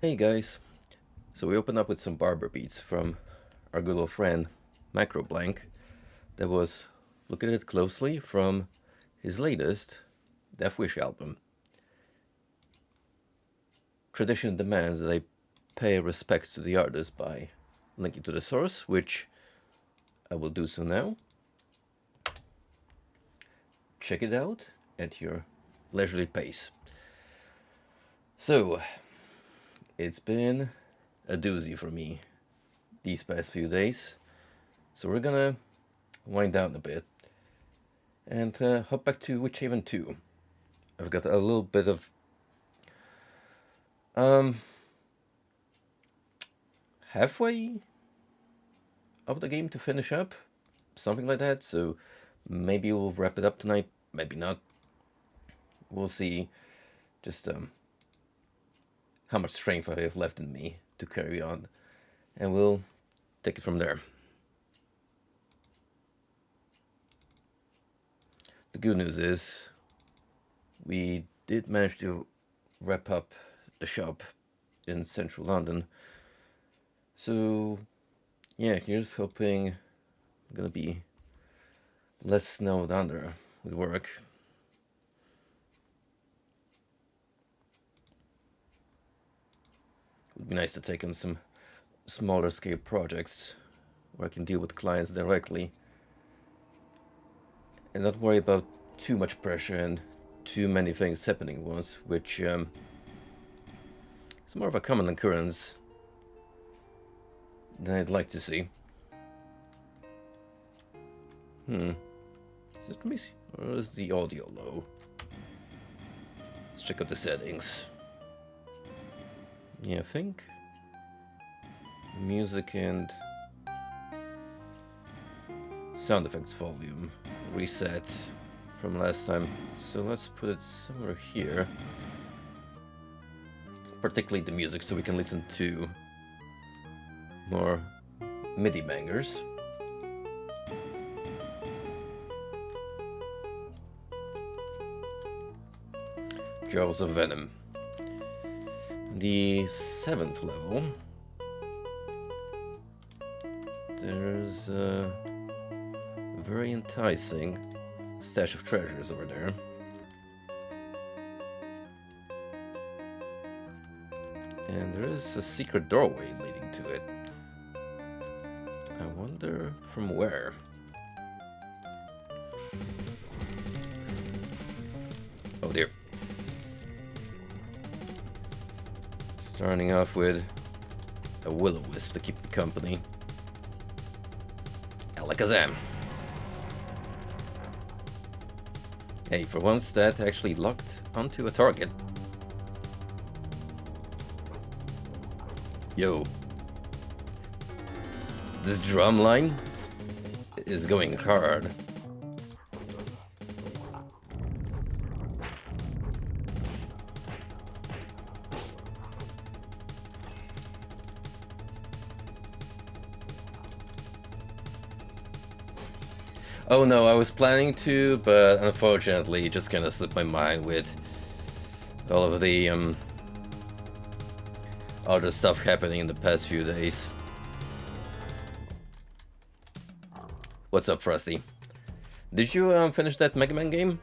Hey guys, so we opened up with some barber beats from our good old friend Microblank that was, look at it closely, from his latest Death Wish album. Tradition demands that I pay respects to the artist by linking to the source, which I will do so now. Check it out at your leisurely pace. So, it's been a doozy for me these past few days. So we're gonna wind down a bit and hop back to Witchaven 2. I've got a little bit of um, halfway of the game to finish up, something like that. So maybe we'll wrap it up tonight, maybe not. We'll see just how much strength I have left in me to carry on, and we'll take it from there. The good news is we did manage to wrap up the shop in central London. So yeah, here's hoping I'm gonna be less snowed under with work. Would be nice to take on some smaller scale projects where I can deal with clients directly and not worry about too much pressure and too many things happening at once, which is more of a common occurrence than I'd like to see. Is it me or is the audio low? Let's check out the settings. Yeah, I think music and sound effects volume reset from last time. So let's put it somewhere here. Particularly the music, so we can listen to more MIDI bangers. Jaws of Venom. The 7th level. There's a very enticing stash of treasures over there. And there is a secret doorway leading to it. I wonder from where. Oh dear. Starting off with a will-o-wisp to keep me company. Alakazam. Hey, for once that actually locked onto a target. Yo. This drum line is going hard. Oh no, I was planning to, but unfortunately it just kind of slipped my mind with all of the other stuff happening in the past few days. What's up, Frosty? Did you finish that Mega Man game?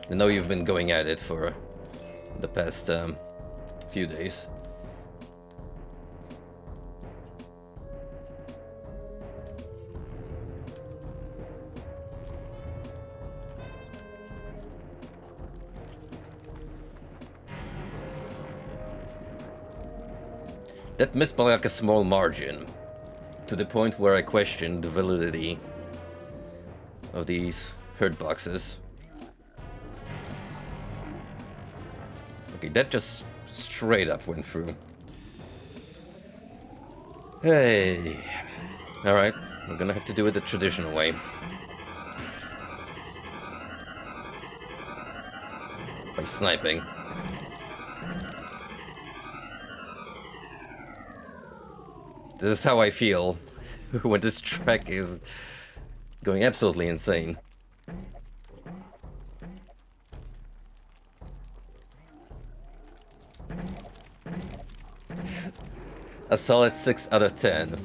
I know you've been going at it for the past few days. That missed by like a small margin, to the point where I questioned the validity of these hurt boxes. Okay, that just straight up went through. Hey. Alright, we're gonna have to do it the traditional way. By sniping. This is how I feel when this track is going absolutely insane. a solid 6 out of 10.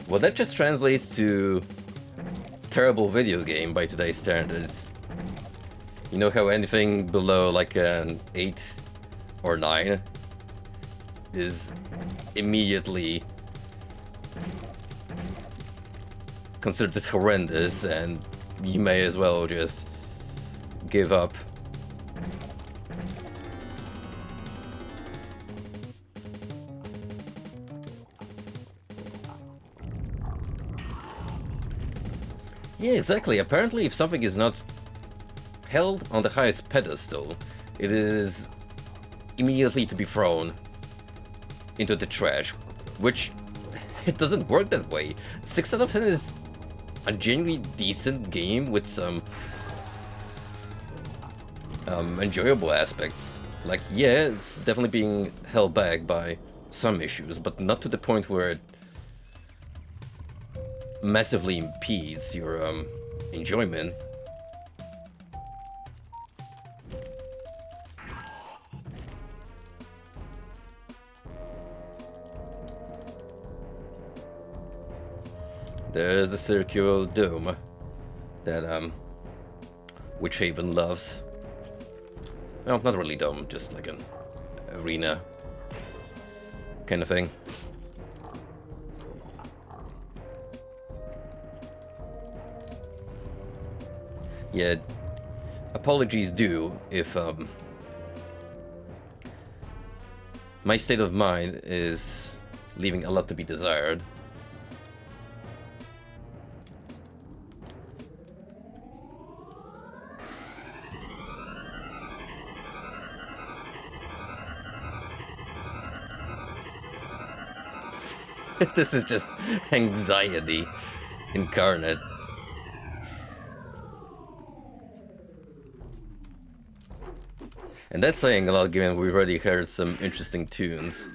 Well, that just translates to terrible video game by today's standards. You know how anything below like an 8 or 9 is immediately considered horrendous, and you may as well just give up. Yeah, exactly. Apparently, if something is not held on the highest pedestal, it is immediately to be thrown into the trash, which it doesn't work that way. 6 out of 10 is a genuinely decent game with some enjoyable aspects. Like, yeah, it's definitely being held back by some issues, but not to the point where it massively impedes your enjoyment. There's a circular dome that Witchaven loves. Well, not really dome, just like an arena kind of thing. Yeah, apologies due if my state of mind is leaving a lot to be desired. This is just anxiety incarnate. And that's saying a lot, given we've already heard some interesting tunes.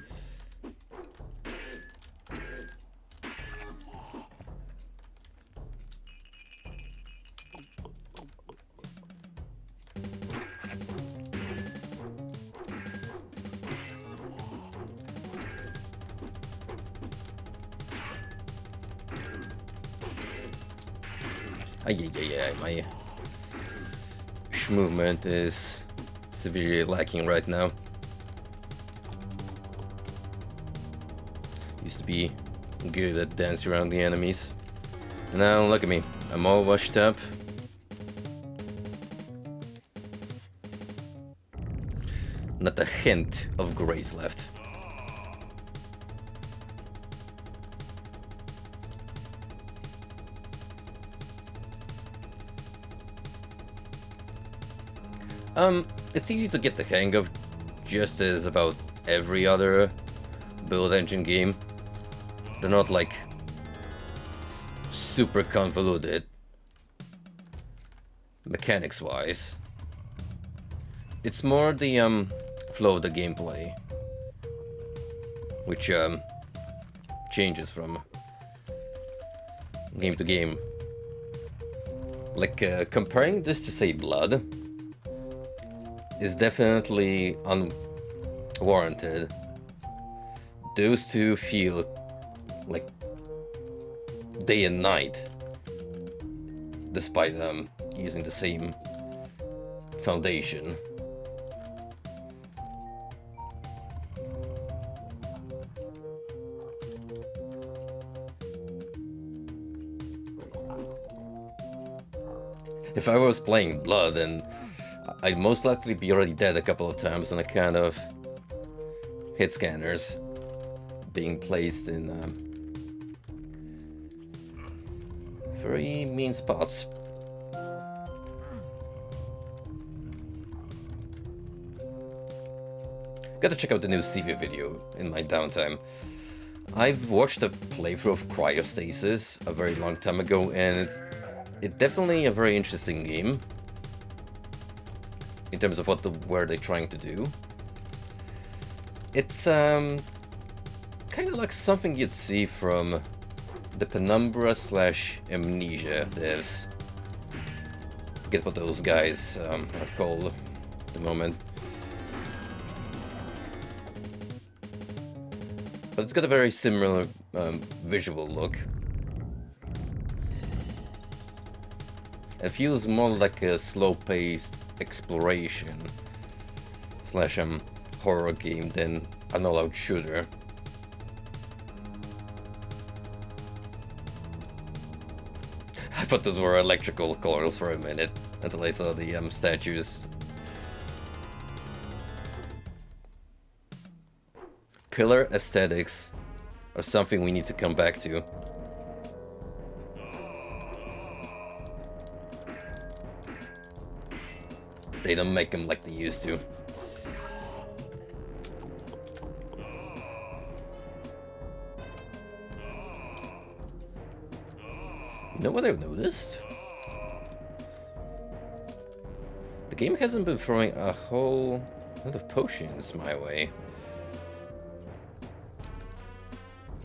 Yeah, my movement is severely lacking right now. Used to be good at dancing around the enemies. And now look at me, I'm all washed up. Not a hint of grace left. It's easy to get the hang of, just as about every other build engine game. They're not like super convoluted mechanics wise. It's more the flow of the gameplay, which changes from game to game. Like comparing this to, say, Blood is definitely unwarranted. Those two feel like day and night, despite using the same foundation. If I was playing Blood, then I'd most likely be already dead a couple of times on account of hit scanners being placed in very mean spots. Gotta check out the new CV video in my downtime. I've watched a playthrough of Cryostasis a very long time ago, and it's definitely a very interesting game in terms of what were they trying to do. It's kind of like something you'd see from the Penumbra / Amnesia devs. Forget what those guys are called at the moment. but it's got a very similar visual look. It feels more like a slow-paced exploration slash horror game than an all-out shooter. I thought those were electrical coils for a minute until I saw the statues. Pillar aesthetics are something we need to come back to. They don't make them like they used to. You know what I've noticed? The game hasn't been throwing a whole lot of potions my way.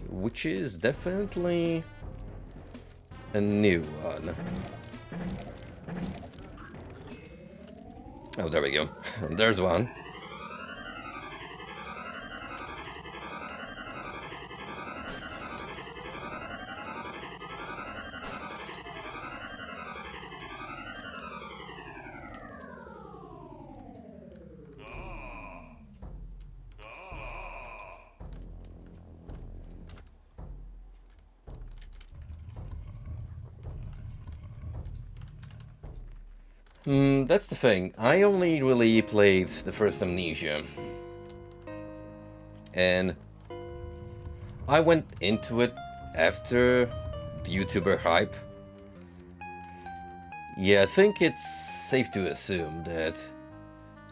Which is definitely a new one. Oh, there we go. There's one. That's the thing. I only really played the first Amnesia. And I went into it after the YouTuber hype. Yeah, I think it's safe to assume that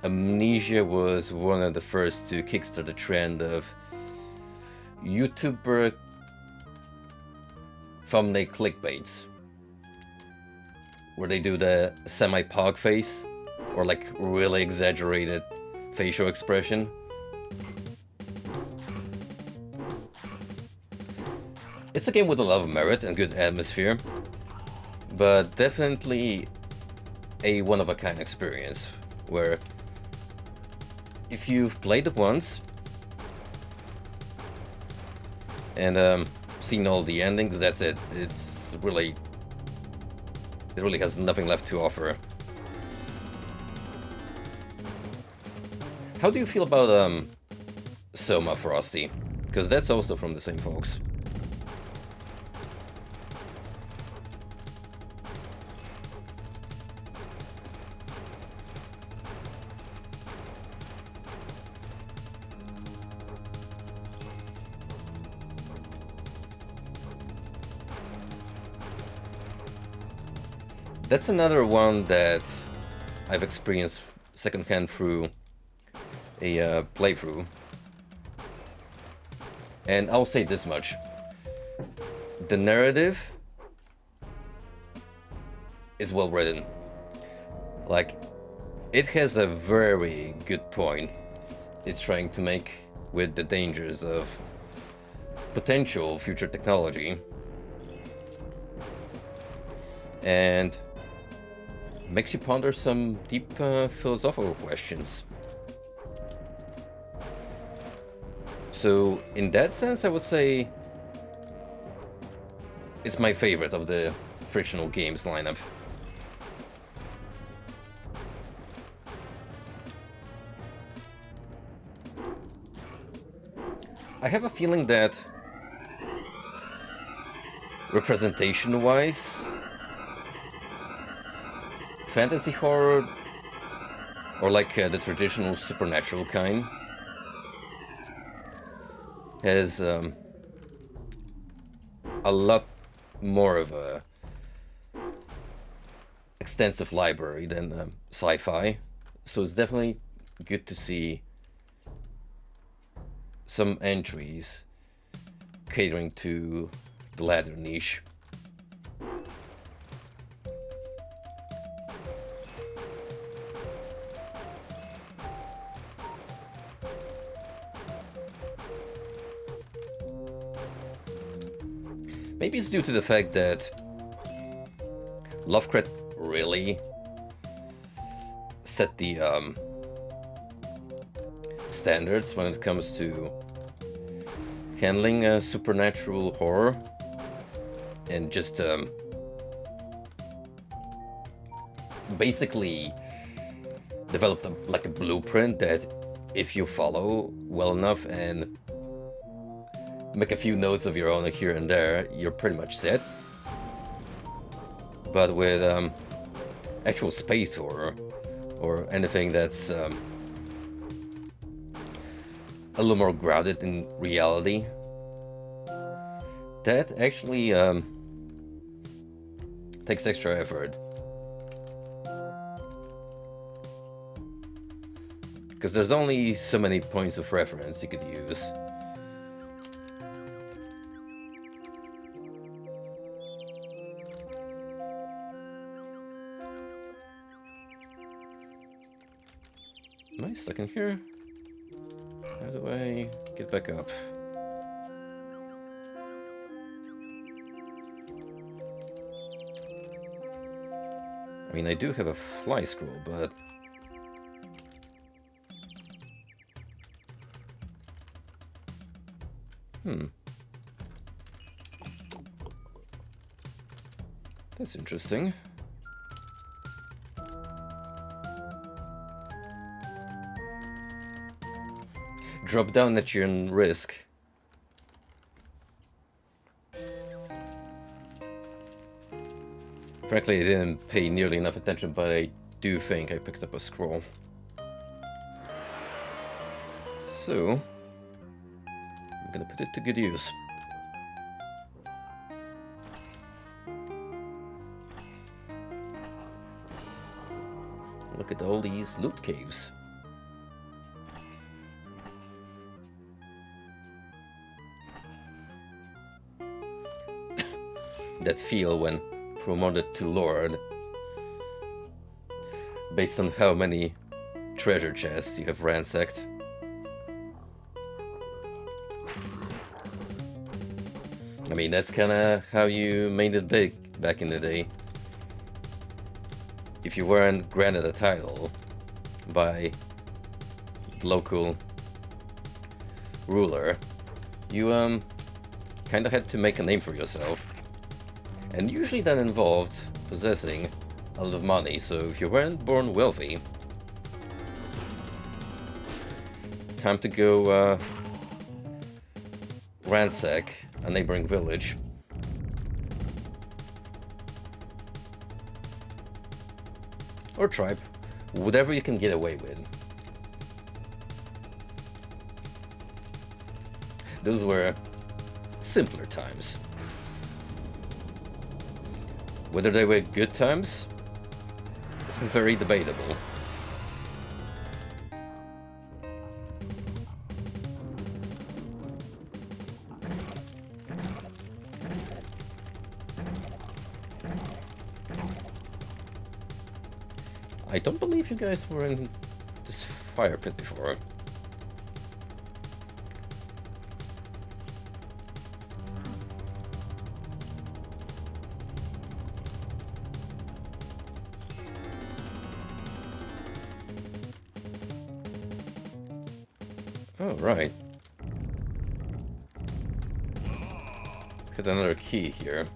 Amnesia was one of the first to kickstart the trend of YouTuber thumbnail clickbaits, where they do the semi-pog face, or like really exaggerated facial expression. It's a game with a lot of merit and good atmosphere, but definitely a one-of-a-kind experience, where if you've played it once and seen all the endings, that's it. It really has nothing left to offer. How do you feel about Soma Frosty? Because that's also from the same folks. That's another one that I've experienced secondhand through a playthrough. And I'll say this much. The narrative is well written. Like, it has a very good point it's trying to make with the dangers of potential future technology. And makes you ponder some deep philosophical questions. So in that sense, I would say it's my favorite of the frictional games lineup. I have a feeling that representation-wise, fantasy horror, or like the traditional supernatural kind, has a lot more of a extensive library than sci-fi. So it's definitely good to see some entries catering to the latter niche. Maybe it's due to the fact that Lovecraft really set the standards when it comes to handling supernatural horror and just basically developed like a blueprint that if you follow well enough and make a few notes of your own here and there, you're pretty much set. But with actual space horror or anything that's a little more grounded in reality, that actually takes extra effort. Because there's only so many points of reference you could use. Am I stuck in here? How do I get back up? I mean, I do have a fly scroll, but... That's interesting. Drop down at your own risk. Frankly, I didn't pay nearly enough attention, but I do think I picked up a scroll. So, I'm gonna put it to good use. Look at all these loot caves. That feel when promoted to Lord, based on how many treasure chests you have ransacked. I mean, that's kinda how you made it big back in the day. If you weren't granted a title by the local ruler, you kinda had to make a name for yourself. And usually that involved possessing a lot of money, so if you weren't born wealthy, time to go ransack a neighboring village. Or tribe, whatever you can get away with. Those were simpler times. Whether they were good times? Very debatable. I don't believe you guys were in this fire pit before. Oh, right. Got another key here.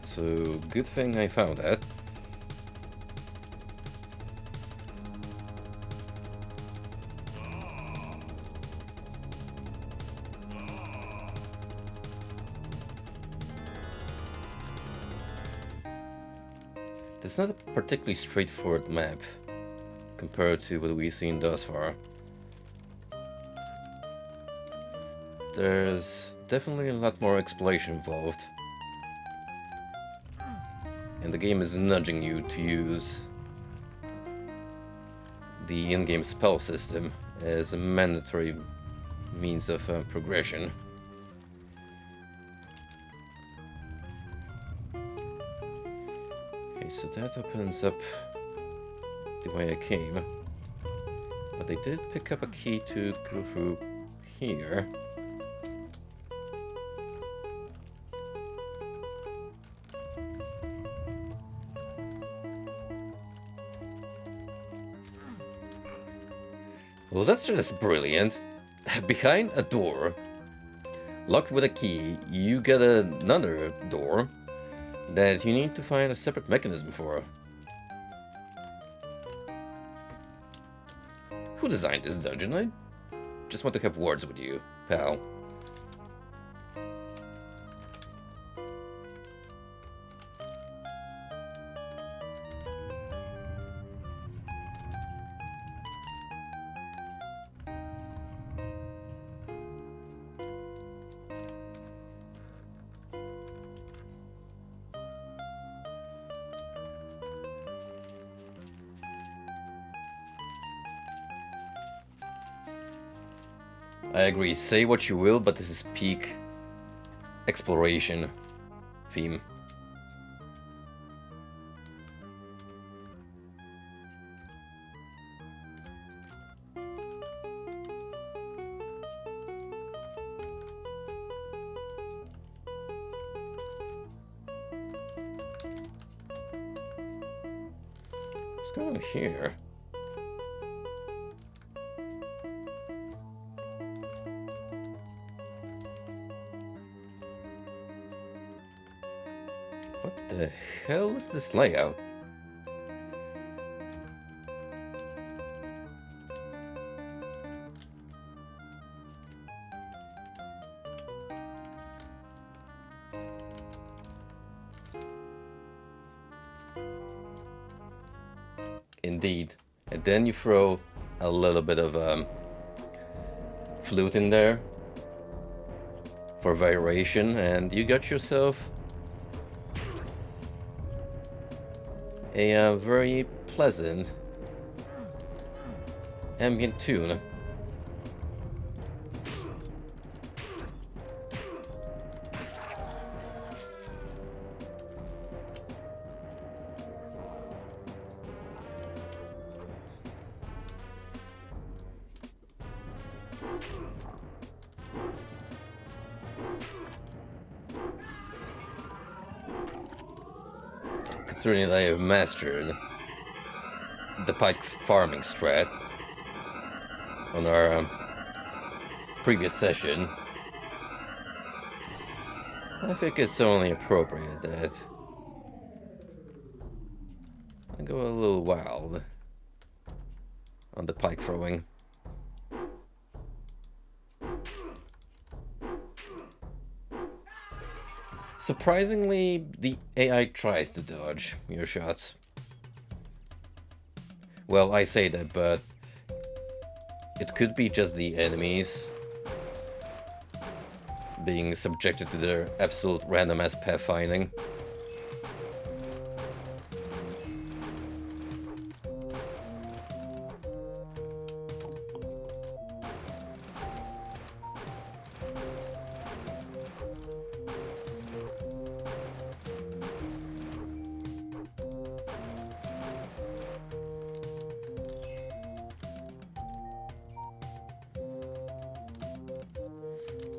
So, good thing I found that. It's not a particularly straightforward map compared to what we've seen thus far. There's definitely a lot more exploration involved. And the game is nudging you to use the in-game spell system as a mandatory means of progression. Okay, so that opens up the way I came. But I did pick up a key to go through here. Well, that's just brilliant. Behind a door, locked with a key, you get another door that you need to find a separate mechanism for. Who designed this dungeon? I just want to have words with you, pal. I agree, say what you will, but this is peak exploration theme. What's going on here? What the hell is this layout? Indeed. And then you throw a little bit of flute in there for variation, and you got yourself a very pleasant ambient tune. Considering that I have mastered the pike farming strat on our previous session, I think it's only appropriate that I go a little wild on the pike throwing. Surprisingly, the AI tries to dodge your shots. Well, I say that, but it could be just the enemies being subjected to their absolute random-ass pathfinding.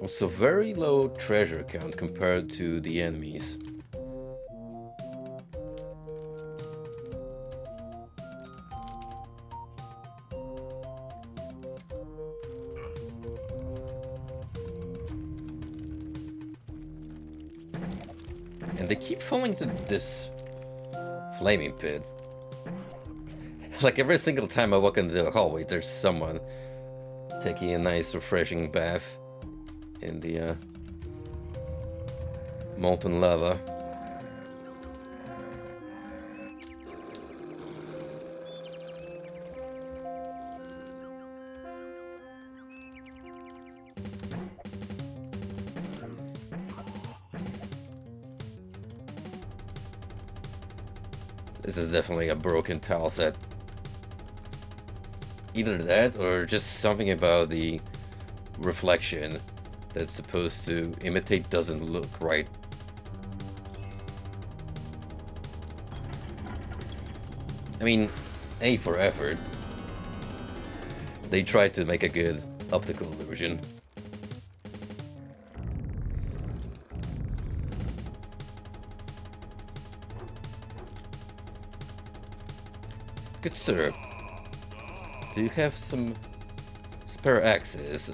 Also, very low treasure count compared to the enemies. And they keep falling to this flaming pit. Like every single time I walk into the hallway, there's someone taking a nice refreshing bath in the molten lava. This is definitely a broken tile set. Either that or just something about the reflection that's supposed to imitate doesn't look right. I mean, A for effort. They tried to make a good optical illusion. Good sir, do you have some Spare axes.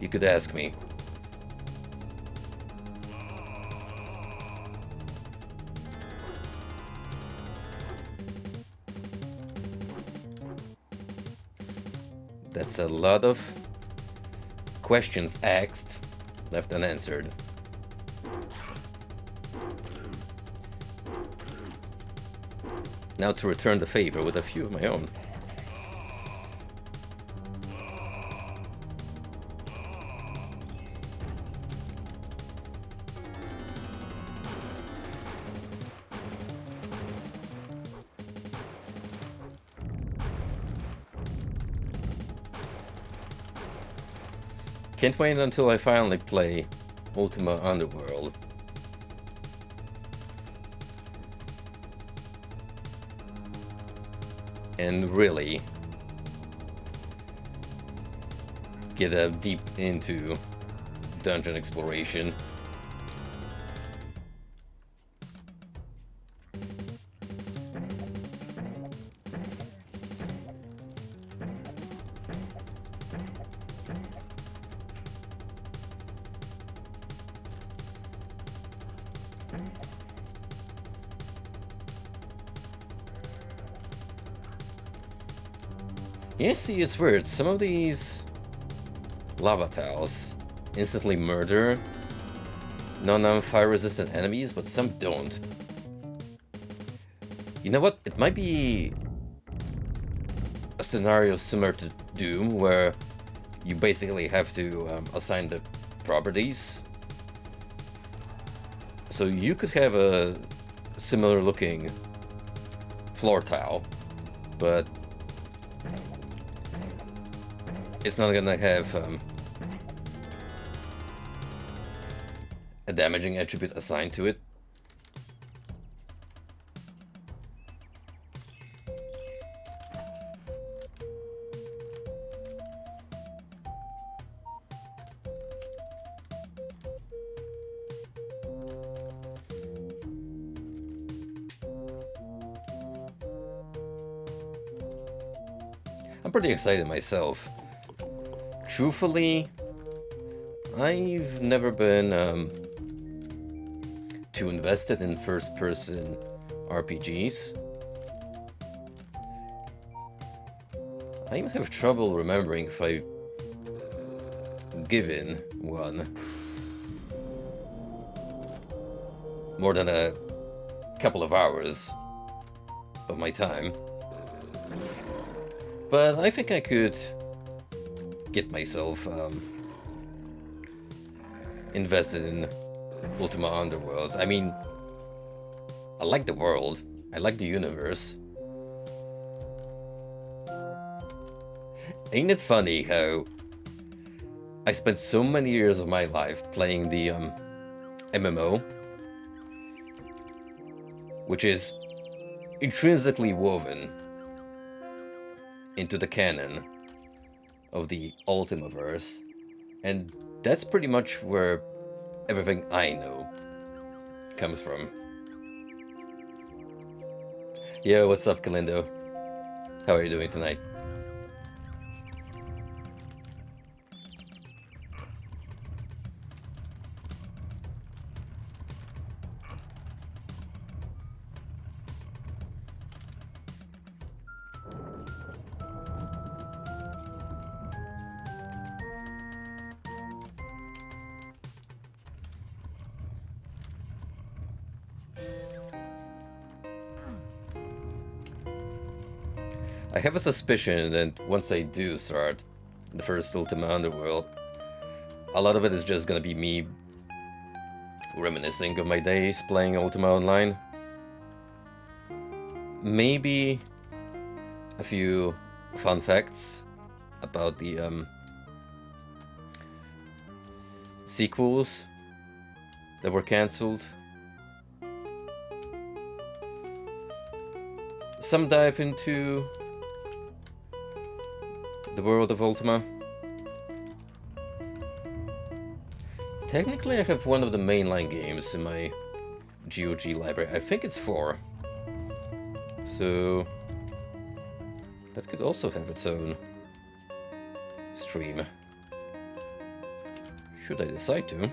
You could ask me. That's a lot of questions asked, left unanswered. Now to return the favor with a few of my own. Can't wait until I finally play Ultima Underworld. And really get deep into dungeon exploration. Yes, serious words. Some of these lava tiles instantly murder non-fire resistant enemies, but some don't. You know what? It might be a scenario similar to Doom, where you basically have to assign the properties. So you could have a similar looking floor tile, but it's not gonna have a damaging attribute assigned to it. I'm pretty excited myself. Truthfully, I've never been too invested in first-person RPGs. I even have trouble remembering if I've given one more than a couple of hours of my time. But I think I could get myself invested in Ultima Underworld. I mean, I like the world, I like the universe. Ain't it funny how I spent so many years of my life playing the MMO, which is intrinsically woven into the canon of the Ultimaverse, and that's pretty much where everything I know comes from. Yo, what's up, Kalindo? How are you doing tonight? I have a suspicion that once I do start the first Ultima Underworld, a lot of it is just gonna be me reminiscing of my days playing Ultima Online. Maybe a few fun facts about the sequels that were cancelled. Some dive into the world of Ultima. Technically, I have one of the mainline games in my GOG library. I think it's 4. So That could also have its own stream. Should I decide to.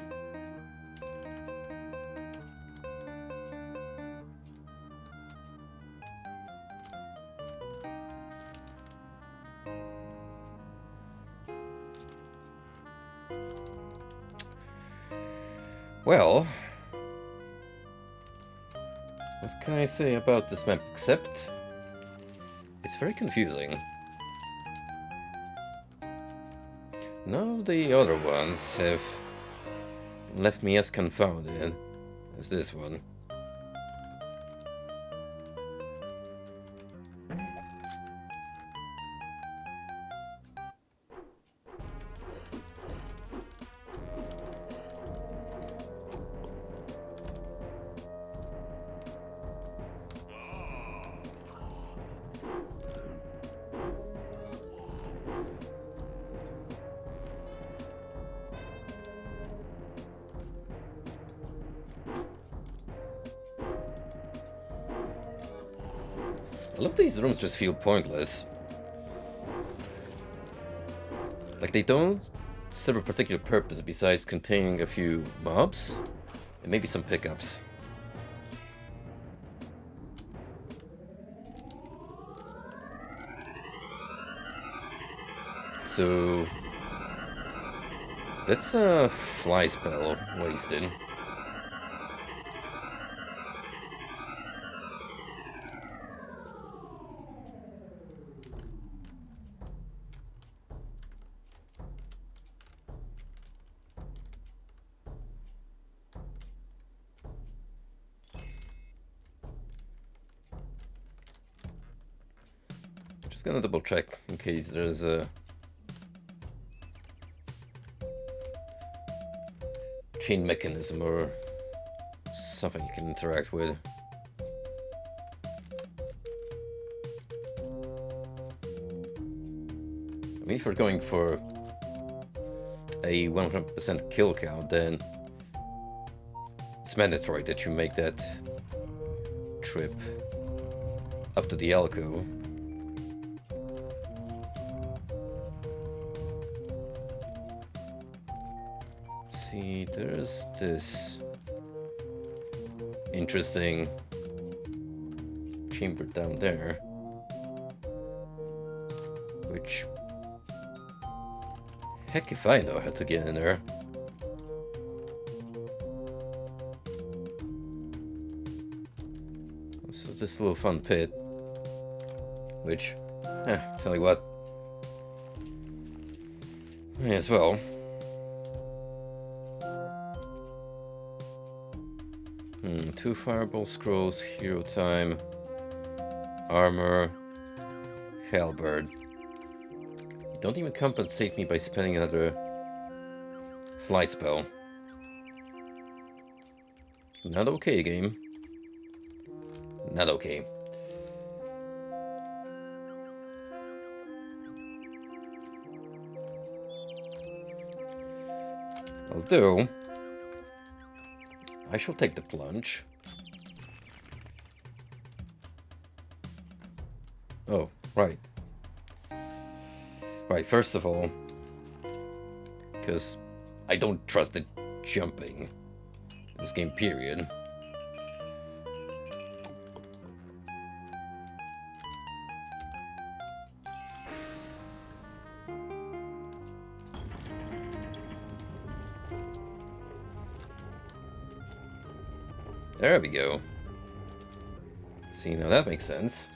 Well, what can I say about this map except it's very confusing. None of the other ones have left me as confounded as this one. A lot of these rooms just feel pointless. Like they don't serve a particular purpose besides containing a few mobs and maybe some pickups. So that's a fly spell wasted. Just gonna double check in case there's a chain mechanism or something you can interact with. I mean, if we're going for a 100% kill count, then it's mandatory that you make that trip up to the alcove. See, there's this interesting chamber down there, which, heck if I know how to get in there. So this little fun pit, which, tell you what, may as well. Two fireball scrolls, hero time, armor, halberd. You don't even compensate me by spending another flight spell. Not okay, game. Not okay. Although, I shall take the plunge. Oh, right. Right, first of all, because I don't trust it jumping in this game, period. There we go. See, now that makes sense.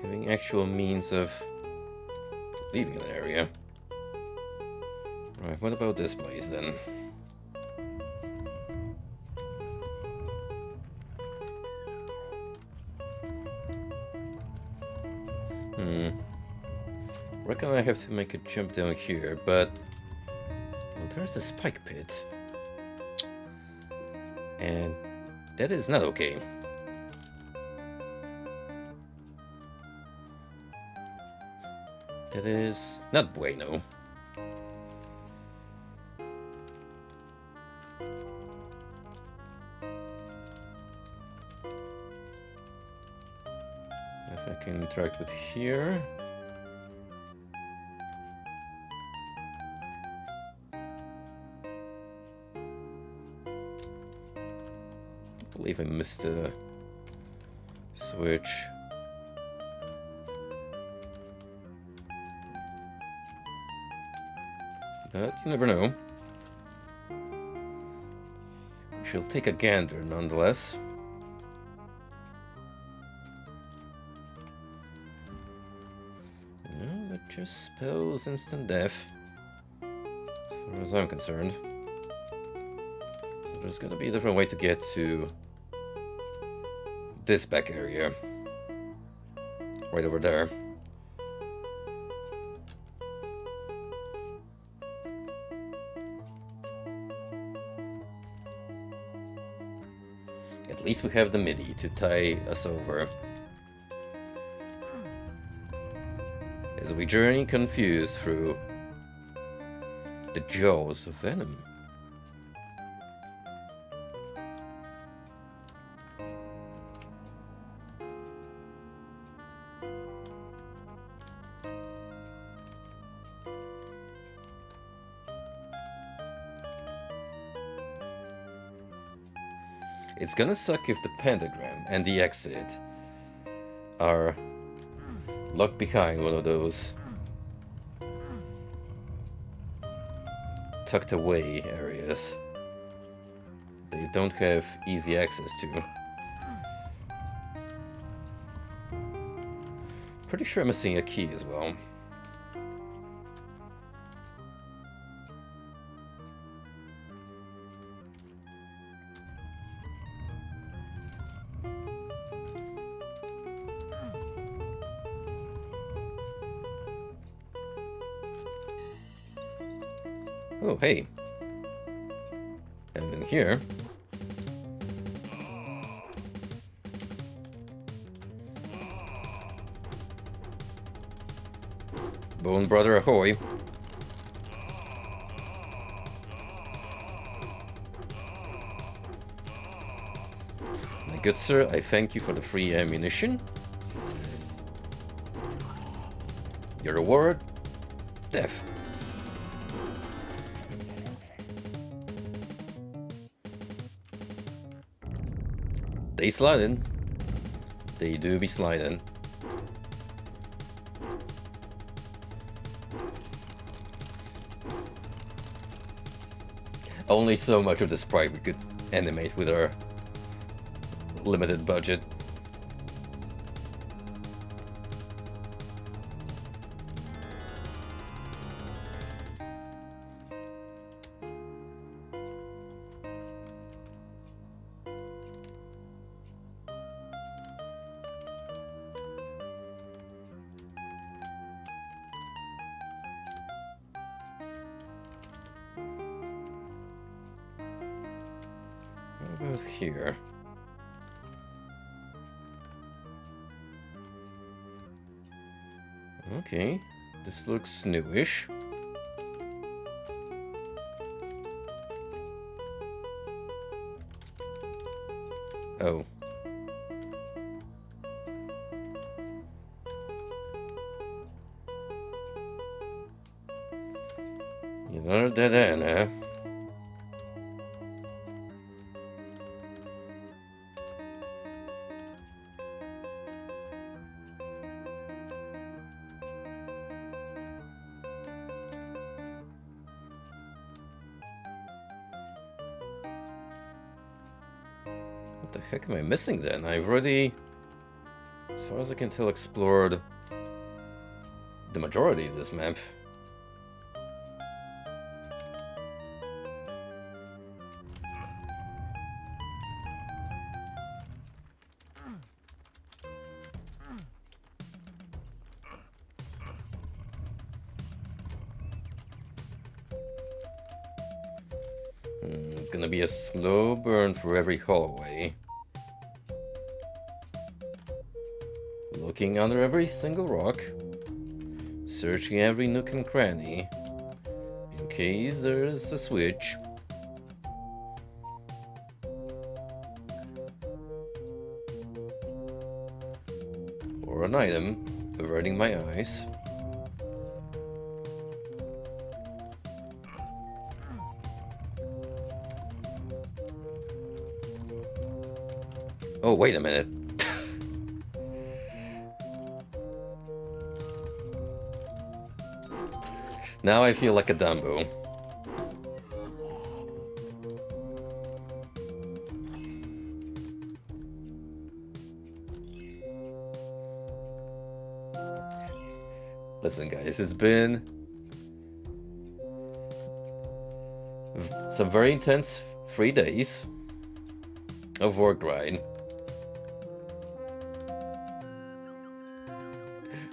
Having actual means of leaving an area. Right, what about this place then? Reckon I have to make a jump down here, but well, there's the spike pit. And that is not okay. That is not bueno. If I can interact with here. I believe I missed a switch. But you never know. We shall take a gander nonetheless. No, that just spells instant death. As far as I'm concerned. So there's gotta be a different way to get to this back area. Right over there. At least we have the MIDI to tie us over. As we journey confused through the jaws of venom. It's gonna suck if the pentagram and the exit are locked behind one of those tucked away areas that you don't have easy access to. Pretty sure I'm missing a key as well. Oh, hey. And in here. Bone Brother ahoy. My good sir, I thank you for the free ammunition. Your reward? Death. They sliding. They do be sliding. Only so much of the sprite we could animate with our limited budget. Here. Okay, this looks newish. Oh. Another dead end, eh? What the heck am I missing then? I've already, as far as I can tell, explored the majority of this map. It's gonna be a slow burn through every hallway. Looking under every single rock. Searching every nook and cranny. In case there's a switch. Or for an item, averting my eyes. Oh, wait a minute. Now I feel like a Dumbo. Listen, guys, it's been some very intense 3 days of work grind.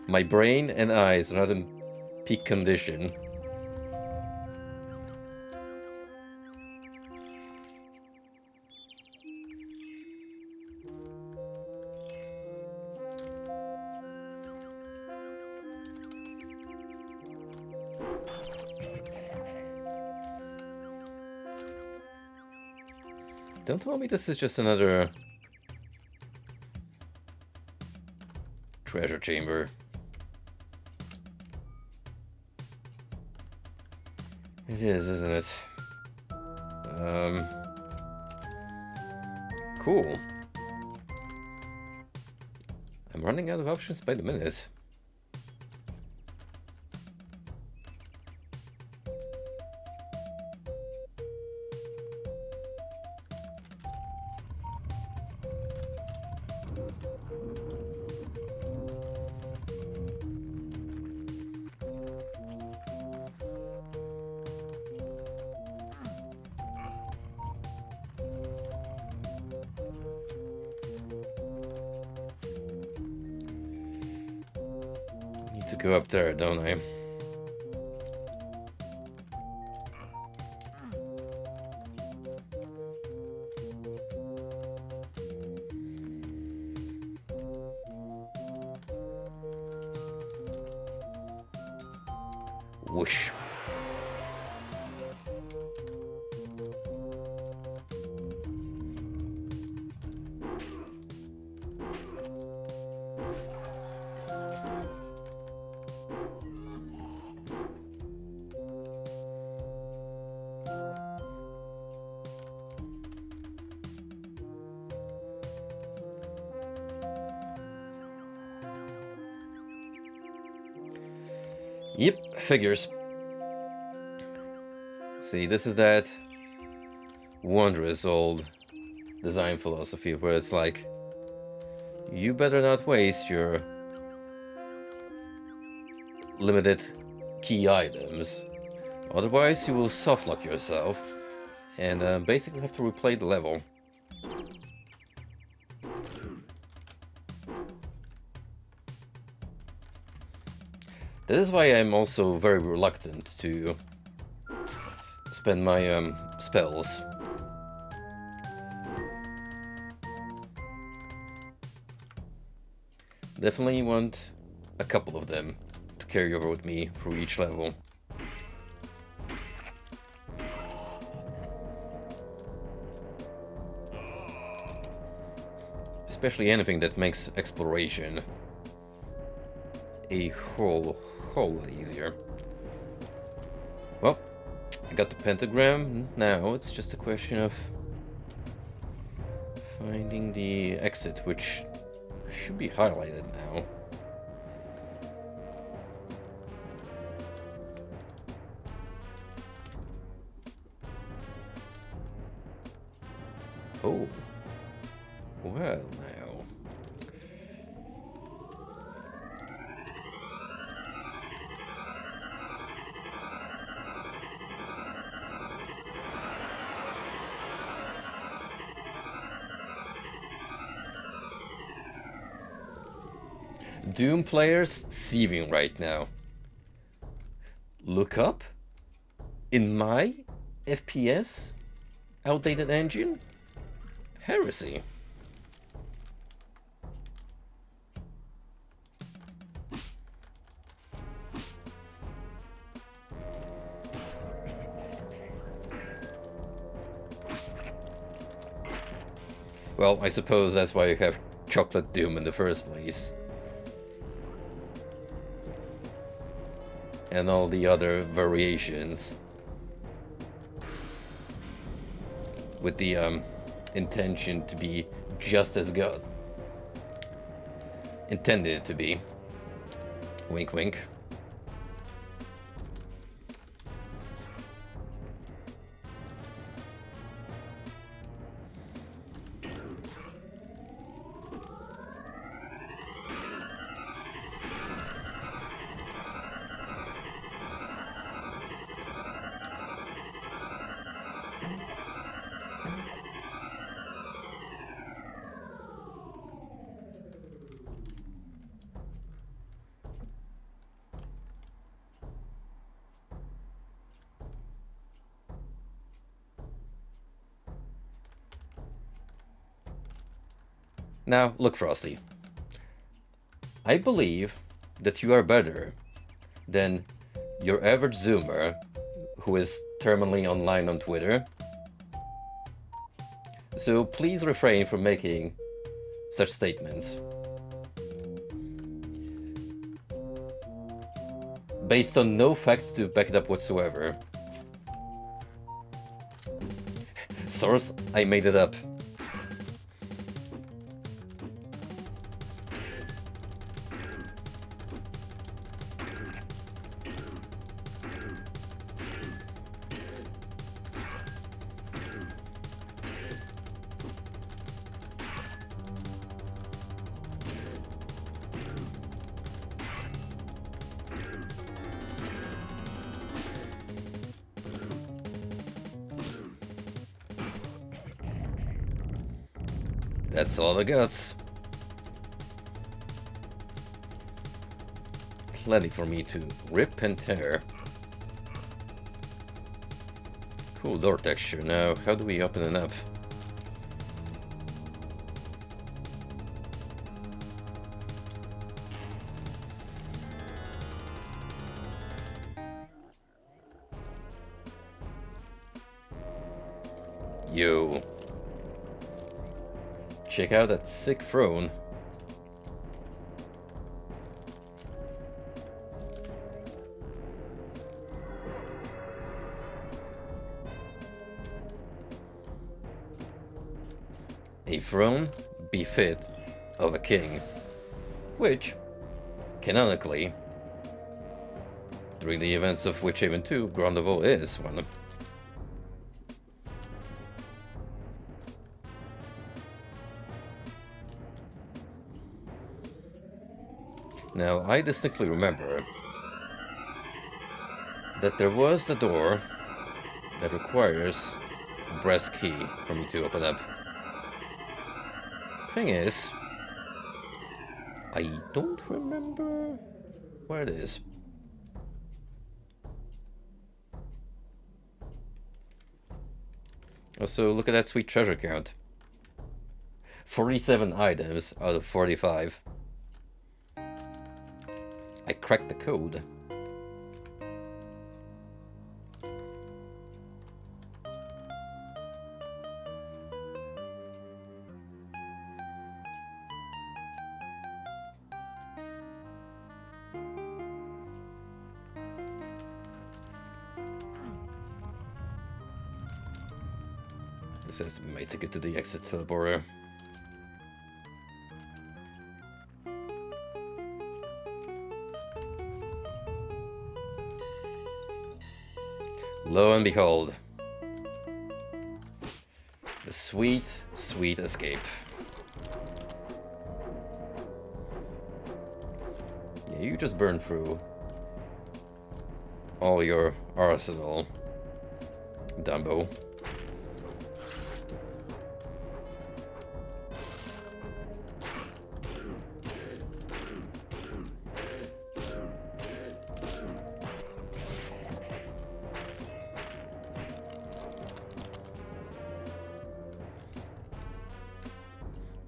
My brain and eyes are not in peak condition. Don't tell me this is just another treasure chamber. It is, isn't it? Cool. I'm running out of options by the minute. To go up there, don't I? Whoosh. Yep, figures. See, this is that wondrous old design philosophy where it's like, you better not waste your limited key items, otherwise you will softlock yourself and basically have to replay the level. That is why I'm also very reluctant to spend my spells. Definitely want a couple of them to carry over with me through each level. Especially anything that makes exploration a whole lot easier. Well, I got the pentagram. Now it's just a question of finding the exit, which should be highlighted now. Oh, well now. Doom players seething right now. Look up? In my FPS? Outdated engine? Heresy. Well, I suppose that's why you have Chocolate Doom in the first place. and all the other variations with the intention to be just as good. Intended to be. Wink wink. Now, look, Frosty. I believe that you are better than your average Zoomer who is terminally online on Twitter. So please refrain from making such statements. Based on no facts to back it up whatsoever. Source, I made it up. That's all the guts. Plenty for me to rip and tear. Cool door texture. Now, how do we open it up? Yo. Check out that sick throne. A throne befit of a king, which, canonically, during the events of Witchaven 2, Grondoval is one. Now, I distinctly remember that there was a door that requires a brass key for me to open up. Thing is, I don't remember where it is. Also, look at that sweet treasure count. 47 items out of 45. I cracked the code. This has to be my ticket to the exit teleporter. Lo and behold, the sweet, sweet escape. Yeah, you just burned through all your arsenal, Dumbo.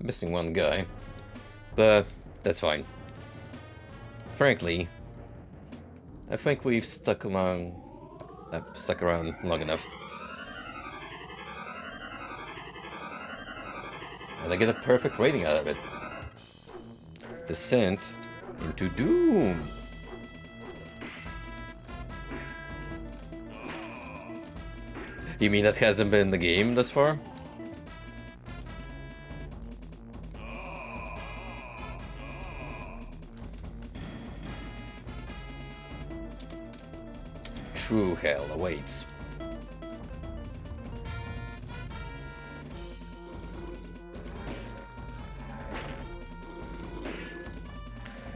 Missing one guy, but that's fine. Frankly, I think we've stuck around long enough. And I get a perfect rating out of it. Descent into Doom. You mean that hasn't been in the game thus far? True hell awaits.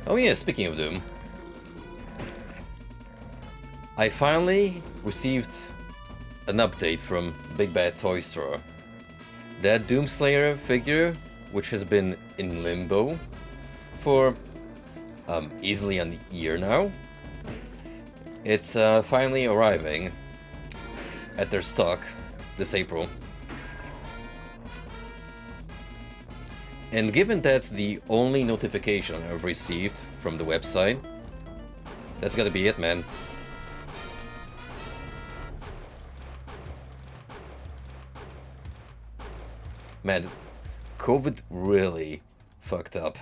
Oh yeah, speaking of Doom. I finally received an update from Big Bad Toy Store. That Doomslayer figure, which has been in limbo for easily a year now, it's finally arriving at their stock this April. And given that's the only notification I've received from the website, that's gotta be it, man. Man, COVID really fucked up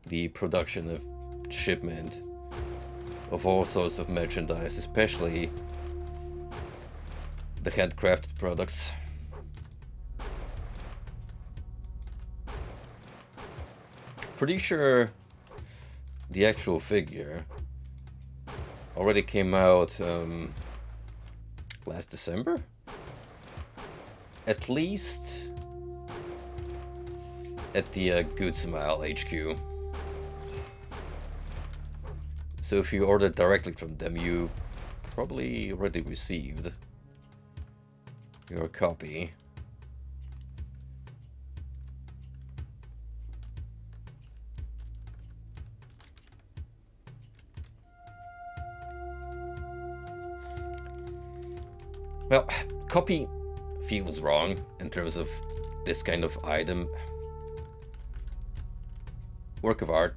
the production of shipment of all sorts of merchandise, especially the handcrafted products. Pretty sure the actual figure already came out last December? At least at the Good Smile HQ. So if you ordered directly from them, you probably already received your copy. Well, copy feels wrong in terms of this kind of item. Work of art.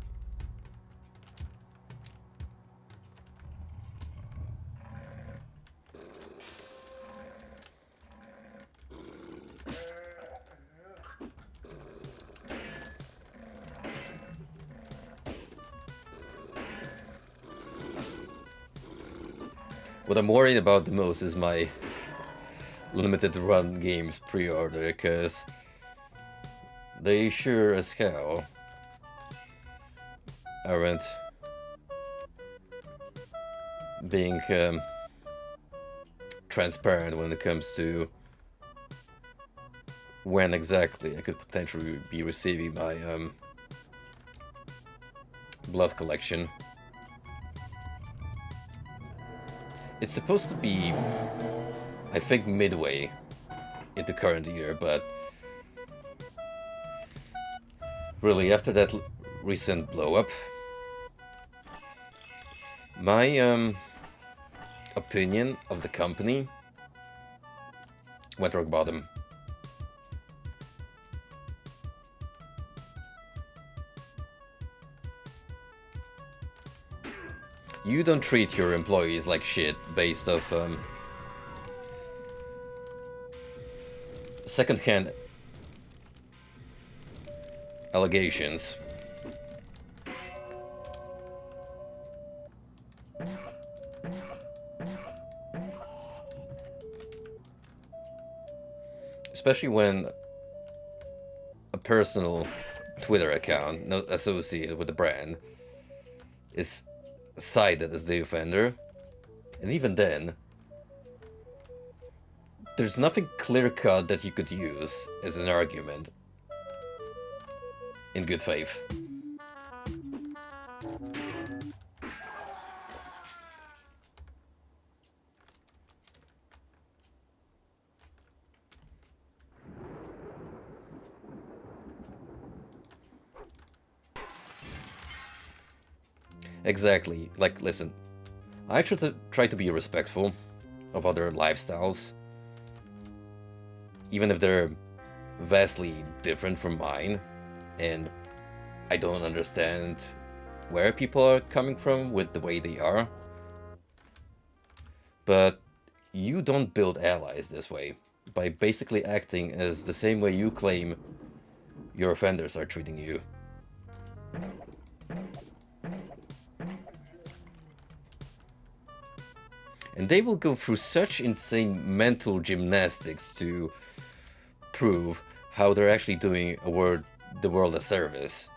What I'm worried about the most is my limited run games pre-order, because they sure as hell aren't being transparent when it comes to when exactly I could potentially be receiving my blood collection. It's supposed to be, I think, midway in the current year, but really after that recent blow-up, my opinion of the company went rock bottom. You don't treat your employees like shit based off second-hand allegations. Especially when a personal Twitter account not associated with the brand is cited as the offender. And even then, there's nothing clear-cut that you could use as an argument in good faith. Exactly. Like, listen, I try to be respectful of other lifestyles, even if they're vastly different from mine, and I don't understand where people are coming from with the way they are. But you don't build allies this way, by basically acting as the same way you claim your offenders are treating you. And they will go through such insane mental gymnastics to prove how they're actually doing the world a service.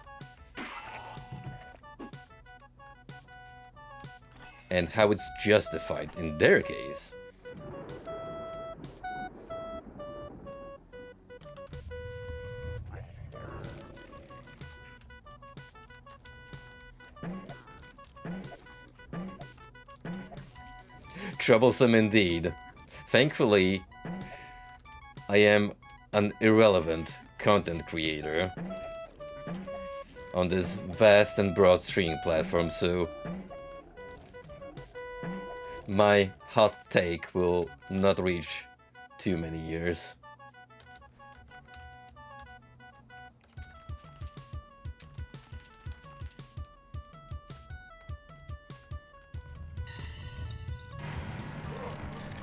And how it's justified in their case. Troublesome indeed. Thankfully, I am an irrelevant content creator on this vast and broad streaming platform, so my hot take will not reach too many ears.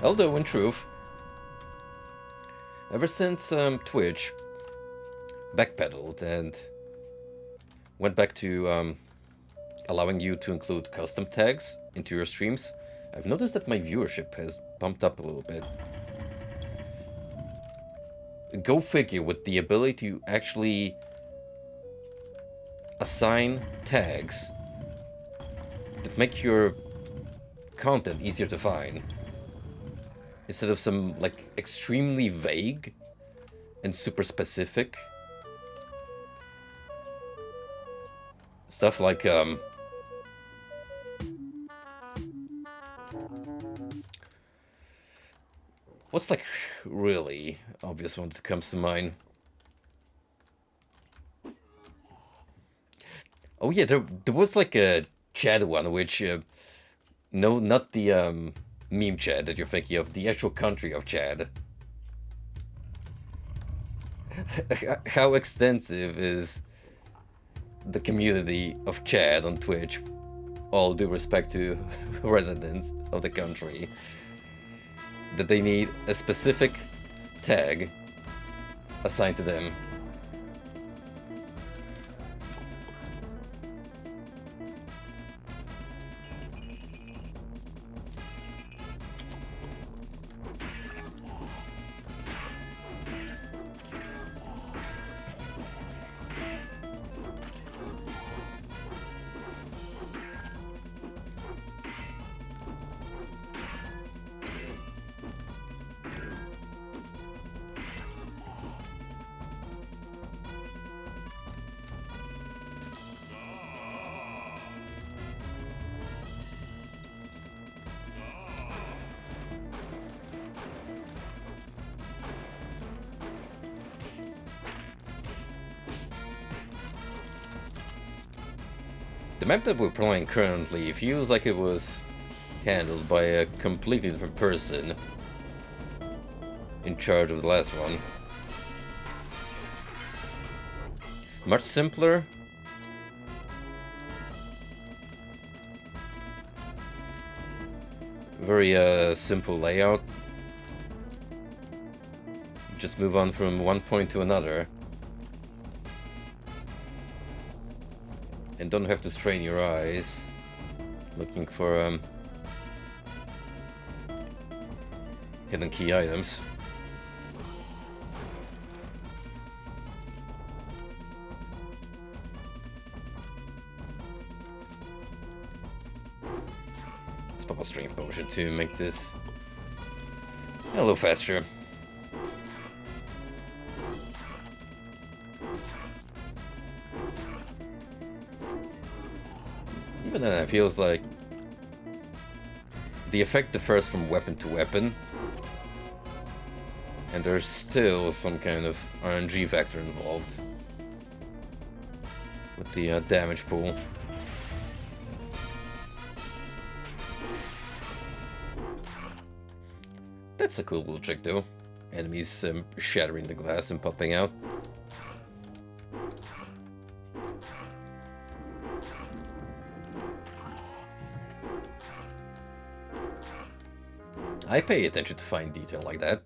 Although, in truth, ever since Twitch backpedaled and went back to allowing you to include custom tags into your streams, I've noticed that my viewership has bumped up a little bit. Go figure, with the ability to actually assign tags that make your content easier to find. Instead of some, like, extremely vague and super specific stuff like, what's, like, really obvious one that comes to mind? Oh yeah, there was, like, a Chad one, which, no, not the, meme Chad that you're thinking of, the actual country of Chad. How extensive is the community of Chad on Twitch? All due respect to residents of the country. That they need a specific tag assigned to them. The map that we're playing currently feels like it was handled by a completely different person in charge of the last one. Much simpler. Very simple layout. Just move on from one point to another. And don't have to strain your eyes looking for hidden key items. Let's pop a stream potion to make this a little faster. Even then, it feels like the effect differs from weapon to weapon, and there's still some kind of RNG factor involved with the damage pool. That's a cool little trick, though. Enemies shattering the glass and popping out. I pay attention to fine detail like that.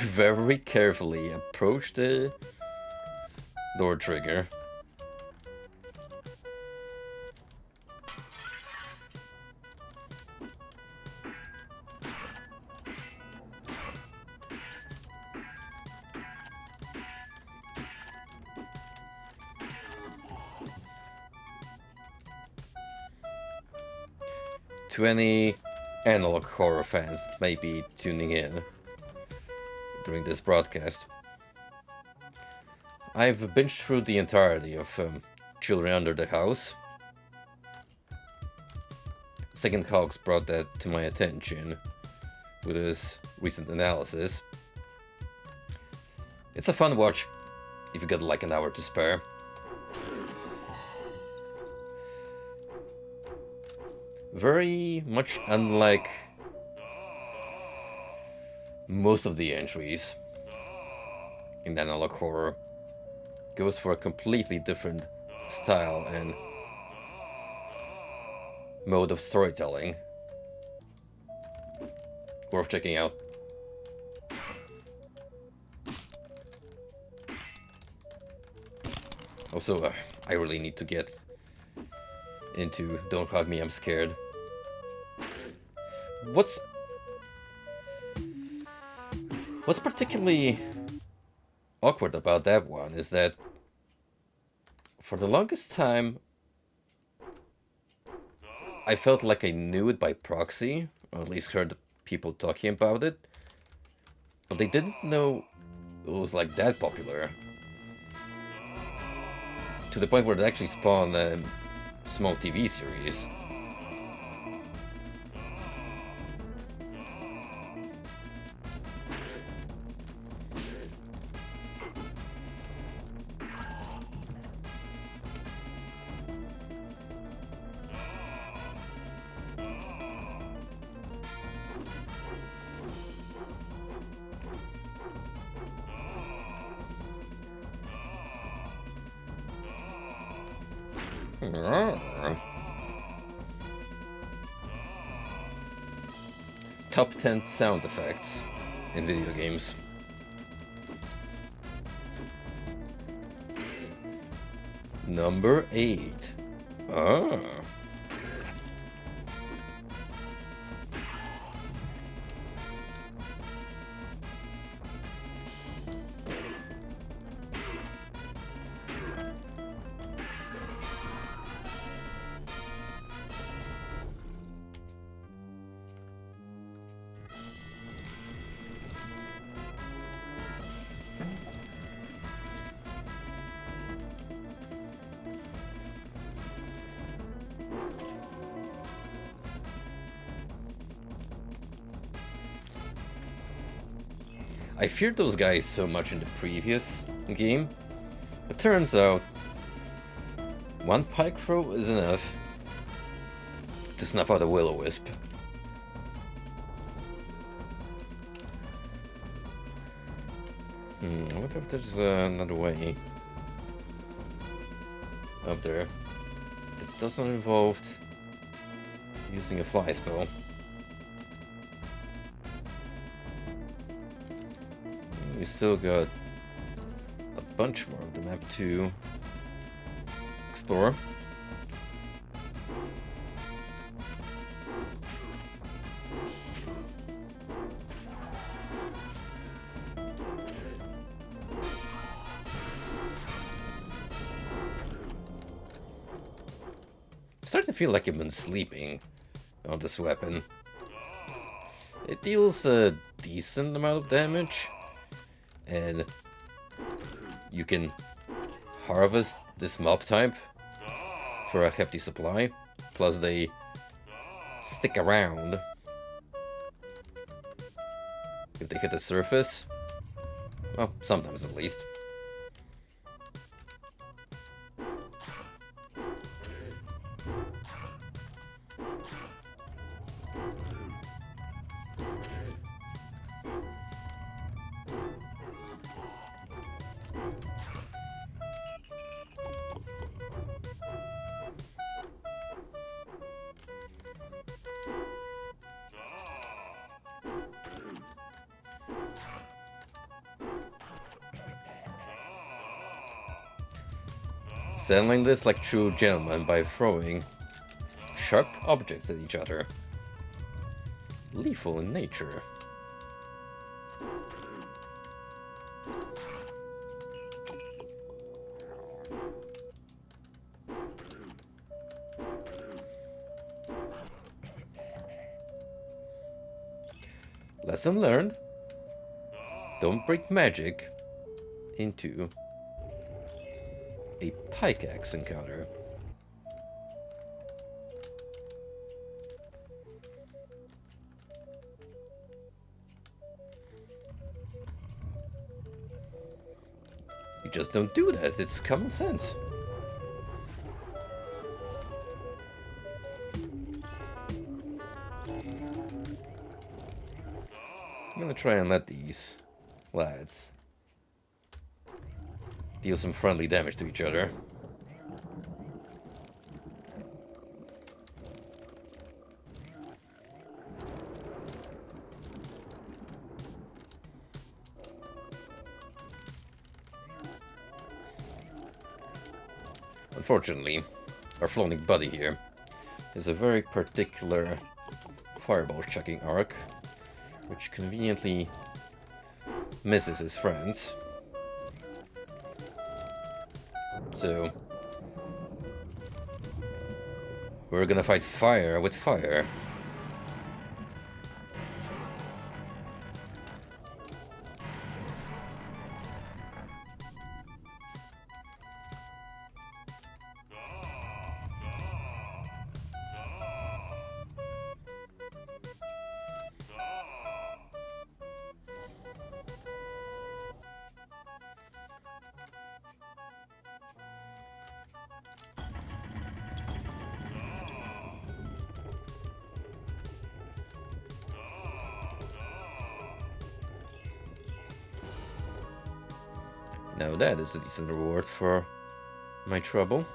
very carefully approach the door trigger. To any analog horror fans that may be tuning in during this broadcast, I've binged through the entirety of Children Under the House. Second Cogs brought that to my attention with his recent analysis. It's a fun watch if you got like an hour to spare. Very much unlike most of the entries in analog horror, goes for a completely different style and mode of storytelling. Worth checking out. Also, I really need to get into Don't Hug Me, I'm Scared. What's particularly awkward about that one is that for the longest time I felt like I knew it by proxy, or at least heard people talking about it, but they didn't know it was like that popular. To the point where it actually spawned a small TV series. Top 10 sound effects in video games. Number 8. Ah. I feared those guys so much in the previous game, but turns out one pike throw is enough to snuff out a will-o-wisp. I wonder if there's another way up there that doesn't involve using a fly spell. We still got a bunch more of the map to explore. I'm starting to feel like I've been sleeping on this weapon. It deals a decent amount of damage, and you can harvest this mob type for a hefty supply, plus they stick around if they hit the surface. Well, sometimes at least. settling this like true gentlemen by throwing sharp objects at each other. Lethal in nature. Lesson learned. Don't break magic into a pickaxe encounter. You just don't do that, it's common sense. I'm gonna try and let these lads deal some friendly damage to each other. Unfortunately, our floating buddy here is a very particular fireball chucking arc, which conveniently misses his friends. So we're gonna fight fire with fire. Now that is a decent reward for my trouble.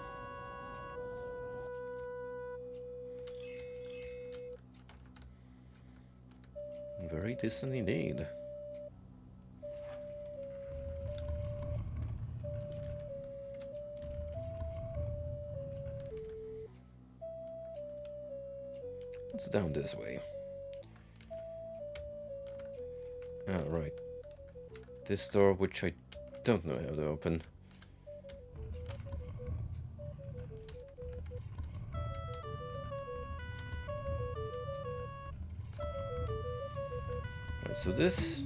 Very decent indeed. It's down this way. Oh, right. This door, which I don't know how to open. Right, so this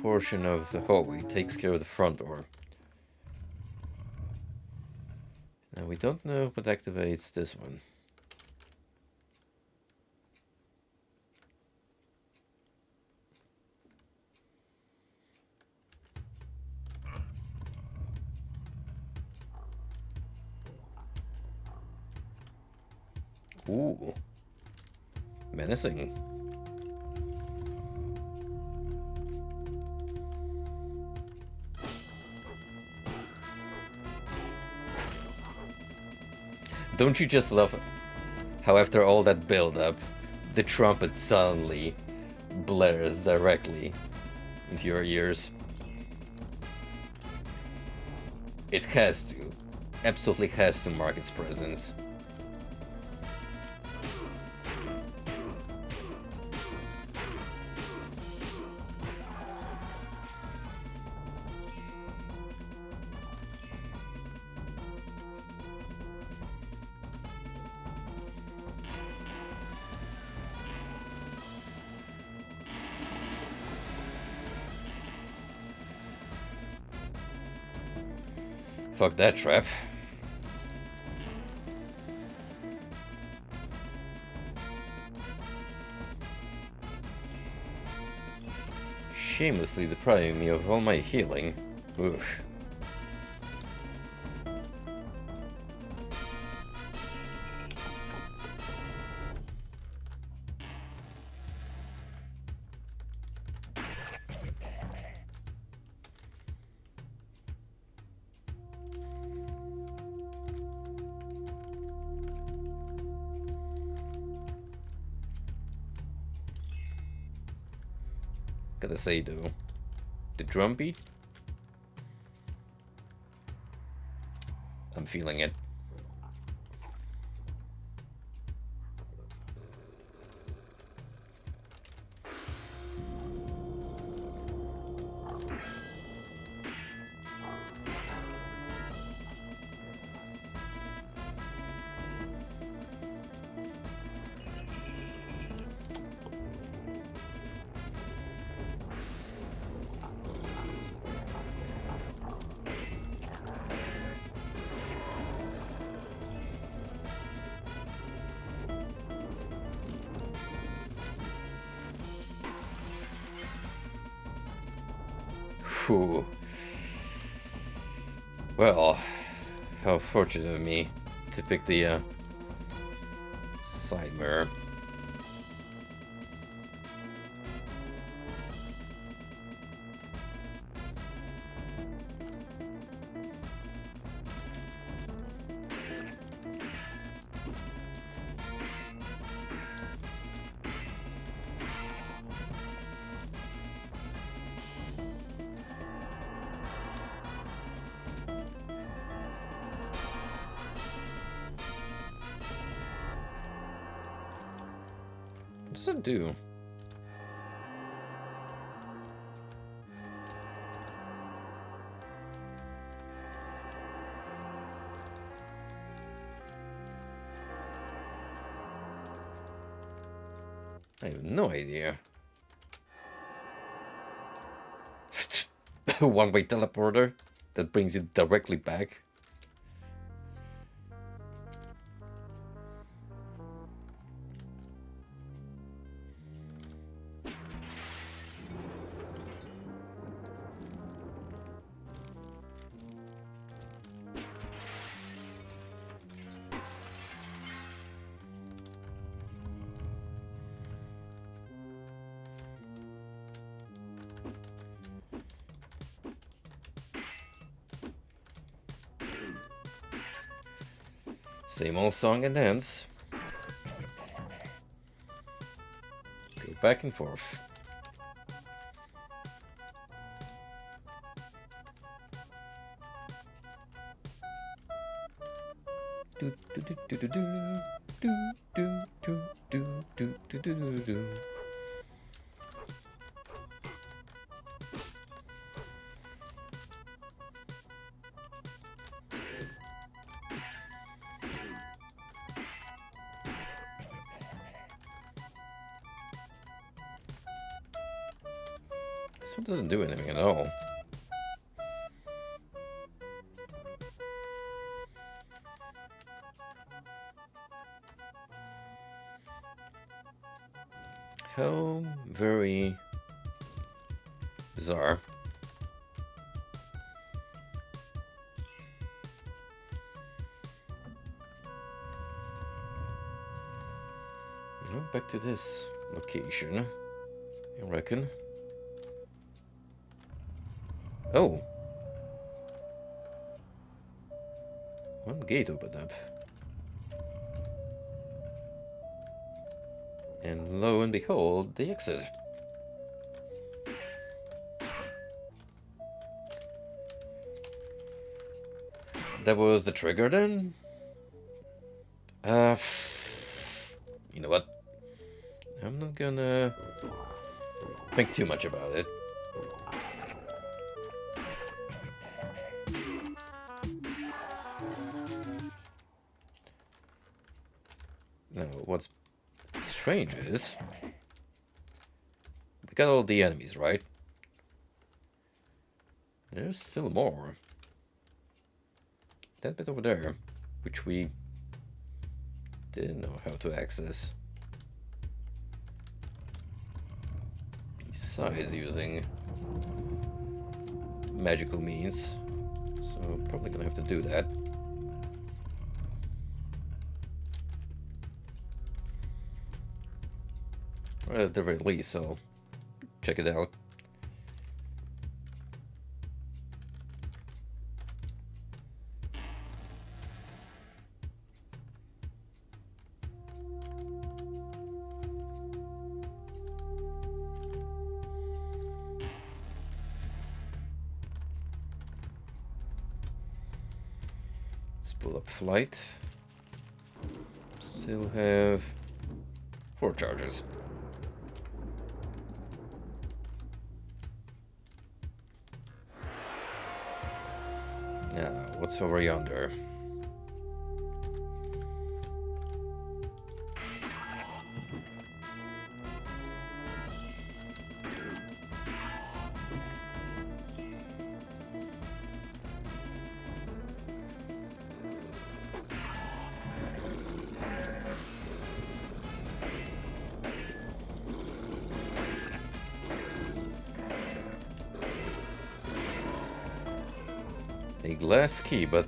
portion of the hallway takes care of the front door. Now we don't know what activates this one. Ooh. Menacing. Don't you just love how after all that build-up, the trumpet suddenly blares directly into your ears? It has to. Absolutely has to mark its presence. Fuck that trap. Shamelessly depriving me of all my healing. Oof. Gotta say though, the drum beat I'm feeling it. Phew. Well, how fortunate of me to pick the side mirror. What does it do? I have no idea. One-way teleporter that brings you directly back. Same old song and dance. Go back and forth. Do do do do do do do do do do do do do do. This one doesn't do anything at all. How very bizarre. Well, back to this location, I reckon. Oh! One gate opened up. And lo and behold, the exit. That was the trigger then? You know what? I'm not gonna think too much about it. Now, what's strange is we got all the enemies, right? There's still more. That bit over there, which we didn't know how to access. Besides using magical means. So probably gonna have to do that. Or at the very least, I'll check it out. Let's pull up flight. Still have 4 charges. Now, what's over yonder? A glass key, but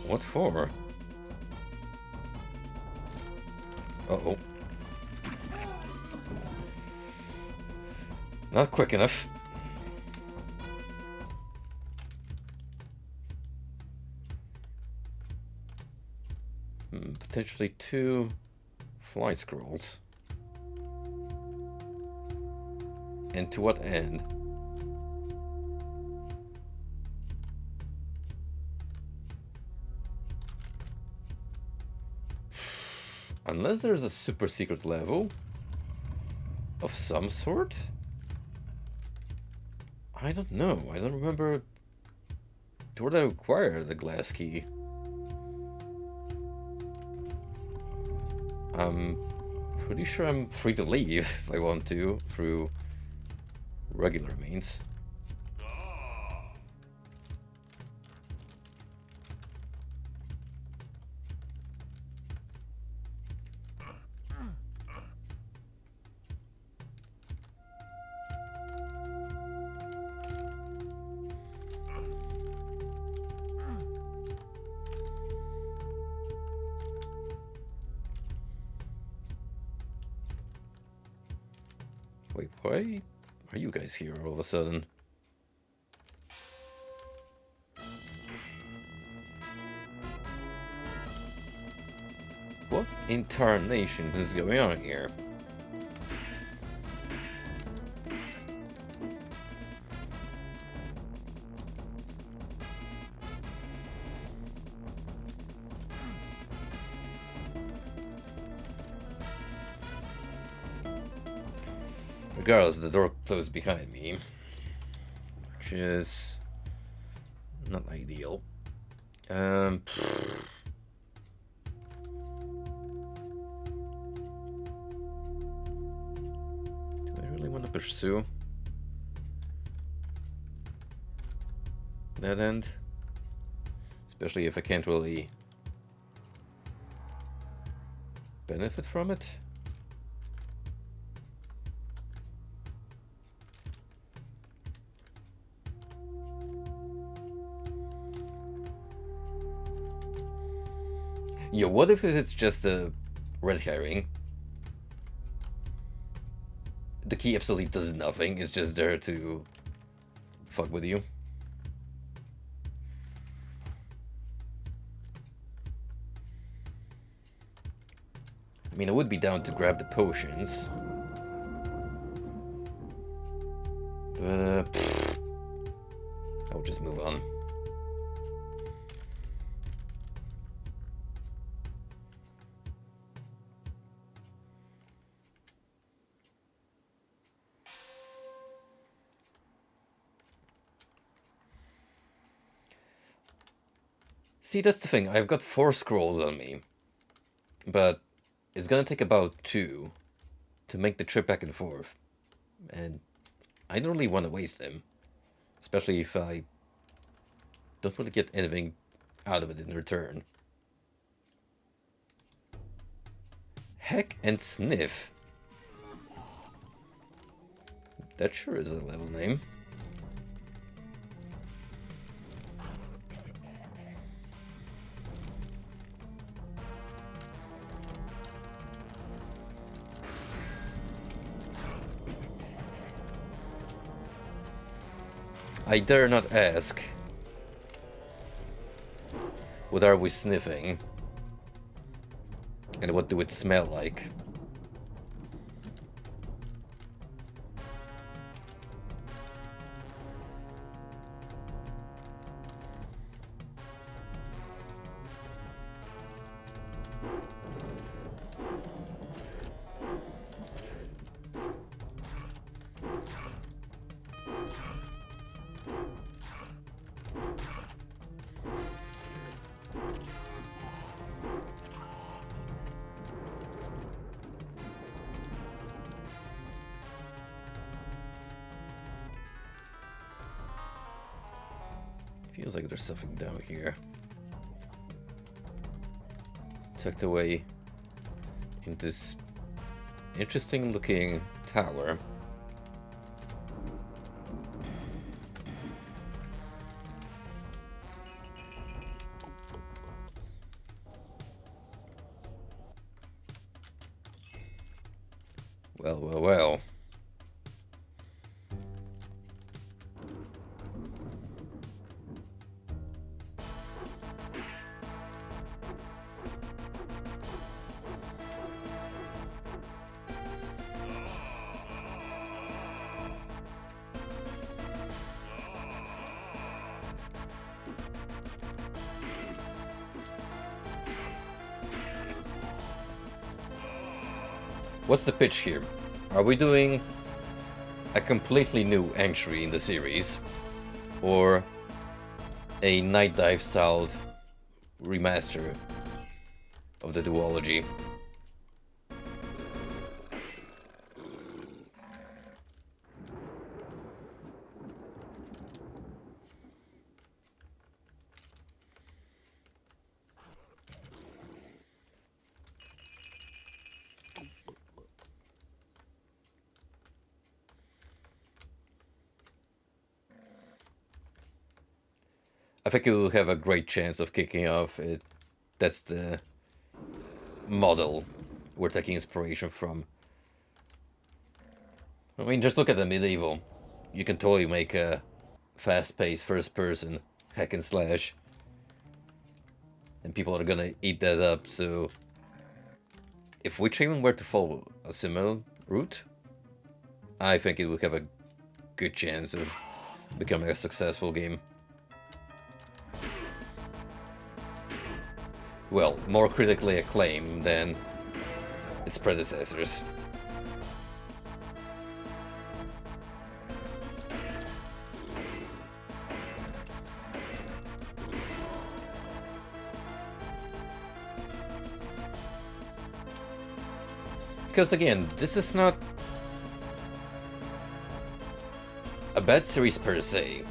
what for? Uh-oh. Not quick enough. Potentially 2 flight scrolls. And to what end? Unless there's a super secret level of some sort? I don't know. I don't remember. Would I require the glass key? I'm pretty sure I'm free to leave if I want to through regular means. Wait, why are you guys here all of a sudden? What in tarnation is going on here? Regardless, the door closed behind me, which is not ideal. Do I really want to pursue that end? Especially if I can't really benefit from it? Yo, what if it's just a red herring? The key absolutely does nothing, it's just there to fuck with you. I mean, I would be down to grab the potions. But, I'll just move on. See, that's the thing. I've got 4 scrolls on me. But it's gonna take about 2 to make the trip back and forth. And I don't really want to waste them. Especially if I don't really get anything out of it in return. Heck and Sniff. That sure is a level name. I dare not ask. What are we sniffing? And what do it smell like? Feels like there's something down here. Tucked away in this interesting looking tower. Well, well, well. What's the pitch here? Are we doing a completely new entry in the series, or a Night Dive styled remaster of the duology? I think it will have a great chance of kicking off. That's the model we're taking inspiration from. I mean, just look at the medieval. You can totally make a fast-paced first-person hack and slash, and people are gonna eat that up. So, if Witchaven were to follow a similar route, I think it would have a good chance of becoming a successful game. Well, more critically acclaimed than its predecessors. Because again, this is not a bad series per se.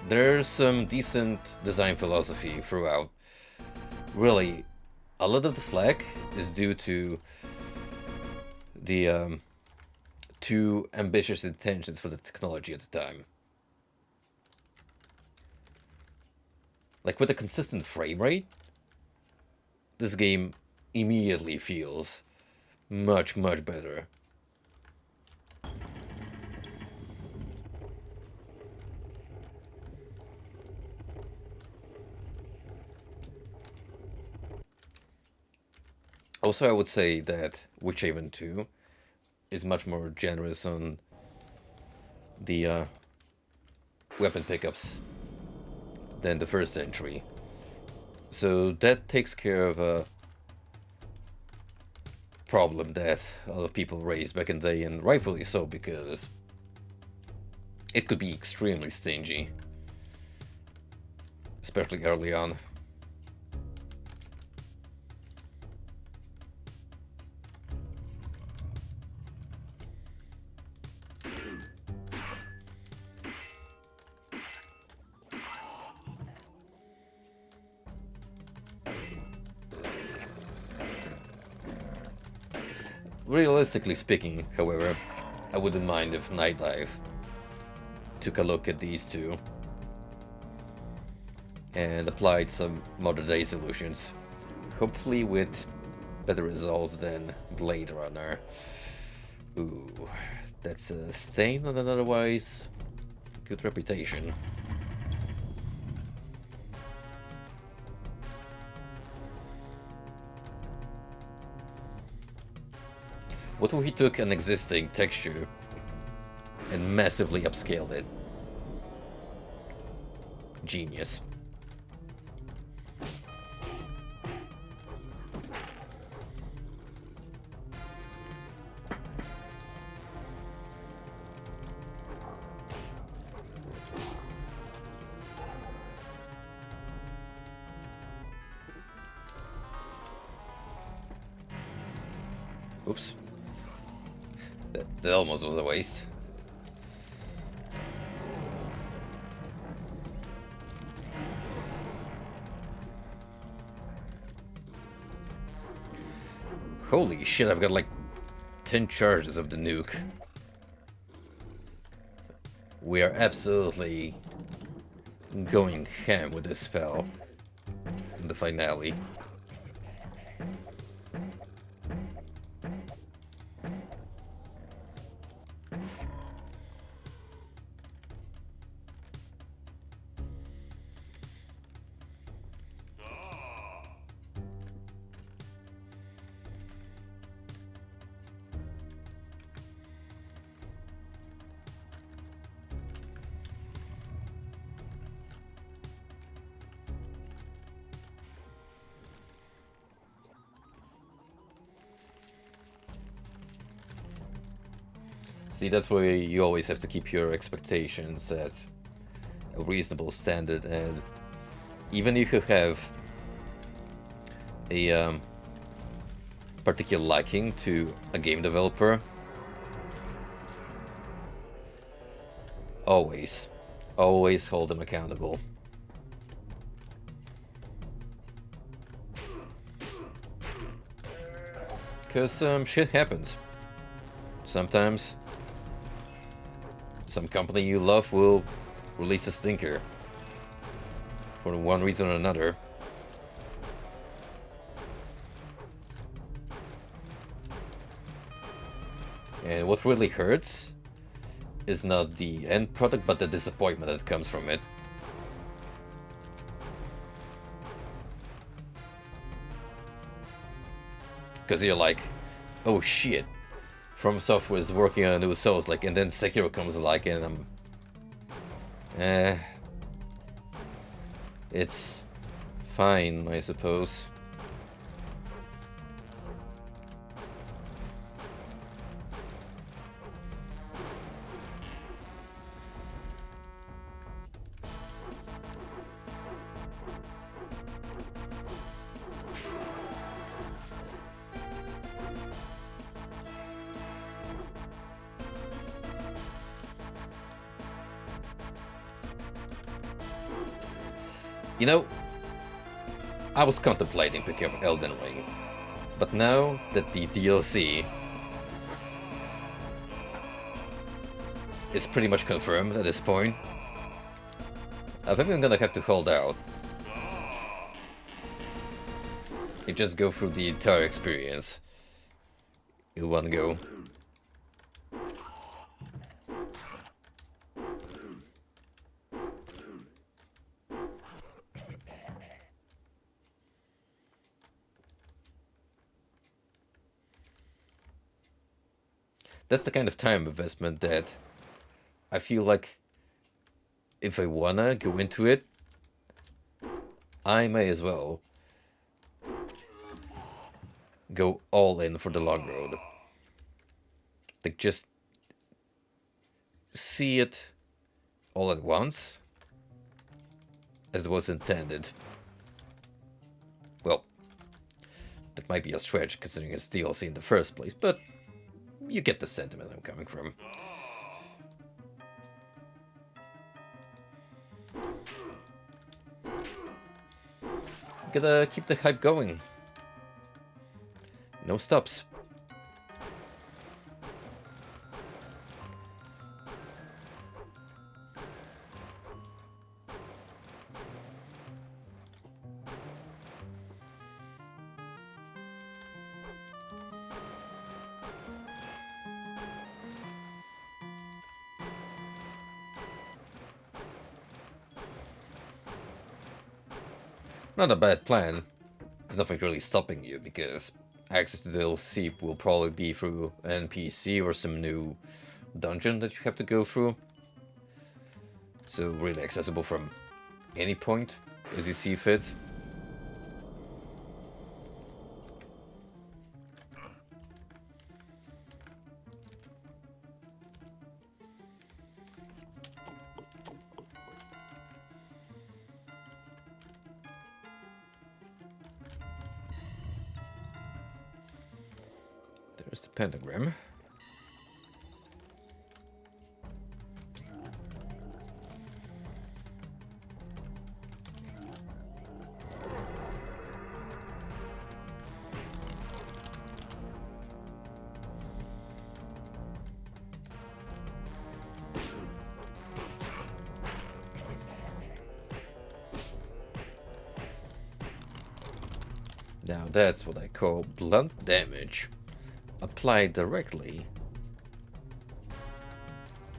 There's some decent design philosophy throughout. Really, a lot of the flack is due to the too ambitious intentions for the technology at the time. Like with a consistent frame rate, this game immediately feels much, much better. Also, I would say that Witchaven 2 is much more generous on the weapon pickups than the first entry. So that takes care of a problem that a lot of people raised back in the day, and rightfully so, because it could be extremely stingy, especially early on. Realistically speaking, however, I wouldn't mind if Night Dive took a look at these two and applied some modern day solutions, hopefully with better results than Blade Runner. Ooh, that's a stain on an otherwise good reputation. What if we took an existing texture and massively upscaled it? Genius. Oops. That almost was a waste. Holy shit, I've got like 10 charges of the nuke. We are absolutely going ham with this spell in the finale. See, that's where you always have to keep your expectations at a reasonable standard, and even if you have a particular liking to a game developer, always hold them accountable. Because shit happens. Sometimes some company you love will release a stinker for one reason or another. And what really hurts is not the end product, but the disappointment that comes from it. Because you're like, oh shit, From Software is working on a new Souls, like, and then Sekiro comes like, and I'm, it's fine, I suppose. You know, I was contemplating picking up Elden Ring, but now that the DLC is pretty much confirmed at this point, I think I'm gonna have to hold out. You just go through the entire experience in one go. That's the kind of time investment that I feel like if I wanna go into it, I may as well go all in for the long road. Like, just see it all at once, as it was intended. Well, that might be a stretch considering it's DLC in the first place, but you get the sentiment I'm coming from. Gotta keep the hype going. No stops. Not a bad plan. There's nothing really stopping you, because access to the DLC will probably be through an NPC or some new dungeon that you have to go through. So really accessible from any point as you see fit. There's the pentagram. Now that's what I call blunt damage, applied directly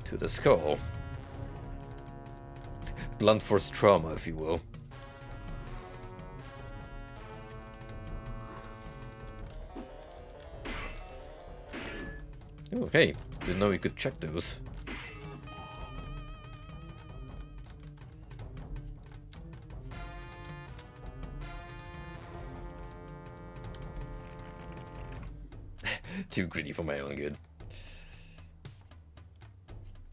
to the skull. Blunt force trauma, if you will. Okay, didn't know you could check those. Too greedy for my own good.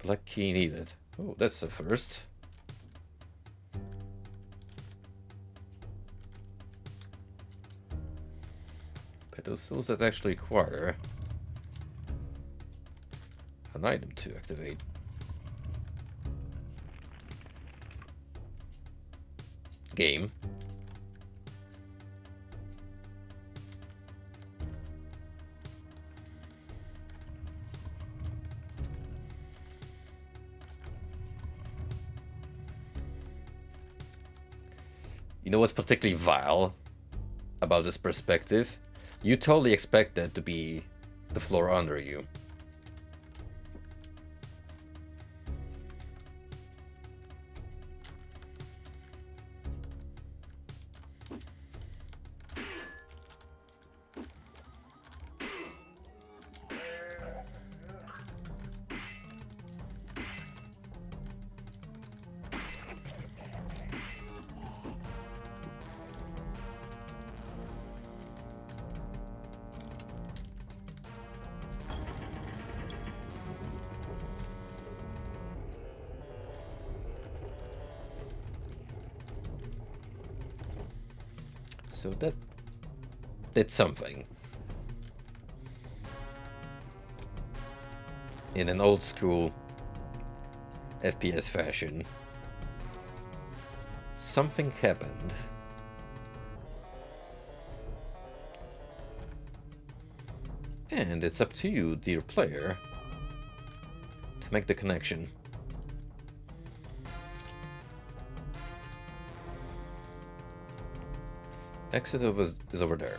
Black key needed. Oh, that's the first. Pedestals that actually require an item to activate. Game. You know what's particularly vile about this perspective? You totally expect that to be the floor under you. So that did something. In an old school FPS fashion, something happened. And it's up to you, dear player, to make the connection. Exit is over there.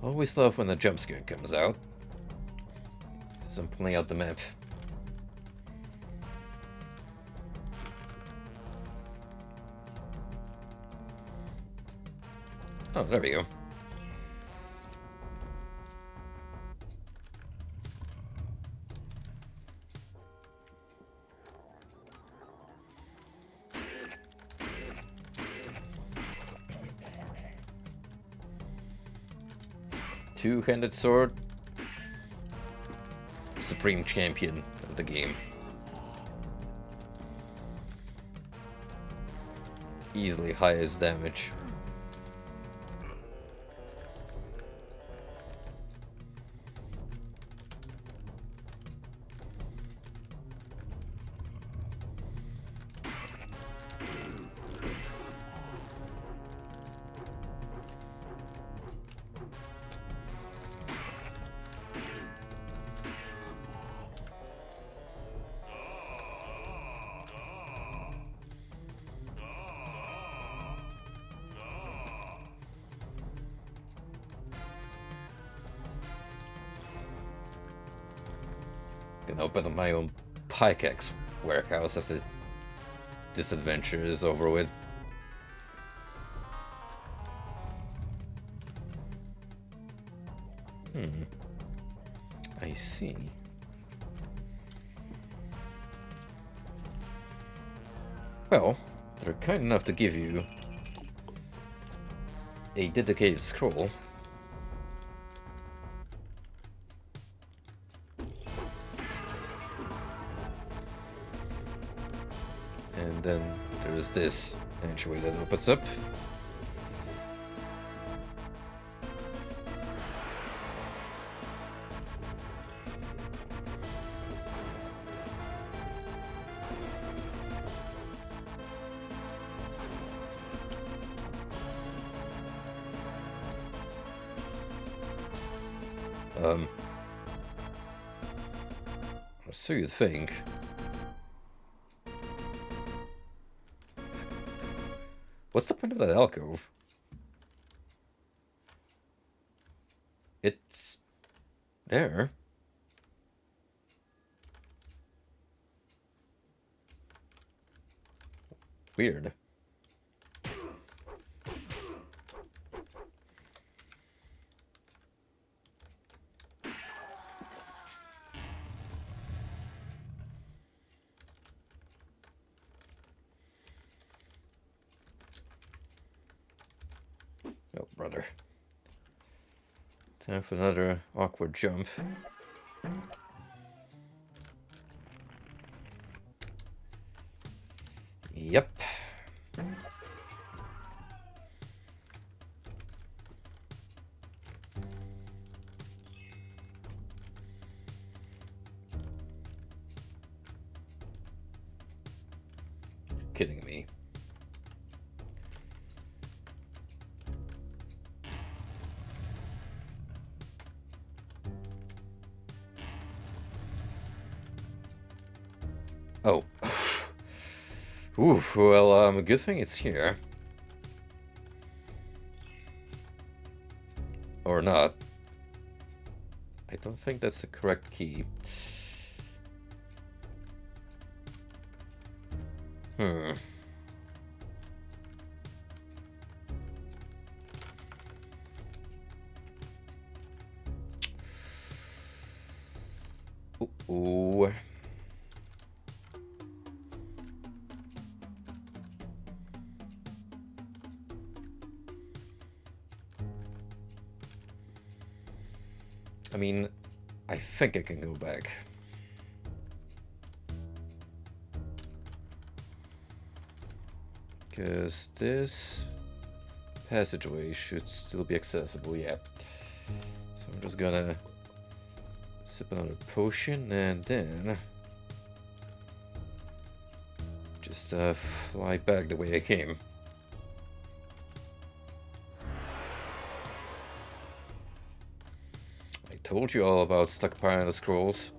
Always love when a jump scare comes out. As I'm pulling out the map. Oh, there we go. Two-handed sword. Supreme champion of the game. Easily highest damage. Can open up my own pickaxe warehouse after this adventure is over with. I see. Well, they're kind enough to give you a dedicated scroll. And then there's this entryway that opens up. So you'd think. What's the point of that alcove? It's there. Weird. Oh, brother. Time for another awkward jump. Yep. Kidding me. Oh. Oof, well, good thing it's here. Or not. I don't think that's the correct key. Hmm. Ooh. I mean, I think I can go back. Because this passageway should still be accessible, yeah. So I'm just gonna sip another potion and then just fly back the way I came. I told you all about stockpiling the scrolls.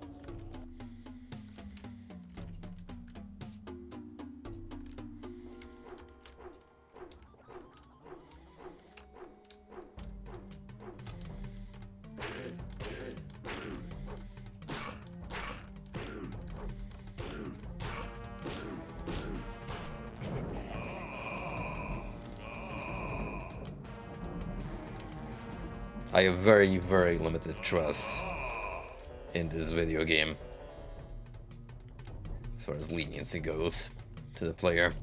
I have very, very limited trust in this video game as far as leniency goes to the player.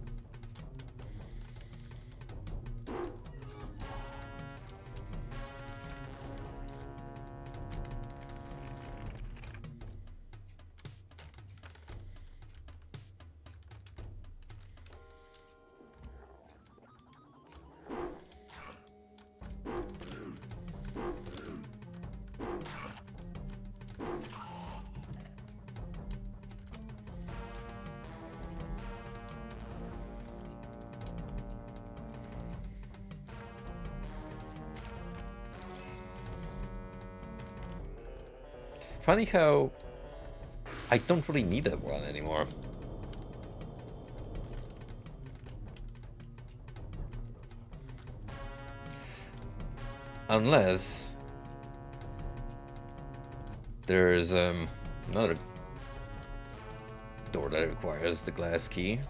Funny how I don't really need that one anymore. Unless there's another door that requires the glass key.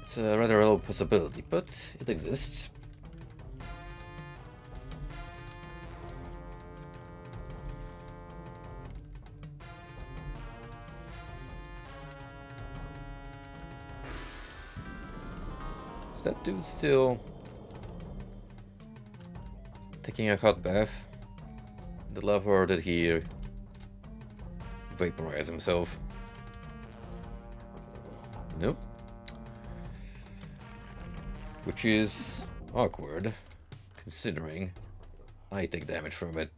It's a rather low possibility, but it exists. Is that dude still taking a hot bath in the lava, or did he vaporize himself? Nope. Which is awkward, considering I take damage from it.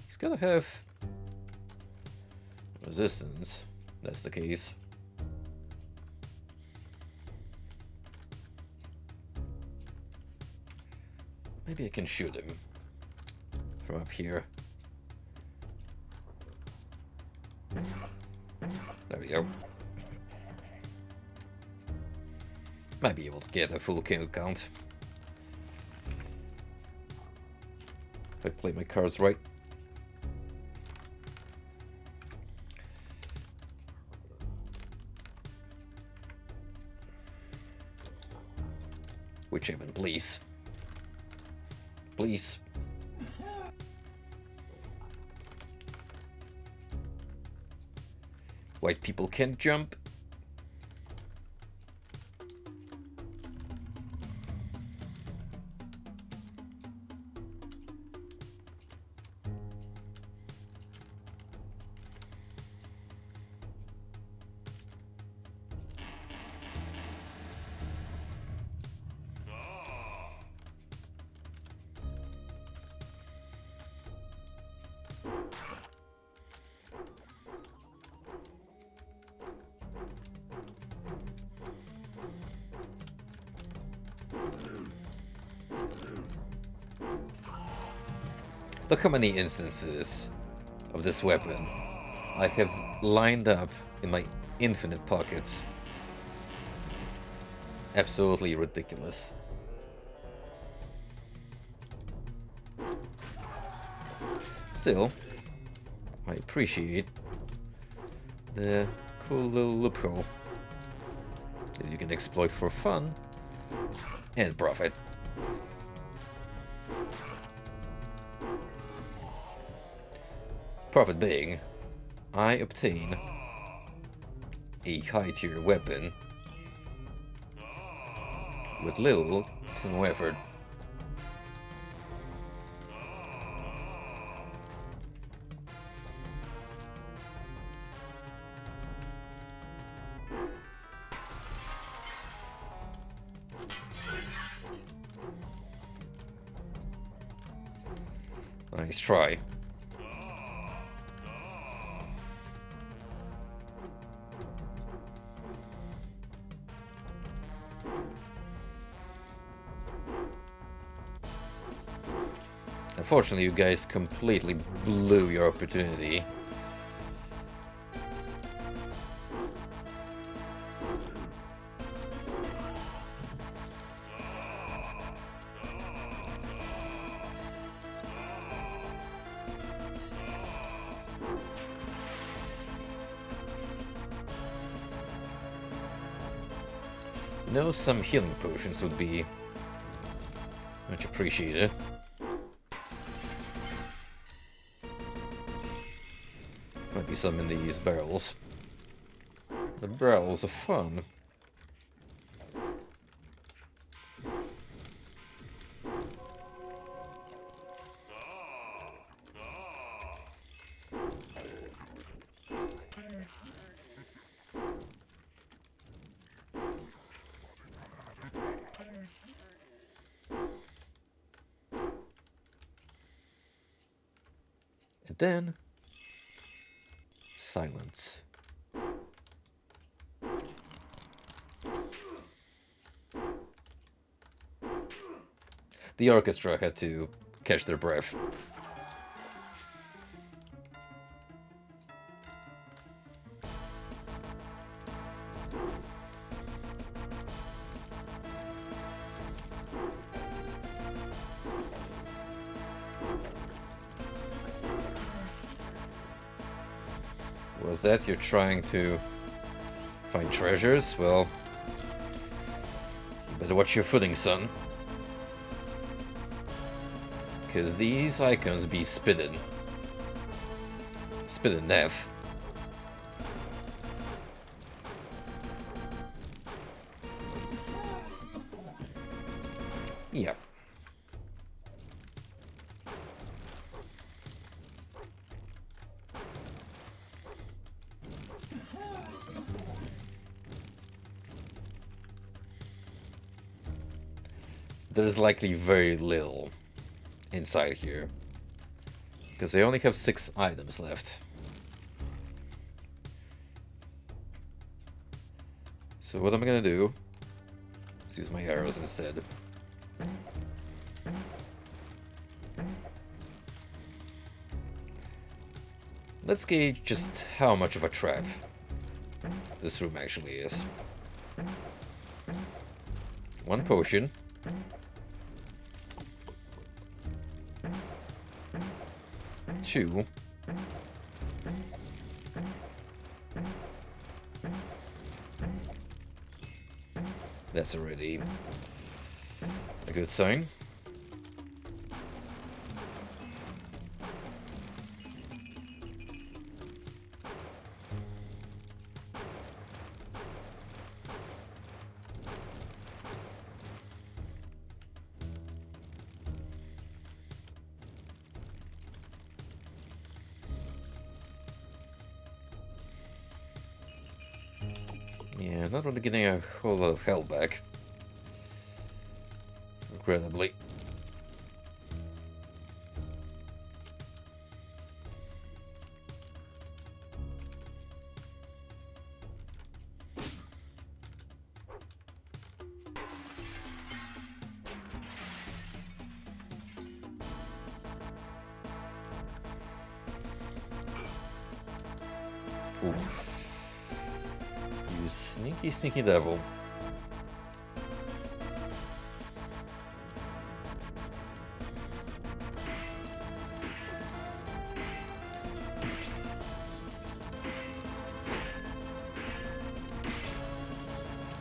He's gotta have resistance, that's the case. Maybe I can shoot him from up here. Might be able to get a full kill count. If I play my cards right. Witchaven, please. Please. White people can't jump. Look how many instances of this weapon I have lined up in my infinite pockets. Absolutely ridiculous. Still, I appreciate the cool little loophole that you can exploit for fun and profit. Profit being, I obtain a high tier weapon with little to no effort. Nice try. Unfortunately, you guys completely blew your opportunity. You know, some healing potions would be much appreciated. Might be some in these barrels. The barrels are fun. And then silence. The orchestra had to catch their breath. Was that you're trying to find treasures? Well, you better watch your footing, son. Because these icons be spitting. Spitting death. Yep. There's likely very little inside here, because I only have 6 items left. So what I'm gonna do is use my arrows instead. Let's gauge just how much of a trap this room actually is. One potion. Two. That's already a good sign. Yeah, not really getting a whole lot of health back. Incredibly. Ooh. You sneaky, sneaky devil.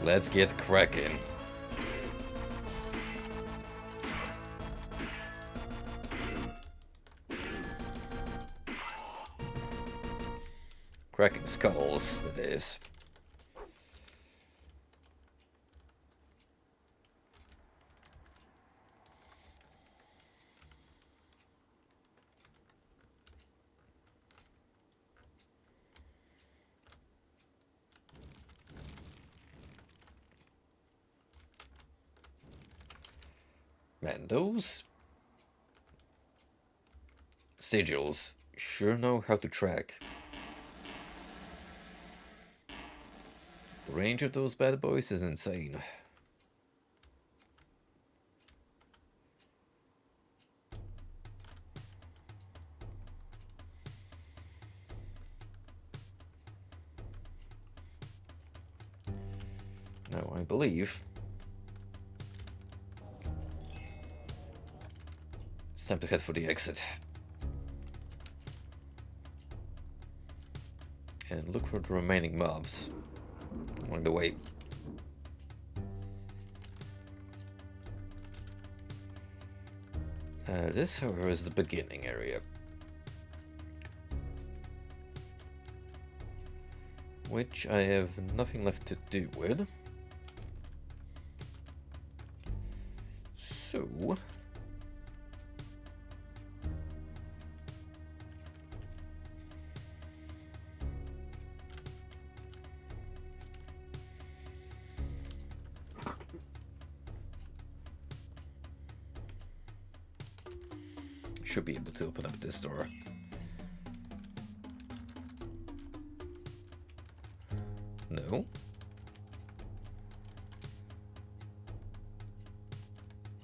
Let's get cracking. Cracking skulls, that is. Man, those sigils sure know how to track. The range of those bad boys is insane. Now, I believe it's time to head for the exit. And look for the remaining mobs along the way. This, however, is the beginning area, which I have nothing left to do with. So should be able to open up this door. No.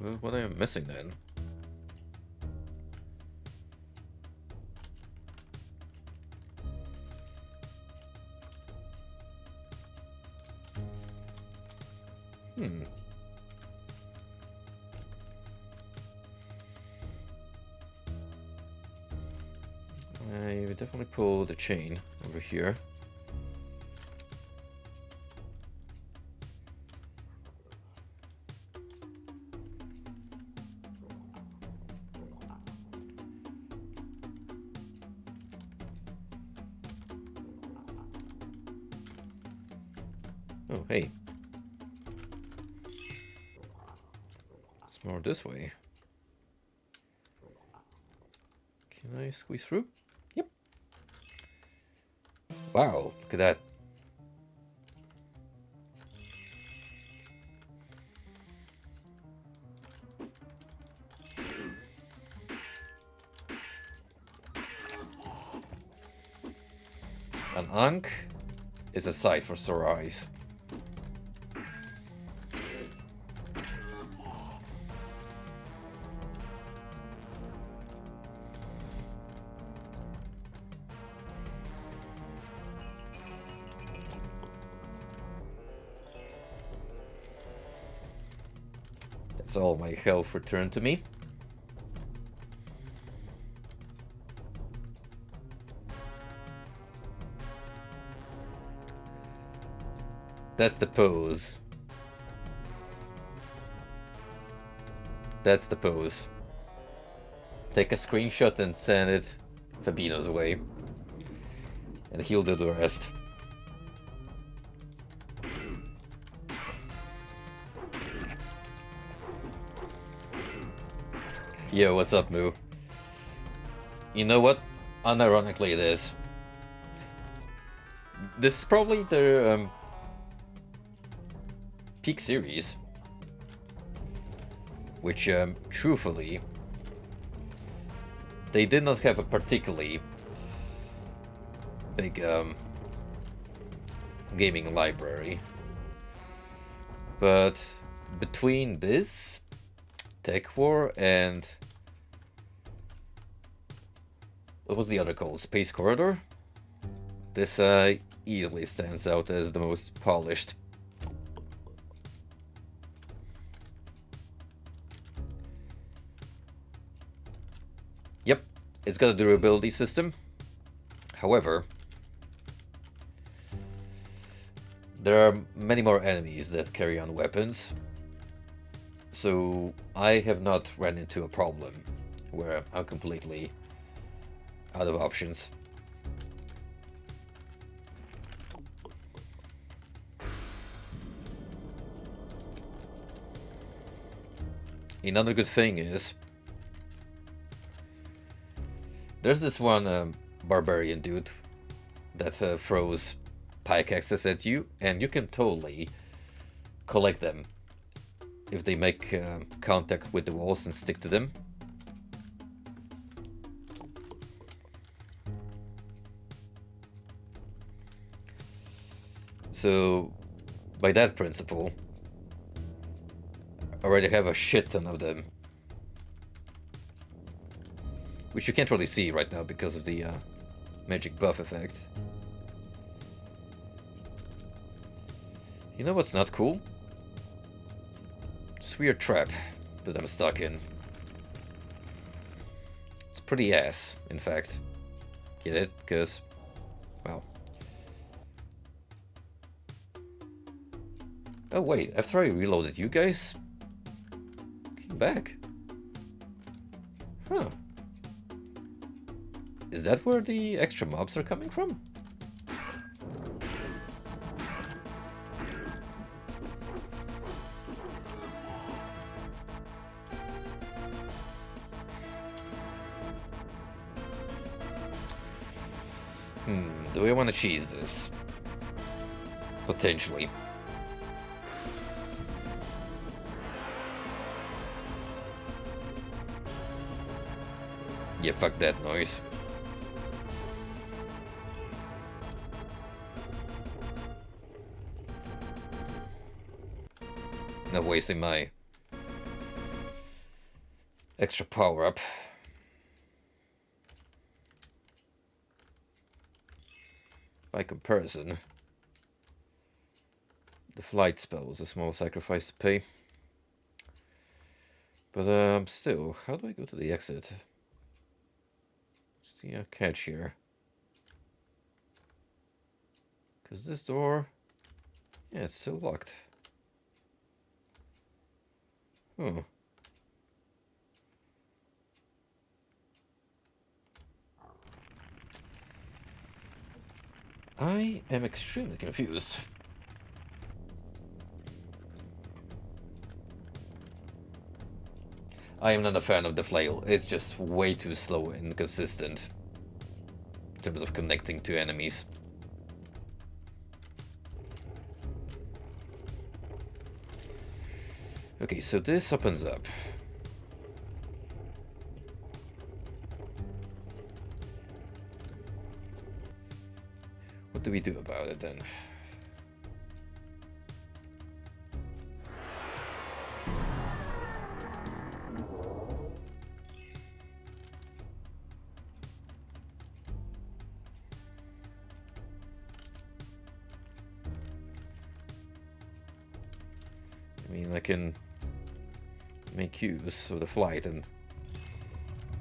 Well, what am I missing then? I would definitely pull the chain over here. Oh, hey. It's more this way. Can I squeeze through? Yep. Wow, look at that. An Ankh is a sight for sore eyes. So all my health returned to me. That's the pose. That's the pose. Take a screenshot and send it Fabino's way. And he'll do the rest. Yo, what's up, Moo? You know what? Unironically, it is. This is probably their peak series. Which, truthfully, they did not have a particularly big gaming library. But between this, Tech War, and what was the other called? Space Corridor? This easily stands out as the most polished. Yep, it's got a durability system. However, there are many more enemies that carry on weapons. So I have not run into a problem where I'm completely out of options. Another good thing is there's this one barbarian dude that throws pickaxes at you, and you can totally collect them if they make contact with the walls and stick to them. So, by that principle, I already have a shit ton of them. Which you can't really see right now because of the magic buff effect. You know what's not cool? This weird trap that I'm stuck in. It's pretty ass, in fact. Get it? Because, well... Oh wait, after I reloaded, you guys came back. Huh. Is that where the extra mobs are coming from? Do we want to cheese this? Potentially. Yeah, fuck that noise. Not wasting my extra power up. By comparison, the flight spell was a small sacrifice to pay. But still, how do I go to the exit? What's the catch here? Because this door, yeah, it's still locked. Hmm. I am extremely confused. I am not a fan of the flail. It's just way too slow and inconsistent in terms of connecting to enemies. Okay, so this opens up. What do we do about it then? I mean, I can make use of the flight and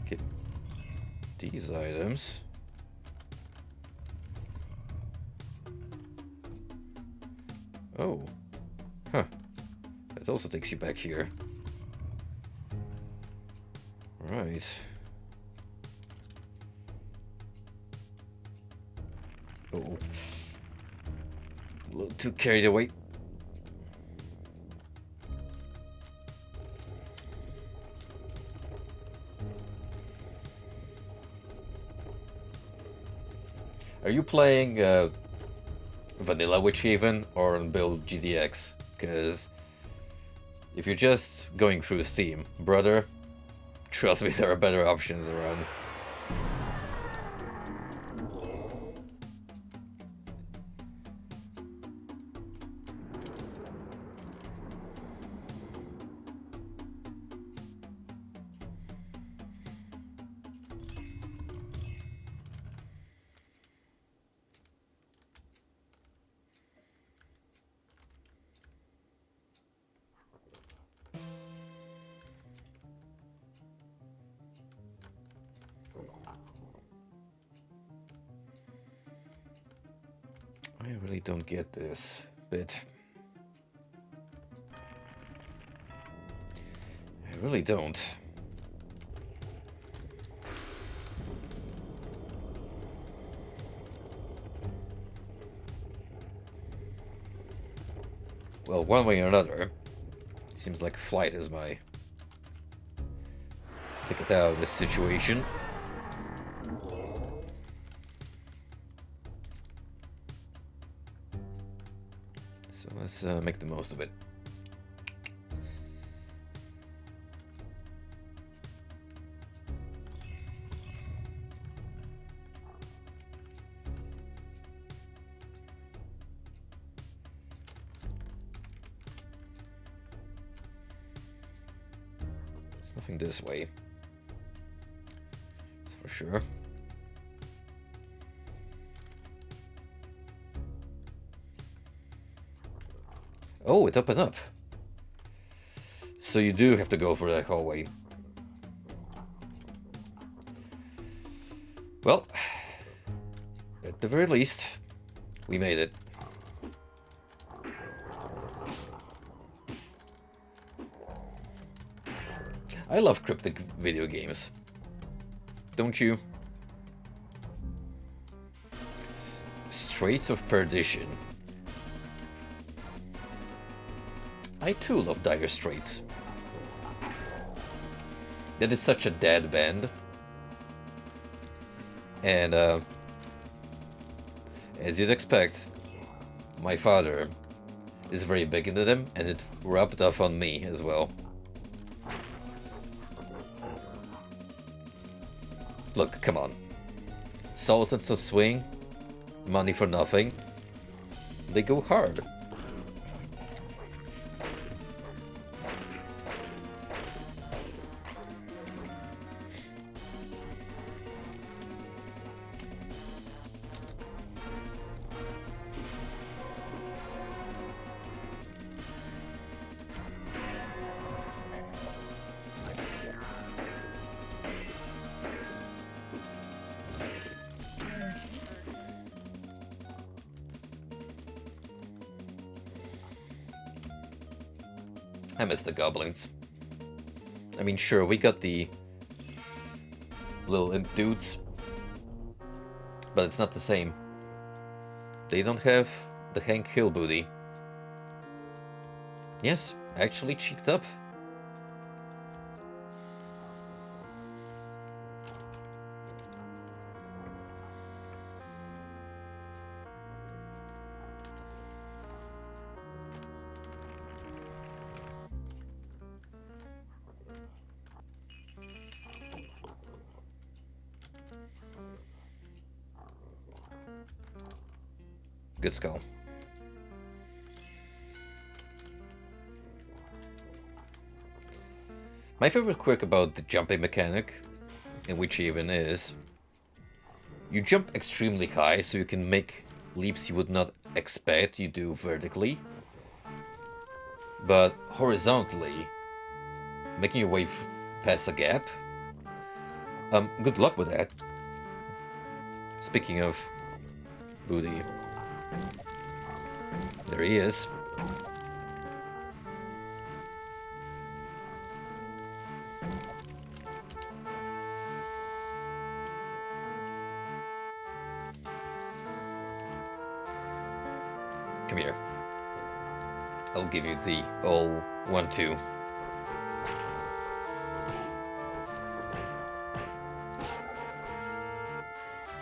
get these items. Oh. Huh. That also takes you back here. Right. Oh. A little too carried away. Are you playing vanilla Witchaven or on build GDX? Because if you're just going through Steam, brother, trust me, there are better options around. I really don't get this bit. I really don't. Well, one way or another, it seems like flight is my ticket out of this situation. So let's make the most of it. It's nothing this way. That's for sure. Oh, it opened up. So you do have to go for that hallway. Well, at the very least, we made it. I love cryptic video games. Don't you? Straits of Perdition. I too love Dire Straits. That is such a dead band. And as you'd expect, my father is very big into them, and it rubbed off on me as well. Look, come on. Sultans of Swing, Money for Nothing. They go hard. I miss the goblins. I mean, sure, we got the little imp dudes, but it's not the same. They don't have the Hank Hill booty. Yes, actually cheeked up. Good skull. My favorite quirk about the jumping mechanic, in Witchaven, is you jump extremely high so you can make leaps you would not expect you do vertically, but horizontally making your way past the gap. Good luck with that. Speaking of booty, there he is. Come here. I'll give you the all 1-2.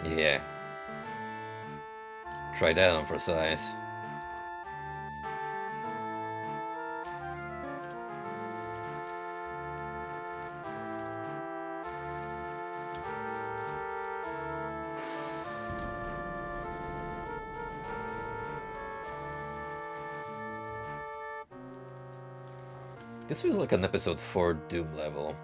Yeah. Try that on for size. This feels like an episode 4 Doom level.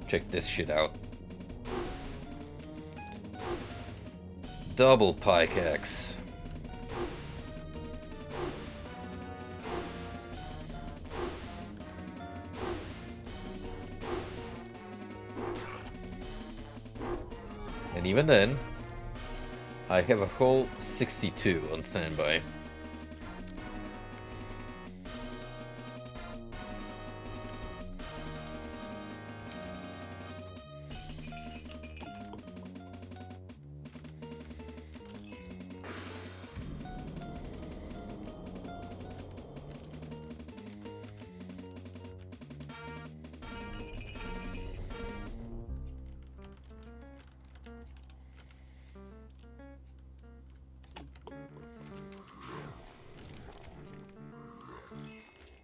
Check this shit out. Double pickaxe. And even then, I have a whole 62 on standby.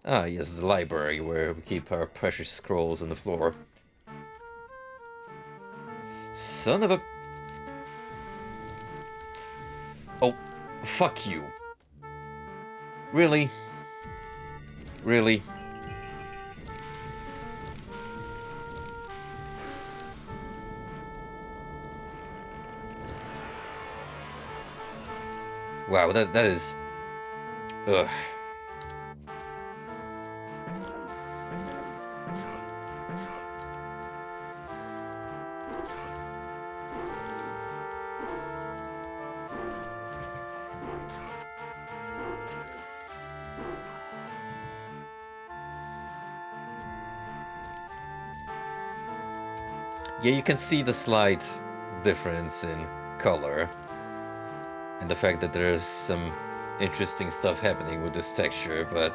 Ah, yes, the library where we keep our precious scrolls on the floor. Son of a... Oh, fuck you. Really? Really? Wow, that is... Ugh. Yeah, you can see the slight difference in color. And the fact that there's some interesting stuff happening with this texture, but...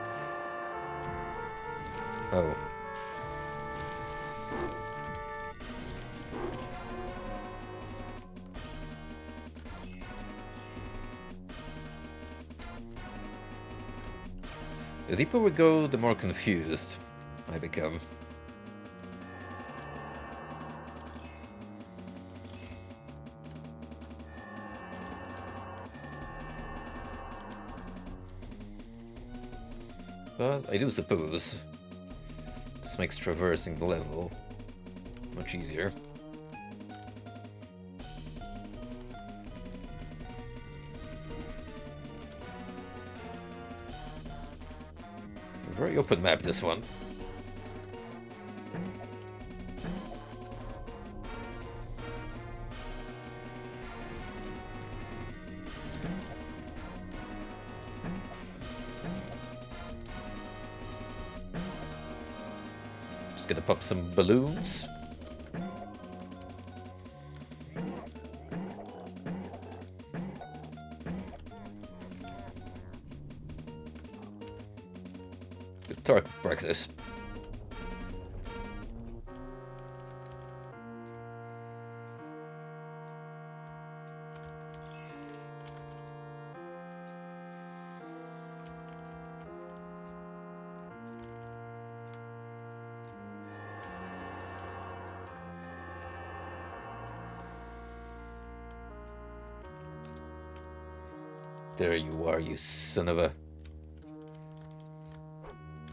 Oh. The deeper we go, the more confused I become. But I do suppose this makes traversing the level much easier. A very open map, this one. Just gonna pop some balloons. Good target practice. There you are, you son of a...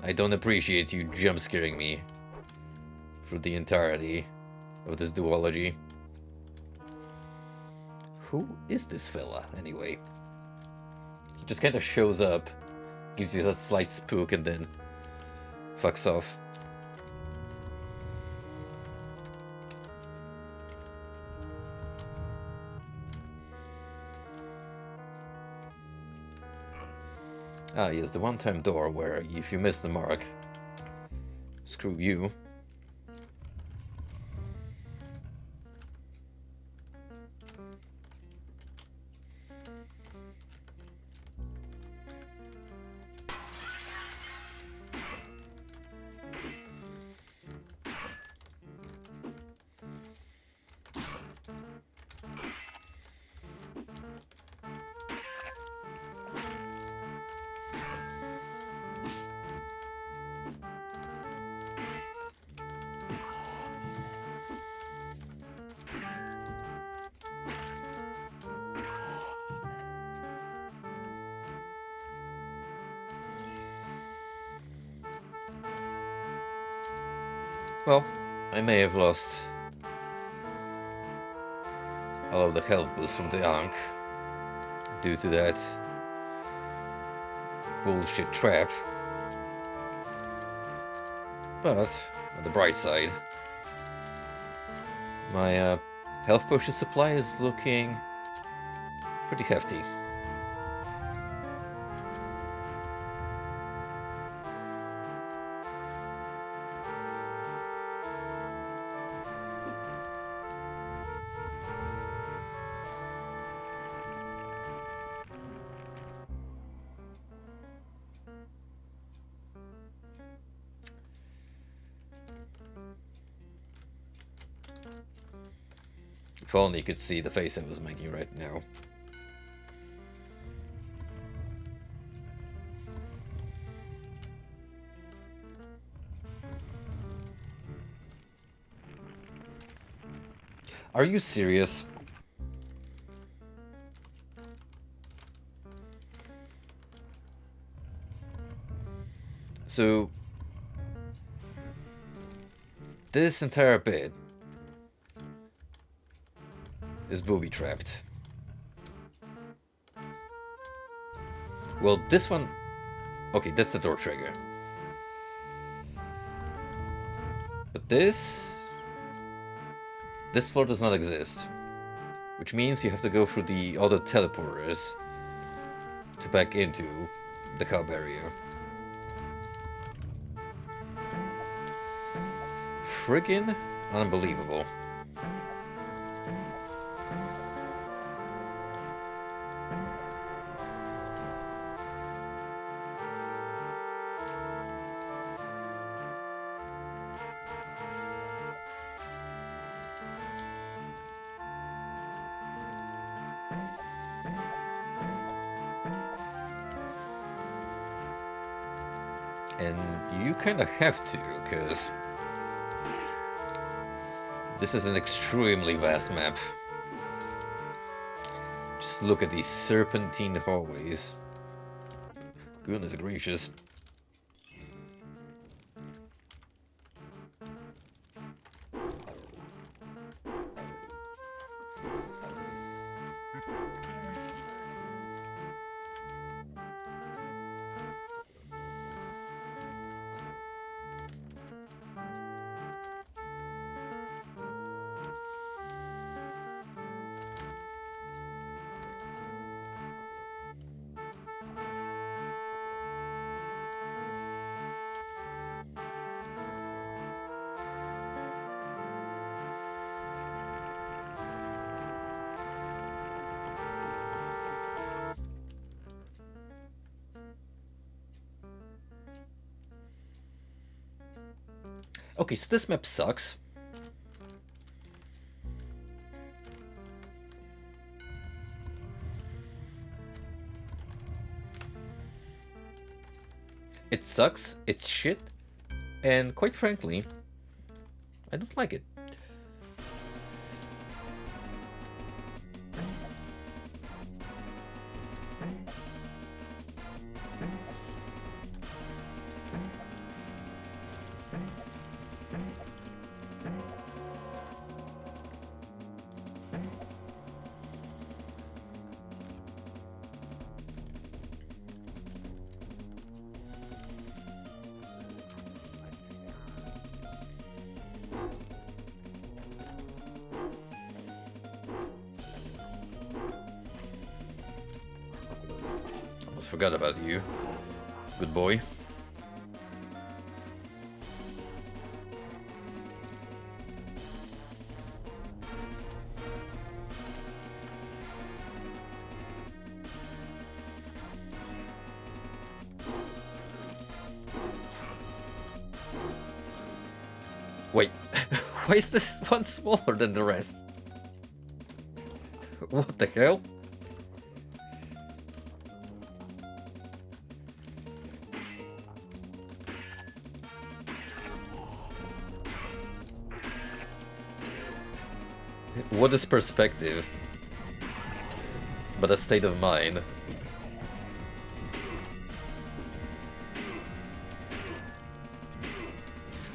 I don't appreciate you jump scaring me for the entirety of this duology. Who is this fella, anyway? He just kind of shows up, gives you a slight spook, and then fucks off. Ah, yes, the one-time door where if you miss the mark, screw you. Well, I may have lost all of the health boost from the Ankh due to that bullshit trap. But, on the bright side, my health potion supply is looking pretty hefty. If only you could see the face I was making right now. Are you serious? So, this entire bit is booby-trapped. Well, this one... Okay, that's the door trigger. But this floor does not exist. Which means you have to go through the other teleporters to back into the hub area. Friggin' unbelievable. And you kind of have to, because this is an extremely vast map. Just look at these serpentine hallways. Goodness gracious. Okay, so this map sucks. It sucks, it's shit, and quite frankly, I don't like it. almost forgot about you. Good boy. Wait, why is this one smaller than the rest? What the hell? What is perspective? But a state of mind.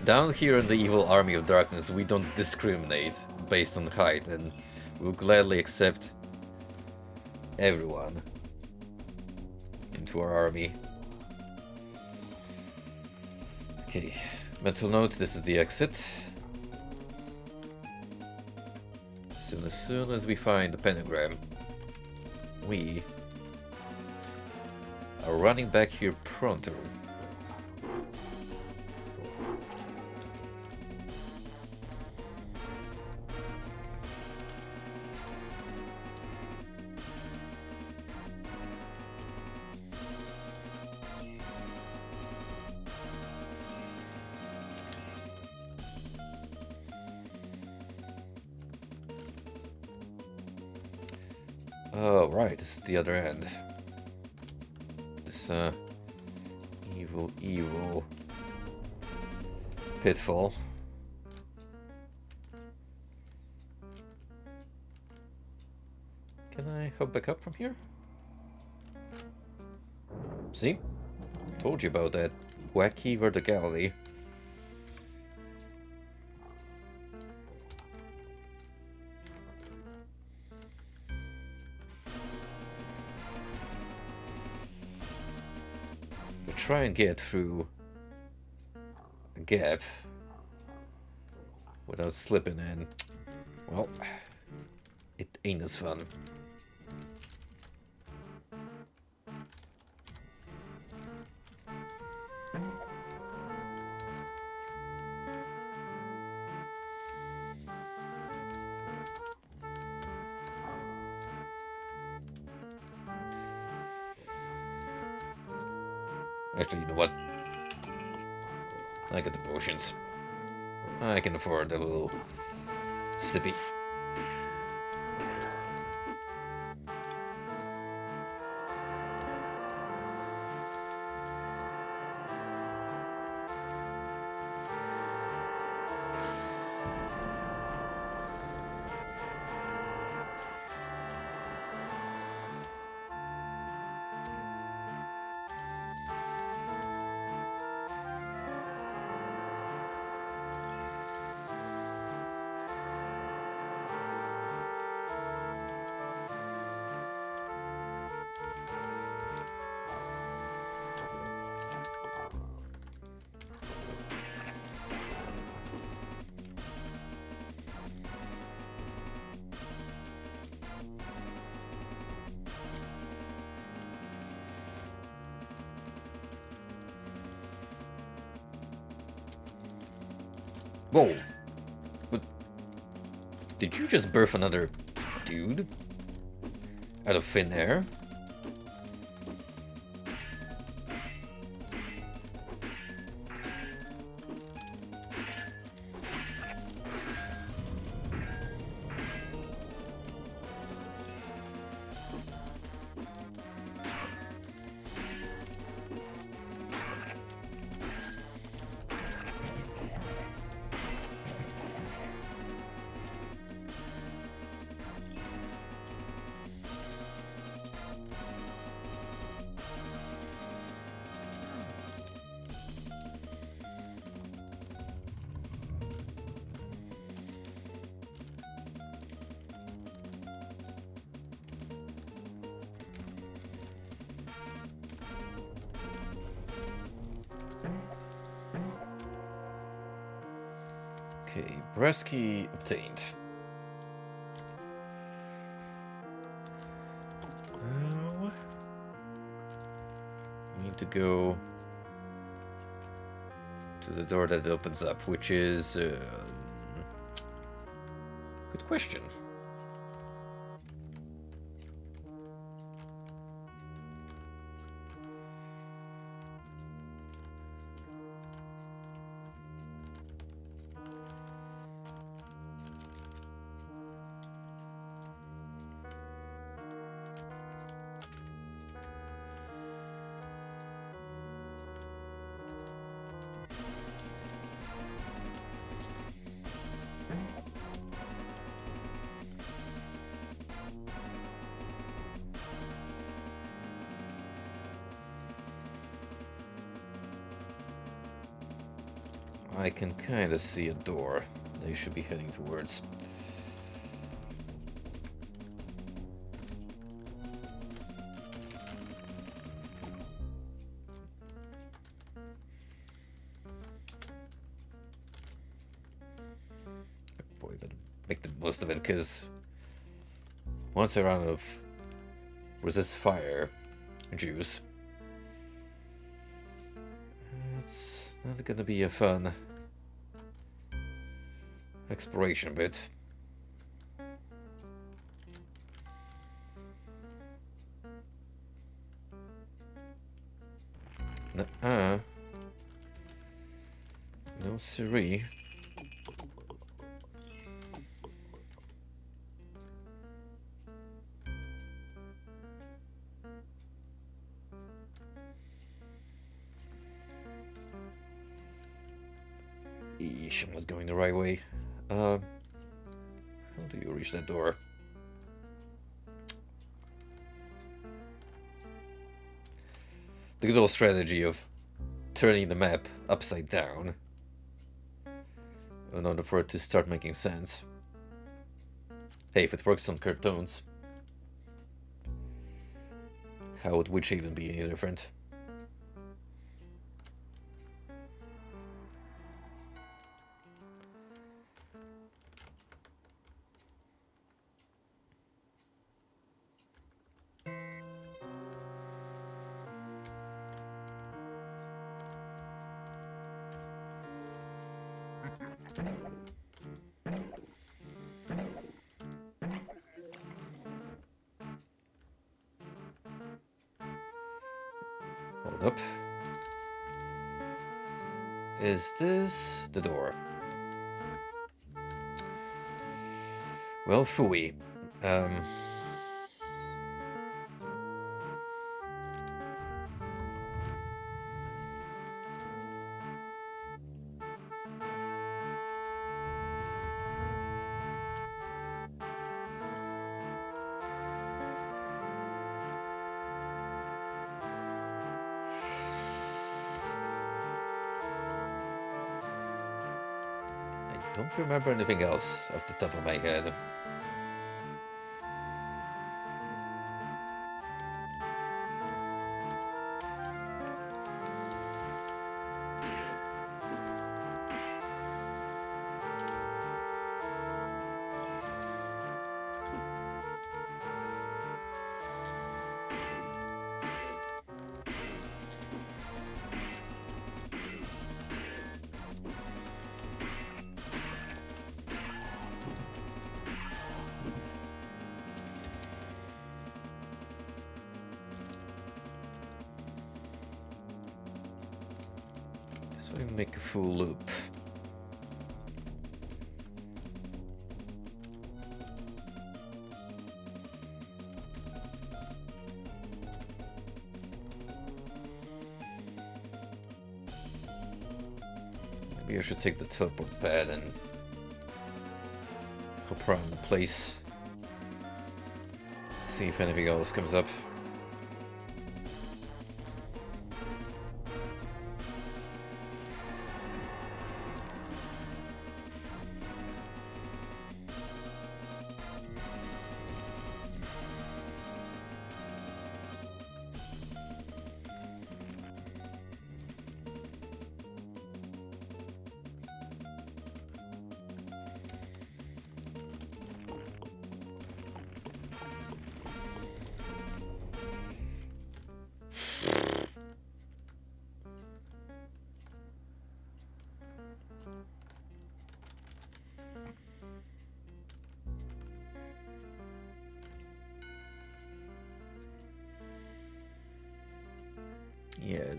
Down here in the evil army of darkness, we don't discriminate based on height, and we'll gladly accept everyone into our army. Okay, mental note, this is the exit. As soon as we find the pentagram, we are running back here pronto. Oh, right, this is the other end. This, evil pitfall. Can I hop back up from here? See? Told you about that wacky verticality. Try and get through a gap without slipping in. Well, it ain't as fun. Actually, you know what? I got the potions. I can afford a little sippy. Whoa! What? Did you just birth another dude? Out of thin air? Okay, brass key obtained. go to the door that opens up, which is... good question. I can kind of see a door they should be heading towards. Boy, better make the most of it, because once they're out of resist fire juice, it's not gonna be a fun exploration bit. No siree. Eesh, I'm not going the right way. How do you reach that door? The good old strategy of turning the map upside down in order for it to start making sense. Hey, if it works on cartoons, how would Witchaven be any different? Hold up. Is this the door? Well, phooey. I don't remember anything else off the top of my head. So I make a full loop. Maybe I should take the teleport pad and hop around the place. See if anything else comes up.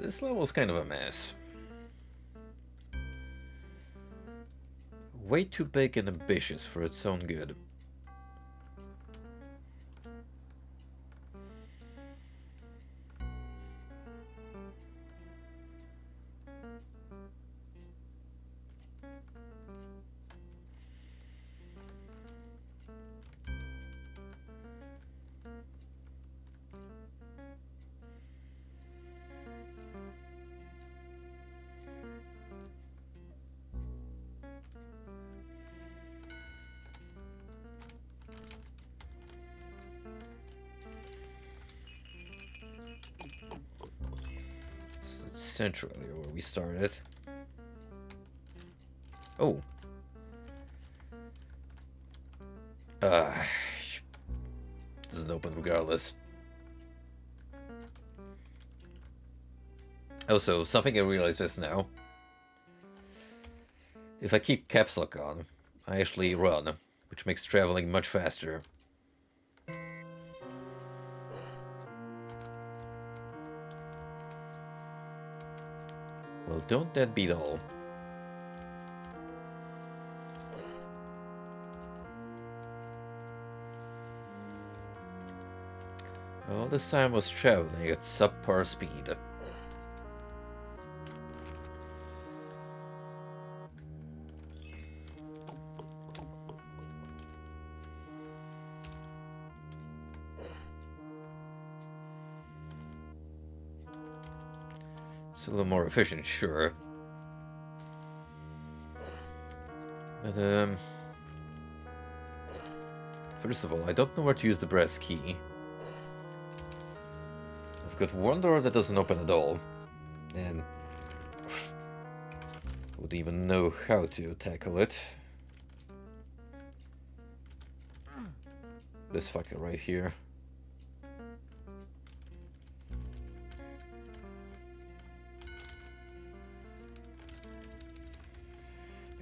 This level's kind of a mess. Way too big and ambitious for its own good. Centrally where we started. Oh. Doesn't open regardless. Also, something I realized just now. If I keep caps lock on, I actually run, which makes traveling much faster. Well, don't that beat all? All this time I was traveling at subpar speed. It's a little more efficient, sure. But, first of all, I don't know where to use the brass key. I've got one door that doesn't open at all. And wouldn't even know how to tackle it. This fucker right here.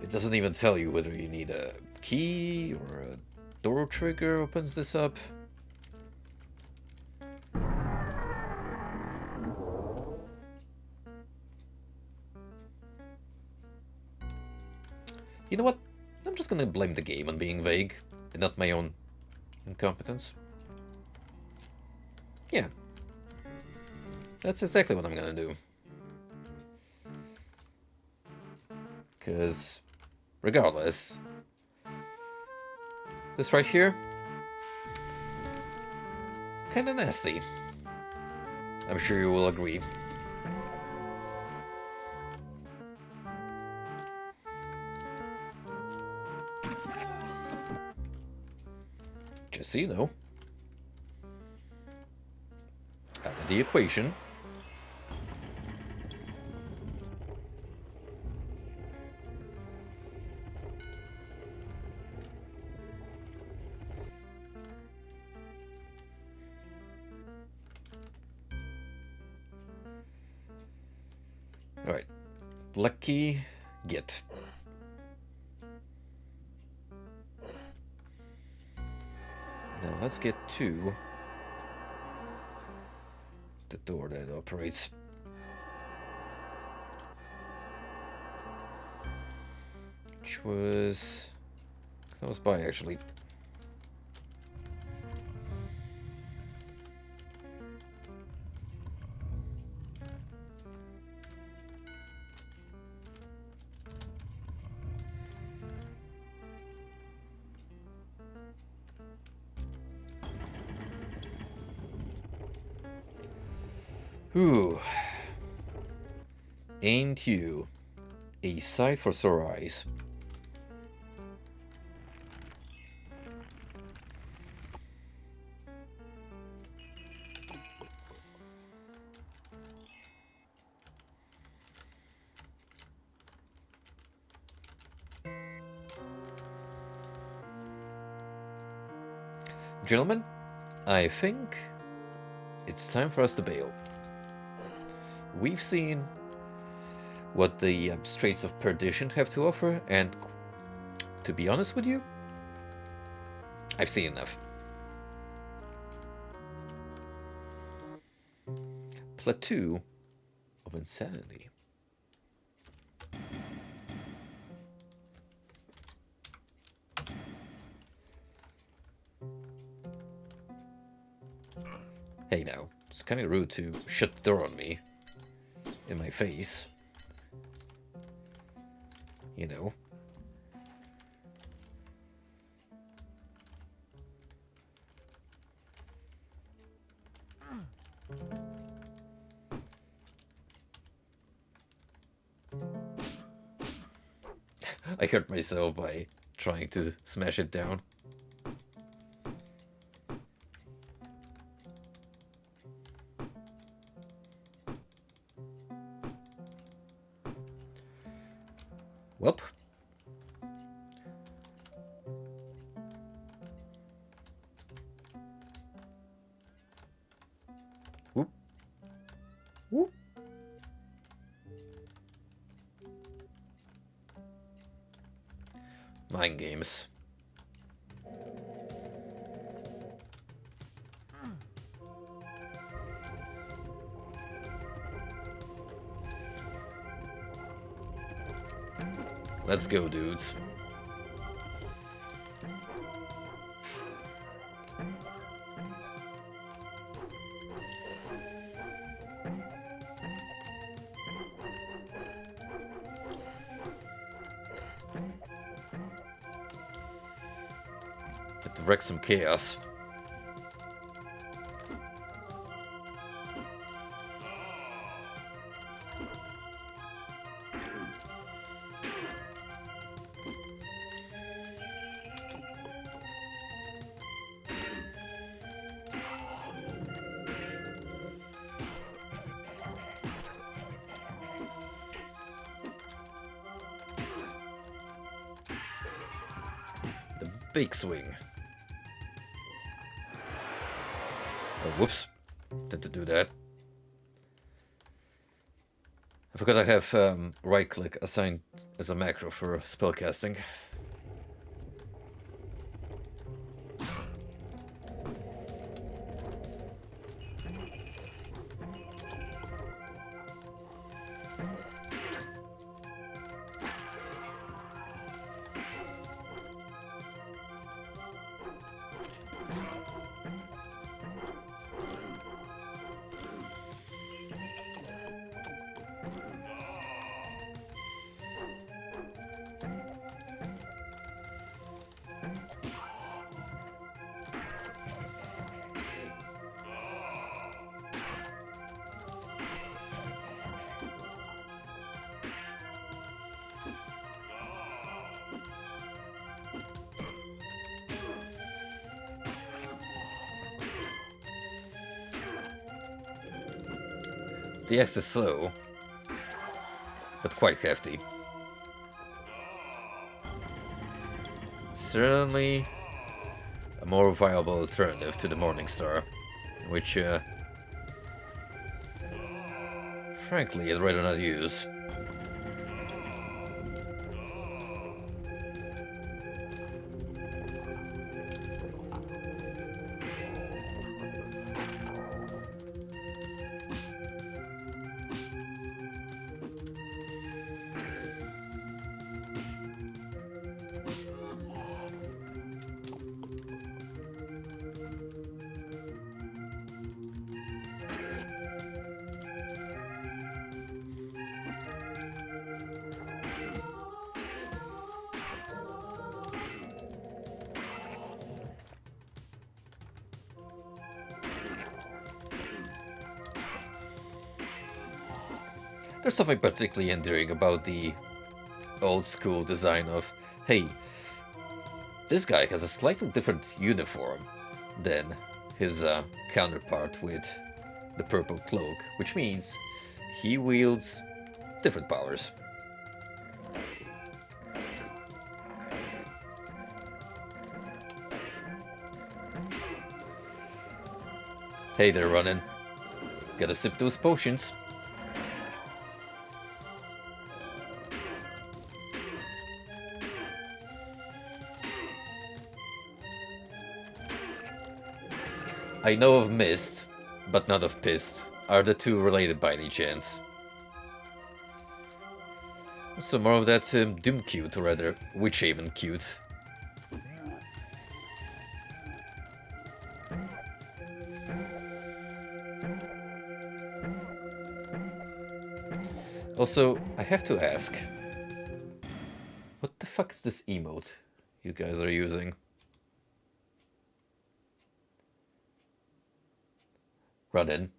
It doesn't even tell you whether you need a key or a door trigger opens this up. You know what? I'm just gonna blame the game on being vague and not my own incompetence. Yeah. That's exactly what I'm gonna do. Because, regardless, this right here, kinda nasty. I'm sure you will agree. Just so you know. Out of the equation. Alright. Black key, get. Now let's get to the door that operates. Which was close by, actually. Ooh. Ain't you a sight for sore eyes? Gentlemen, I think it's time for us to bail. We've seen what the Straits of Perdition have to offer, and to be honest with you, I've seen enough. Plateau of insanity. Hey now, it's kind of rude to shut the door on me. In my face. You know. I hurt myself by trying to smash it down. Whoop. Whoop. Whoop. Mind games. Let's go, dudes. But to wreak some chaos. Big swing. Oh, whoops. Didn't do that. I forgot I have right click assigned as a macro for spellcasting. The X is slow, but quite hefty. Certainly a more viable alternative to the Morningstar, which, frankly, I'd rather not use. There's something particularly endearing about the old school design of, hey, this guy has a slightly different uniform than his counterpart with the purple cloak, which means he wields different powers. Hey there, Ronin. Gotta sip those potions. I know of Mist, but not of Pissed. Are the two related by any chance? So more of that Doom cute, or rather, Witchaven cute. Also, I have to ask, what the fuck is this emote you guys are using? Run in.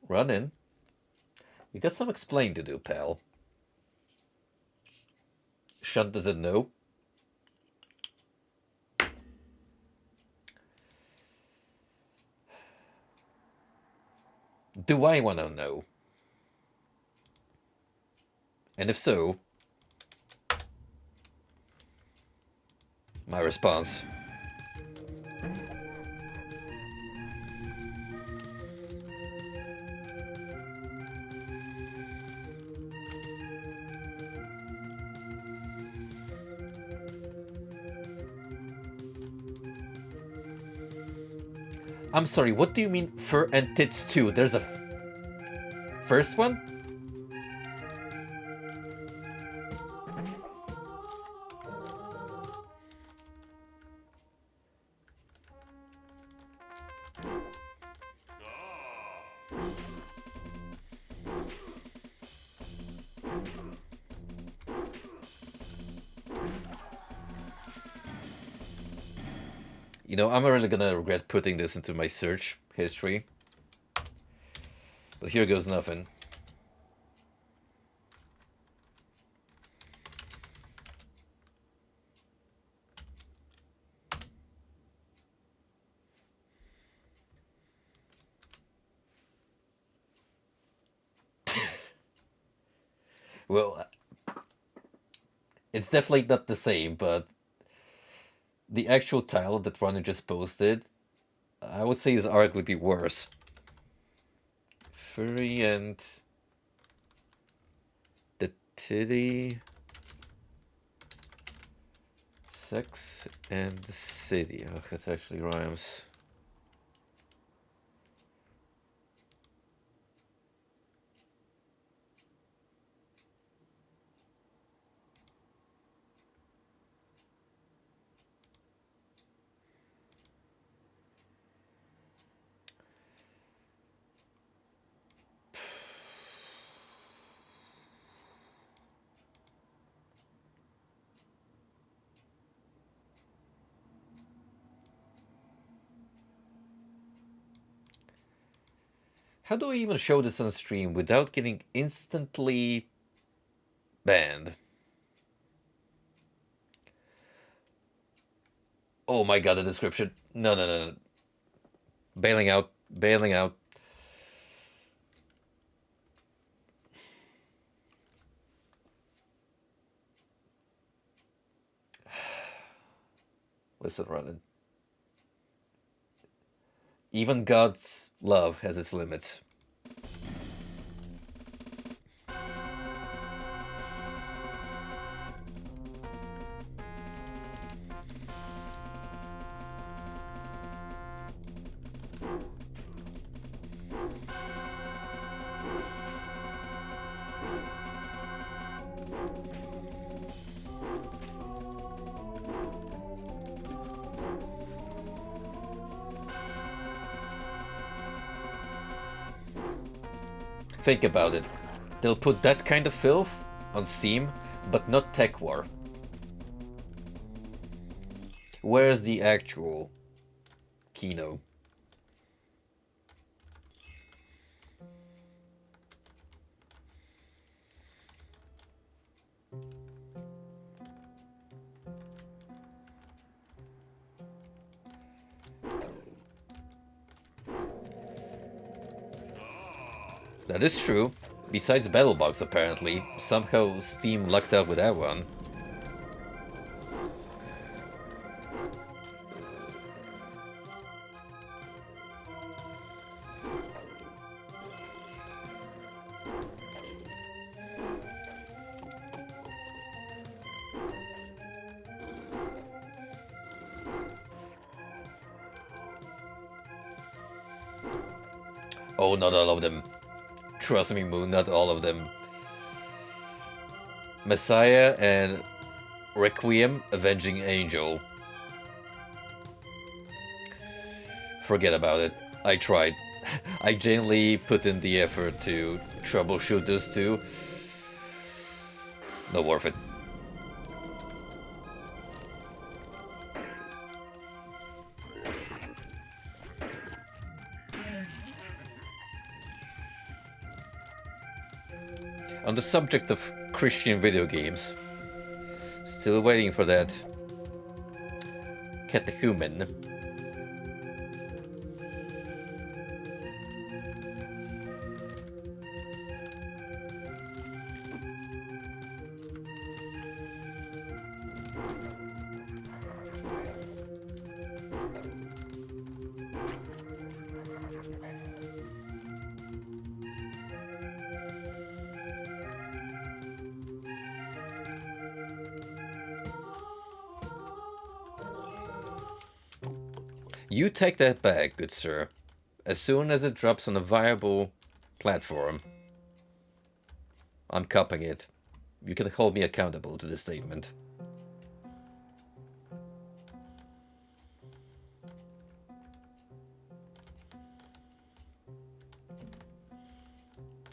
Run in. You got some explaining to do, pal. Shunt doesn't know. Do I want to know? And if so, my response. I'm sorry, what do you mean Fur and Tits 2? There's a first one? You know, I'm really gonna regret putting this into my search history. But here goes nothing. Well, it's definitely not the same, but the actual title that Ronnie just posted, I would say is arguably worse. Furry and the titty, Sex and the City. Oh, that actually rhymes. How do I even show this on stream without getting instantly banned? Oh my god, the description. No, no, no, no. Bailing out. Bailing out. Listen, Ronan. Even God's love has its limits. Think about it. They'll put that kind of filth on Steam, but not Tech War. Where's the actual Kino? That is true. Besides Battlebox, apparently. Somehow Steam lucked out with that one. Oh, not all of them. Trust me, Moon, not all of them. Messiah and Requiem Avenging Angel. Forget about it. I tried. I genuinely put in the effort to troubleshoot those two. Not worth it. On the subject of Christian video games, still waiting for that catechumen. You take that back, good sir. As soon as it drops on a viable platform, I'm cupping it. You can hold me accountable to this statement.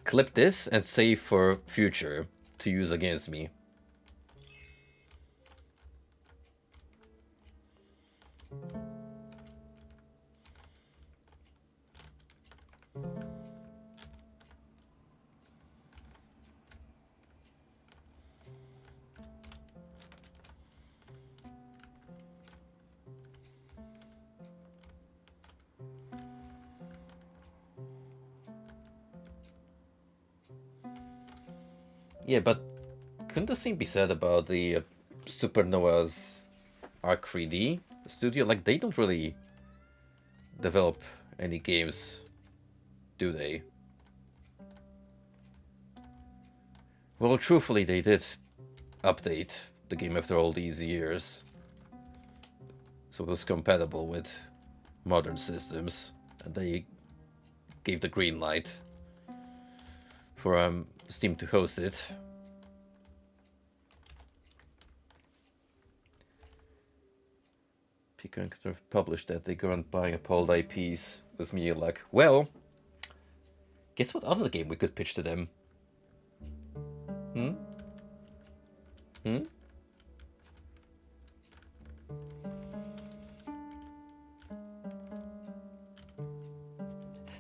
Clip this and save for future to use against me. Yeah, but couldn't the same be said about the Supernova's Arc 3D studio? Like, they don't really develop any games, do they? Well, truthfully, they did update the game after all these years, so it was compatible with modern systems, and they gave the green light for Steam to host it. Pico published that they go on buying appalled IPs with me like, well, guess what other game we could pitch to them?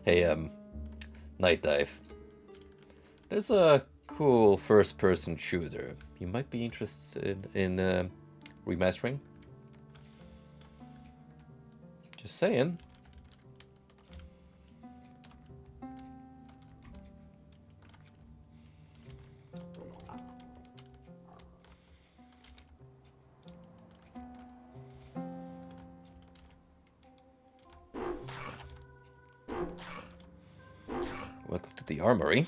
Hey, Night Dive. There's a cool first-person shooter. You might be interested in remastering. Just saying. Welcome to the armory.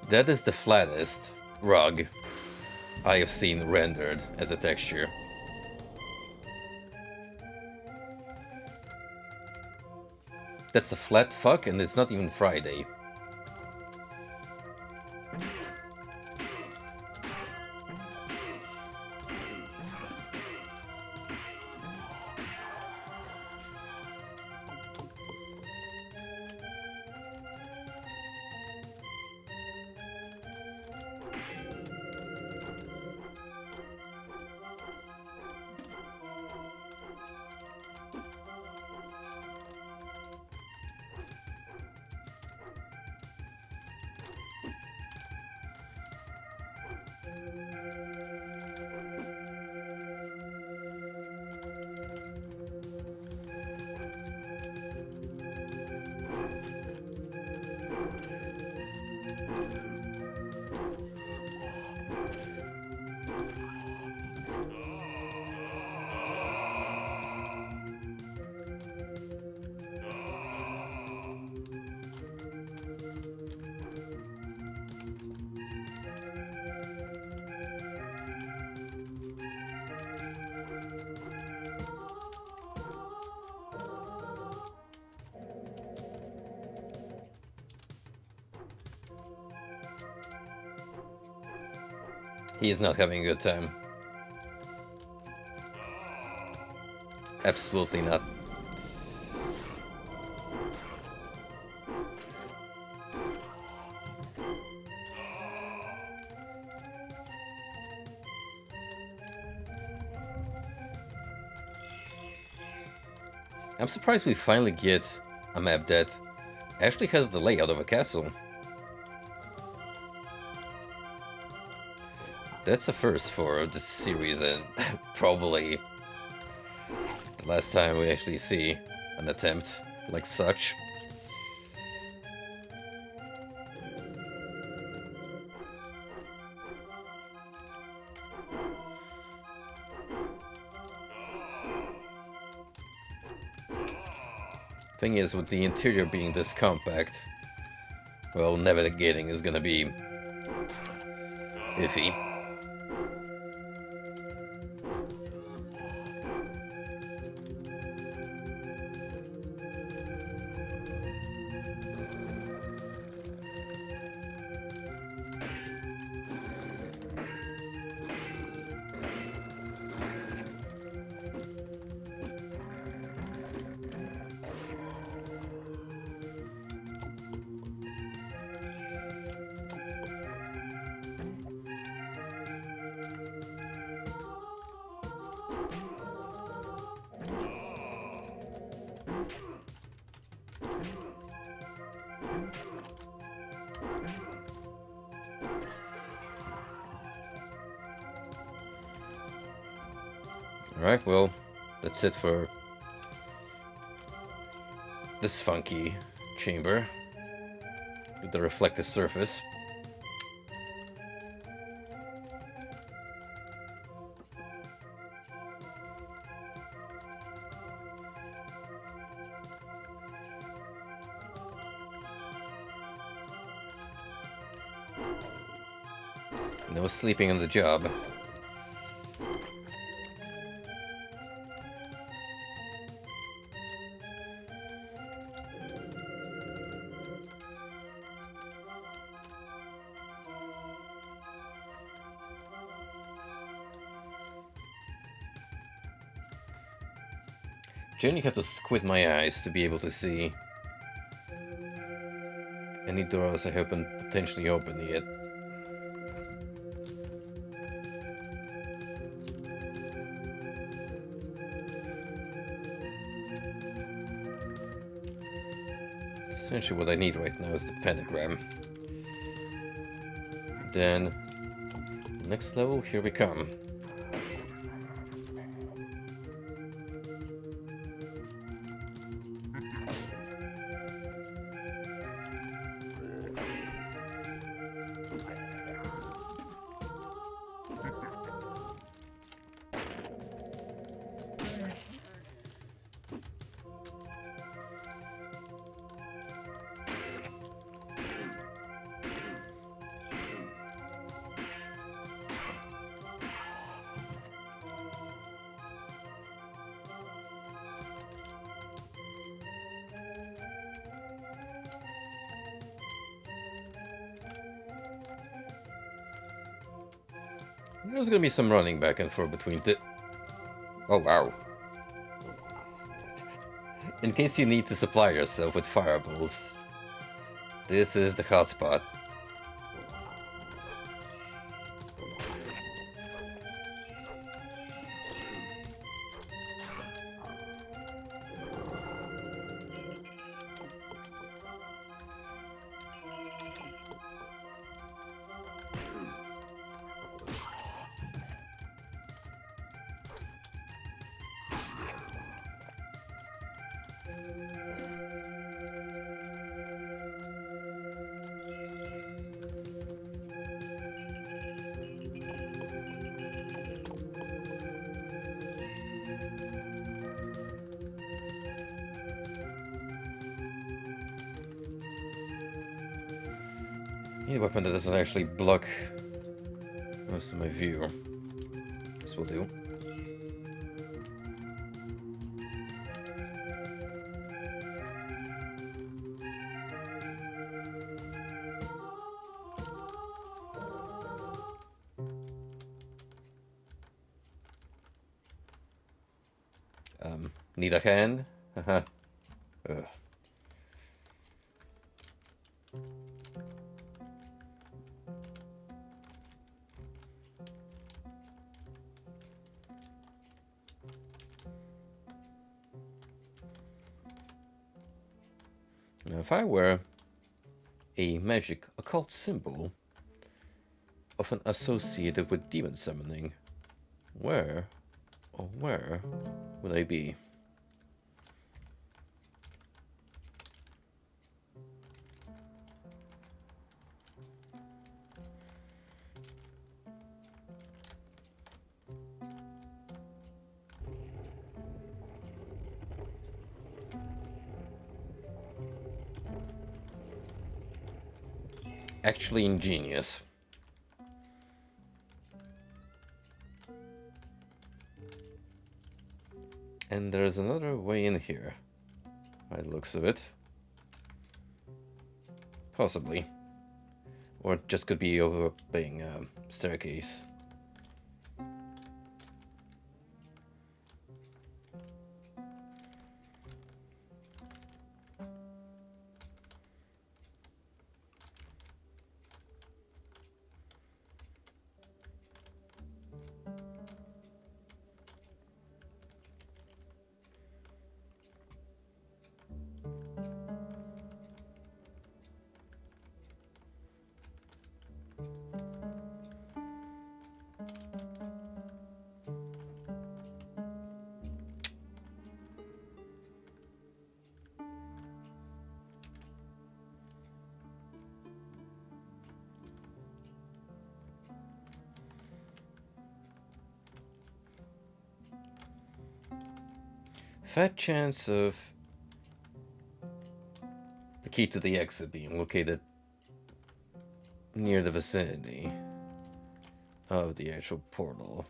That is the flattest rug I have seen rendered as a texture. That's the flat fuck, and it's not even Friday. He is not having a good time. Absolutely not. I'm surprised we finally get a map that actually has the layout of a castle. That's the first for this series, and probably the last time we actually see an attempt like such. Thing is, with the interior being this compact, well, navigating is gonna be iffy. Alright, well, that's it for this funky chamber with the reflective surface. No sleeping on the job. Generally have to squint my eyes to be able to see any doors I haven't potentially opened yet. Essentially what I need right now is the pentagram. Then, next level, here we come. There's gonna be some running back and forth between the... Oh, wow. In case you need to supply yourself with fireballs, this is the hotspot. Need a weapon that doesn't actually block most of my view. This will do. Need a hand? Haha. Ugh. Now, if I were a magic occult symbol, often associated with demon summoning, where, oh where, would I be? Actually ingenious. And there's another way in here, by the looks of it. Possibly. Or it just could be over being a staircase. Fat chance of the key to the exit being located near the vicinity of the actual portal.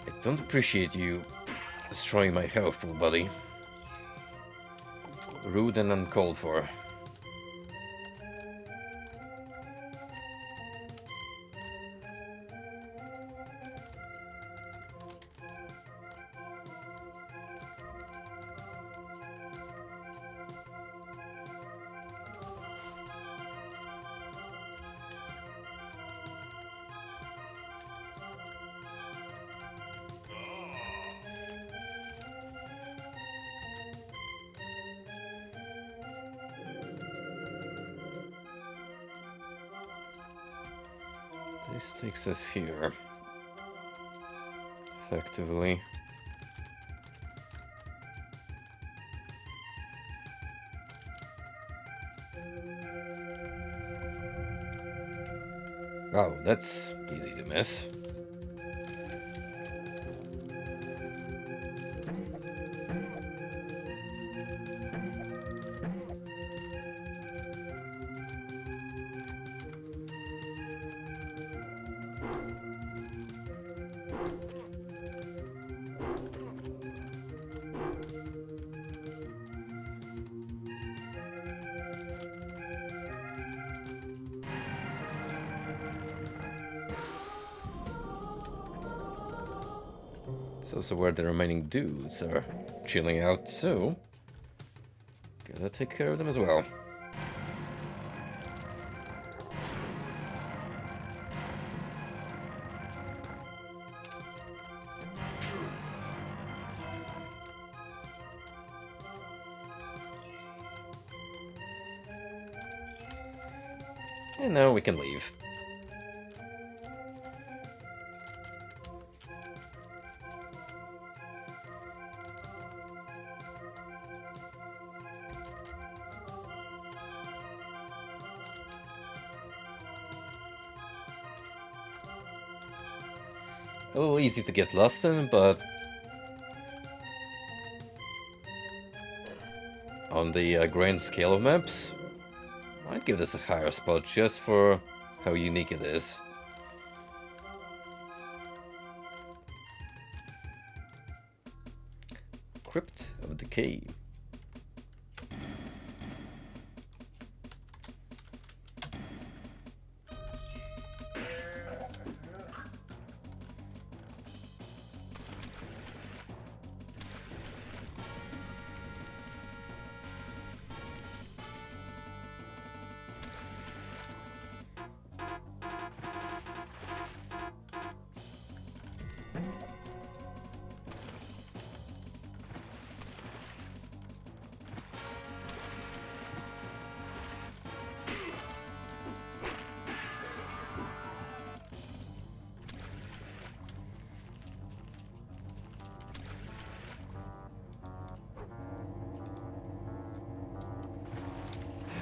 I don't appreciate you destroying my health pool, buddy. Rude and uncalled for. This takes us here. Effectively. Oh, that's easy to miss. It's also where the remaining dudes are chilling out, so gotta take care of them as well. And now we can leave. A little easy to get lost in, but on the grand scale of maps, I'd give this a higher spot just for how unique it is. Crypt of Decay.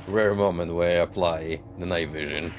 Rare moment where I apply the night vision.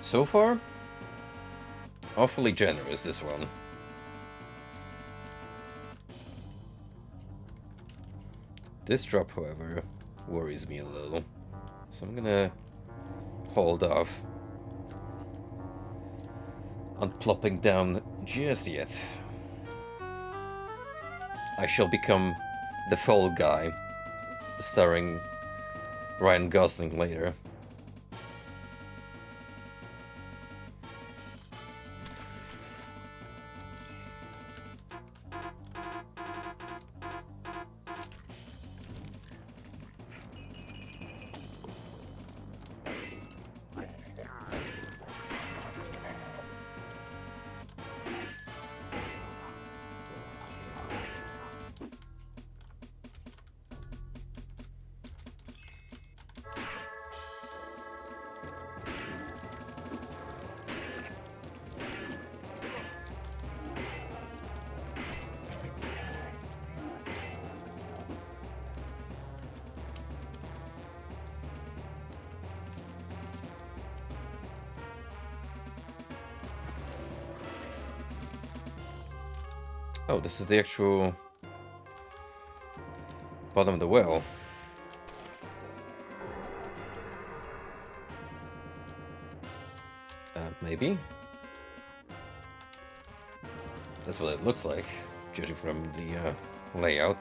So far, awfully generous, this one. This drop, however, worries me a little. So I'm gonna hold off on plopping down just yet. I shall become the Fall Guy, starring Ryan Gosling later. Oh, this is the actual bottom of the well. Maybe? That's what it looks like, judging from the layout.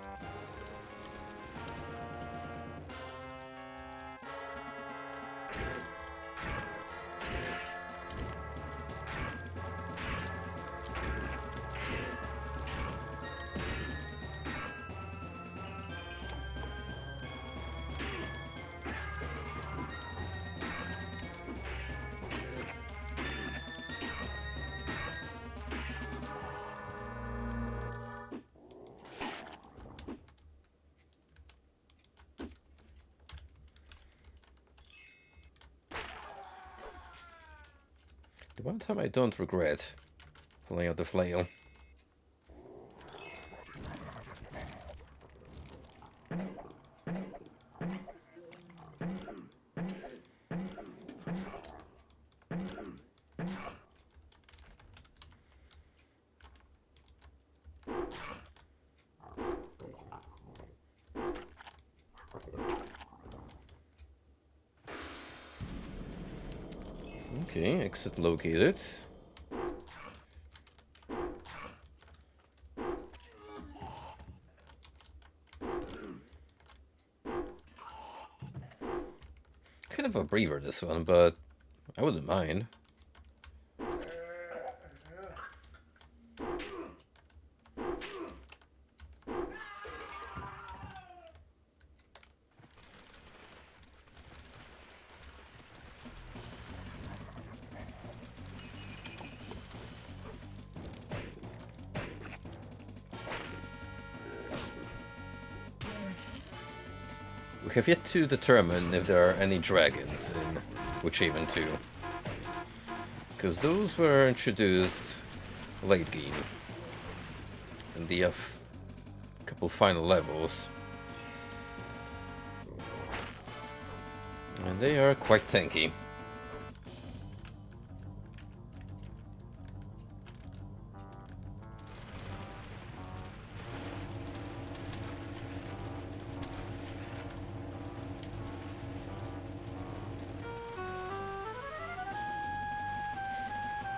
The one time I don't regret pulling out the flail. Okay, exit located. Kind of a breather, this one, but I wouldn't mind. We have yet to determine if there are any dragons in Witchaven 2. Because those were introduced late game. In the couple final levels. And they are quite tanky.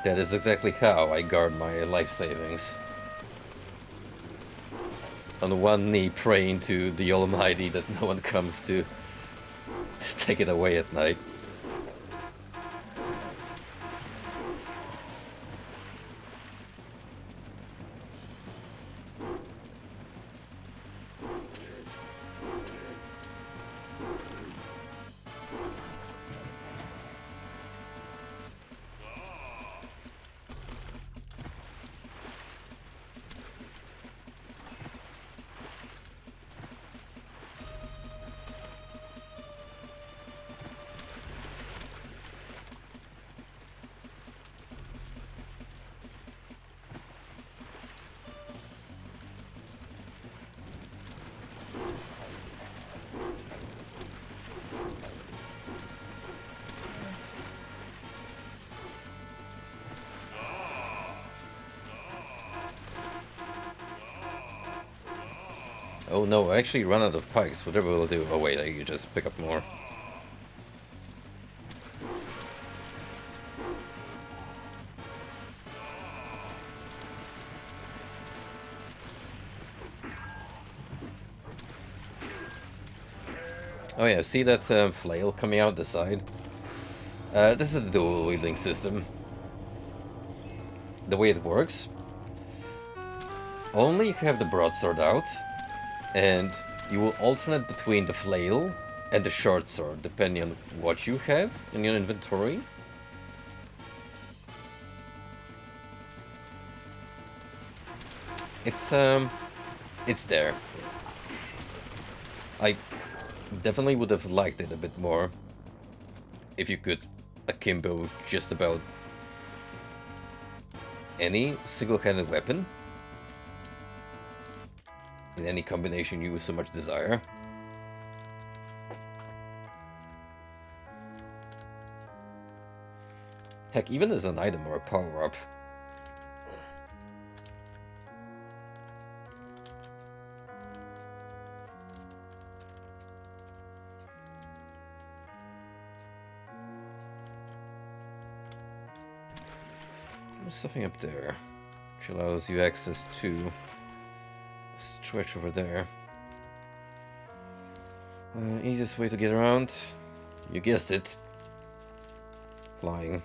That is exactly how I guard my life savings. On one knee praying to the Almighty that no one comes to take it away at night. Oh no, I actually run out of pikes, whatever we'll do. Oh wait, I can just pick up more. Oh yeah, see that flail coming out the side? This is the dual wielding system. The way it works, only if you have the broadsword out, and you will alternate between the flail and the short sword, depending on what you have in your inventory. It's there. I definitely would have liked it a bit more if you could akimbo just about any single-handed weapon in any combination you so much desire. Heck, even as an item or a power-up. There's something up there which allows you access to stretch over there. Easiest way to get around, you guessed it, flying.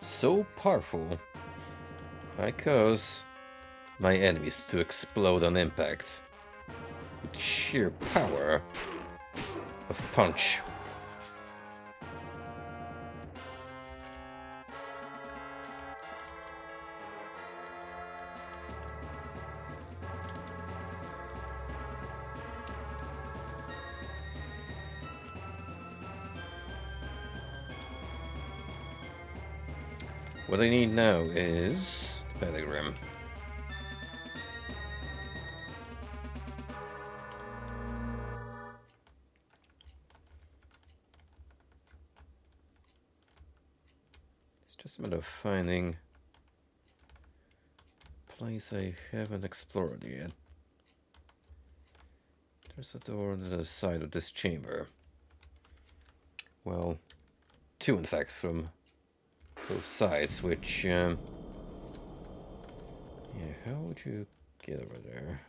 So powerful, I cause my enemies to explode on impact with sheer power of punch. What I need now is Pentagram. It's just a matter of finding a place I haven't explored yet. There's a door on the other side of this chamber. Well, two, in fact, from both sides, which... yeah, how would you get over there?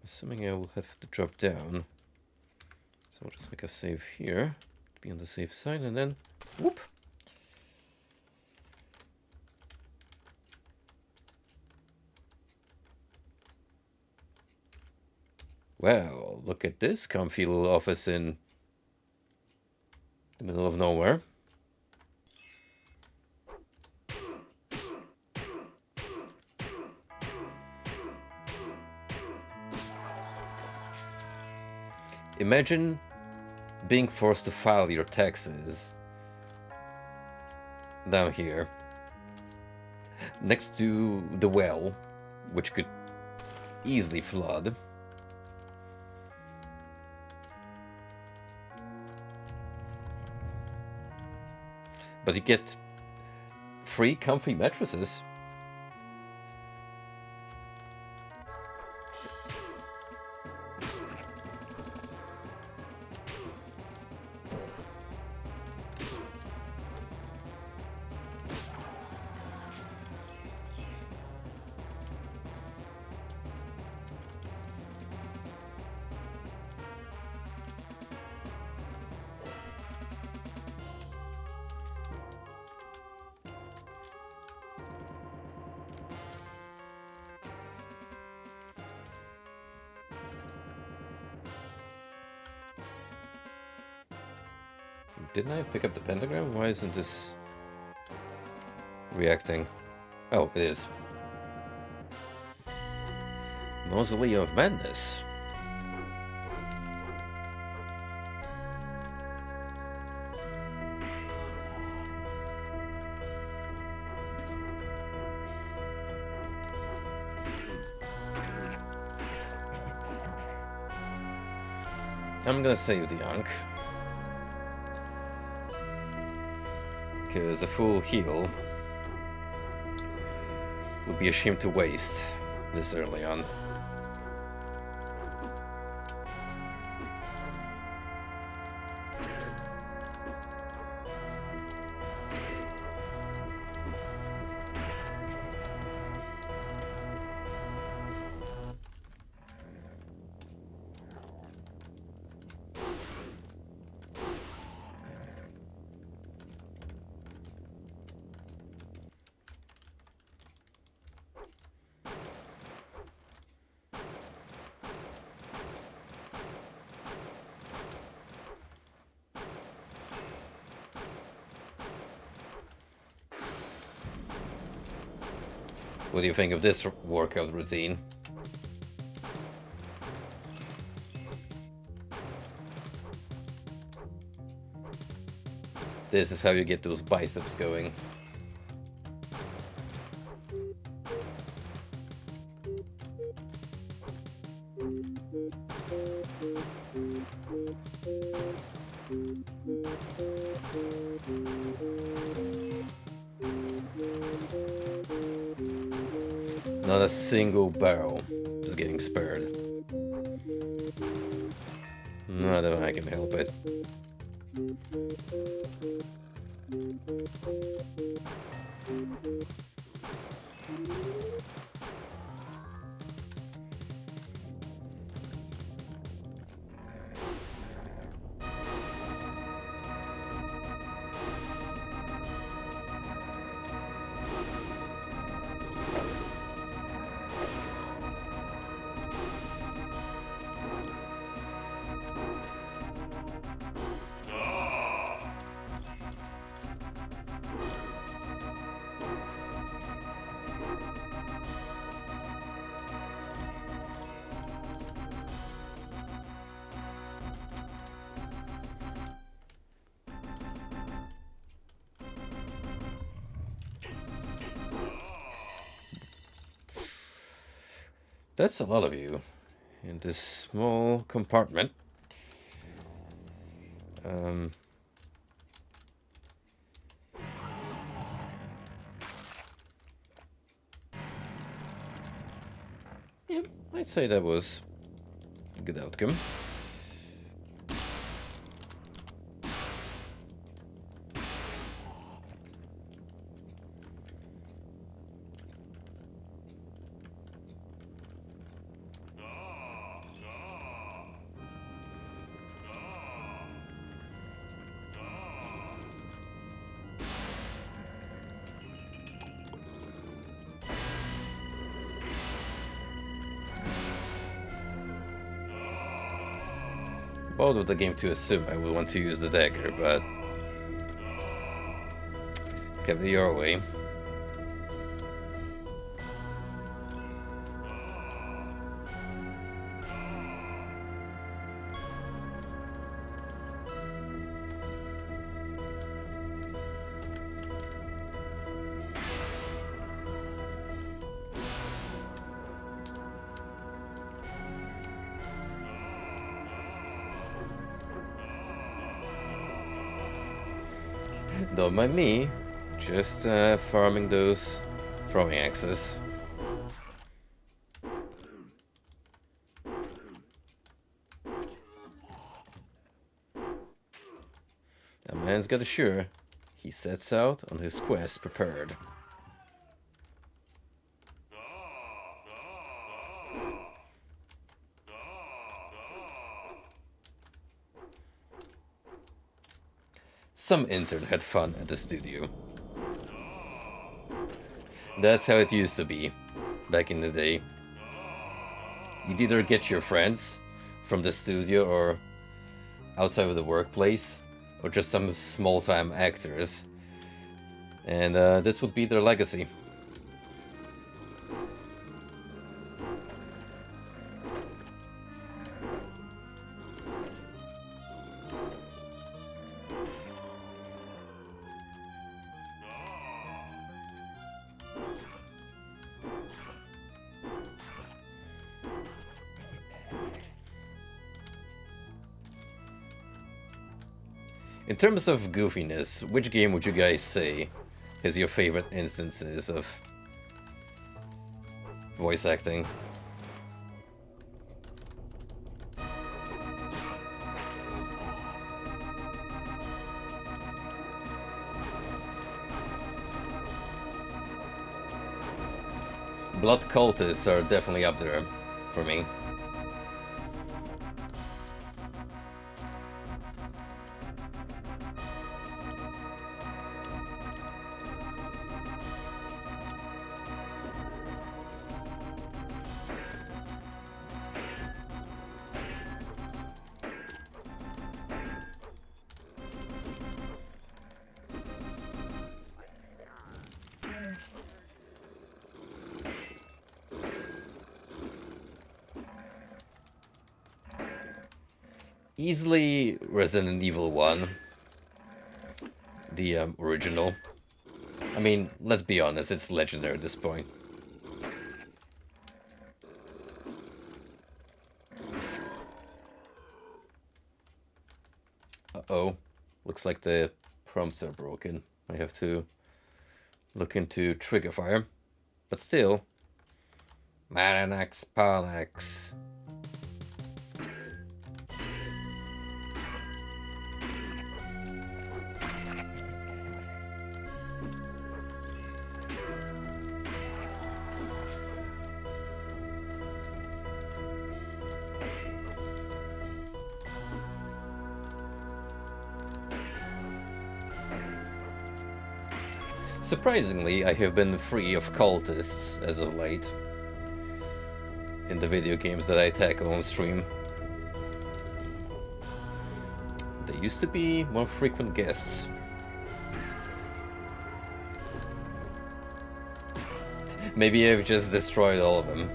Assuming I will have to drop down. So I'll just make a save here, to be on the safe side, and then... whoop! Well, look at this comfy little office in the middle of nowhere. Imagine being forced to file your taxes down here, next to the well, which could easily flood. But you get free, comfy mattresses. Didn't I pick up the pentagram? Why isn't this reacting? Oh, it is. Mausoleum of Madness. I'm gonna save the Ankh. Because a full heal would be a shame to waste this early on. What do you think of this workout routine? This is how you get those biceps going. Not a single barrel is getting spared. Not that I can help it. That's a lot of you in this small compartment. Yeah, I'd say that was a good outcome. Bold of the game to assume I would want to use the dagger, but have it your way. Don't mind me, just farming those throwing axes. A man's got a sure. He sets out on his quest prepared. Some intern had fun at the studio. That's how it used to be, back in the day. You'd either get your friends from the studio or outside of the workplace, or just some small-time actors. And this would be their legacy. In terms of goofiness, which game would you guys say is your favorite instances of voice acting? Blood cultists are definitely up there for me. Easily Resident Evil 1. The original. I mean, let's be honest, it's legendary at this point. Uh-oh. Looks like the prompts are broken. I have to look into trigger fire. But still. Maranax Panax. Surprisingly, I have been free of cultists as of late in the video games that I tackle on stream. They used to be more frequent guests. Maybe I've just destroyed all of them.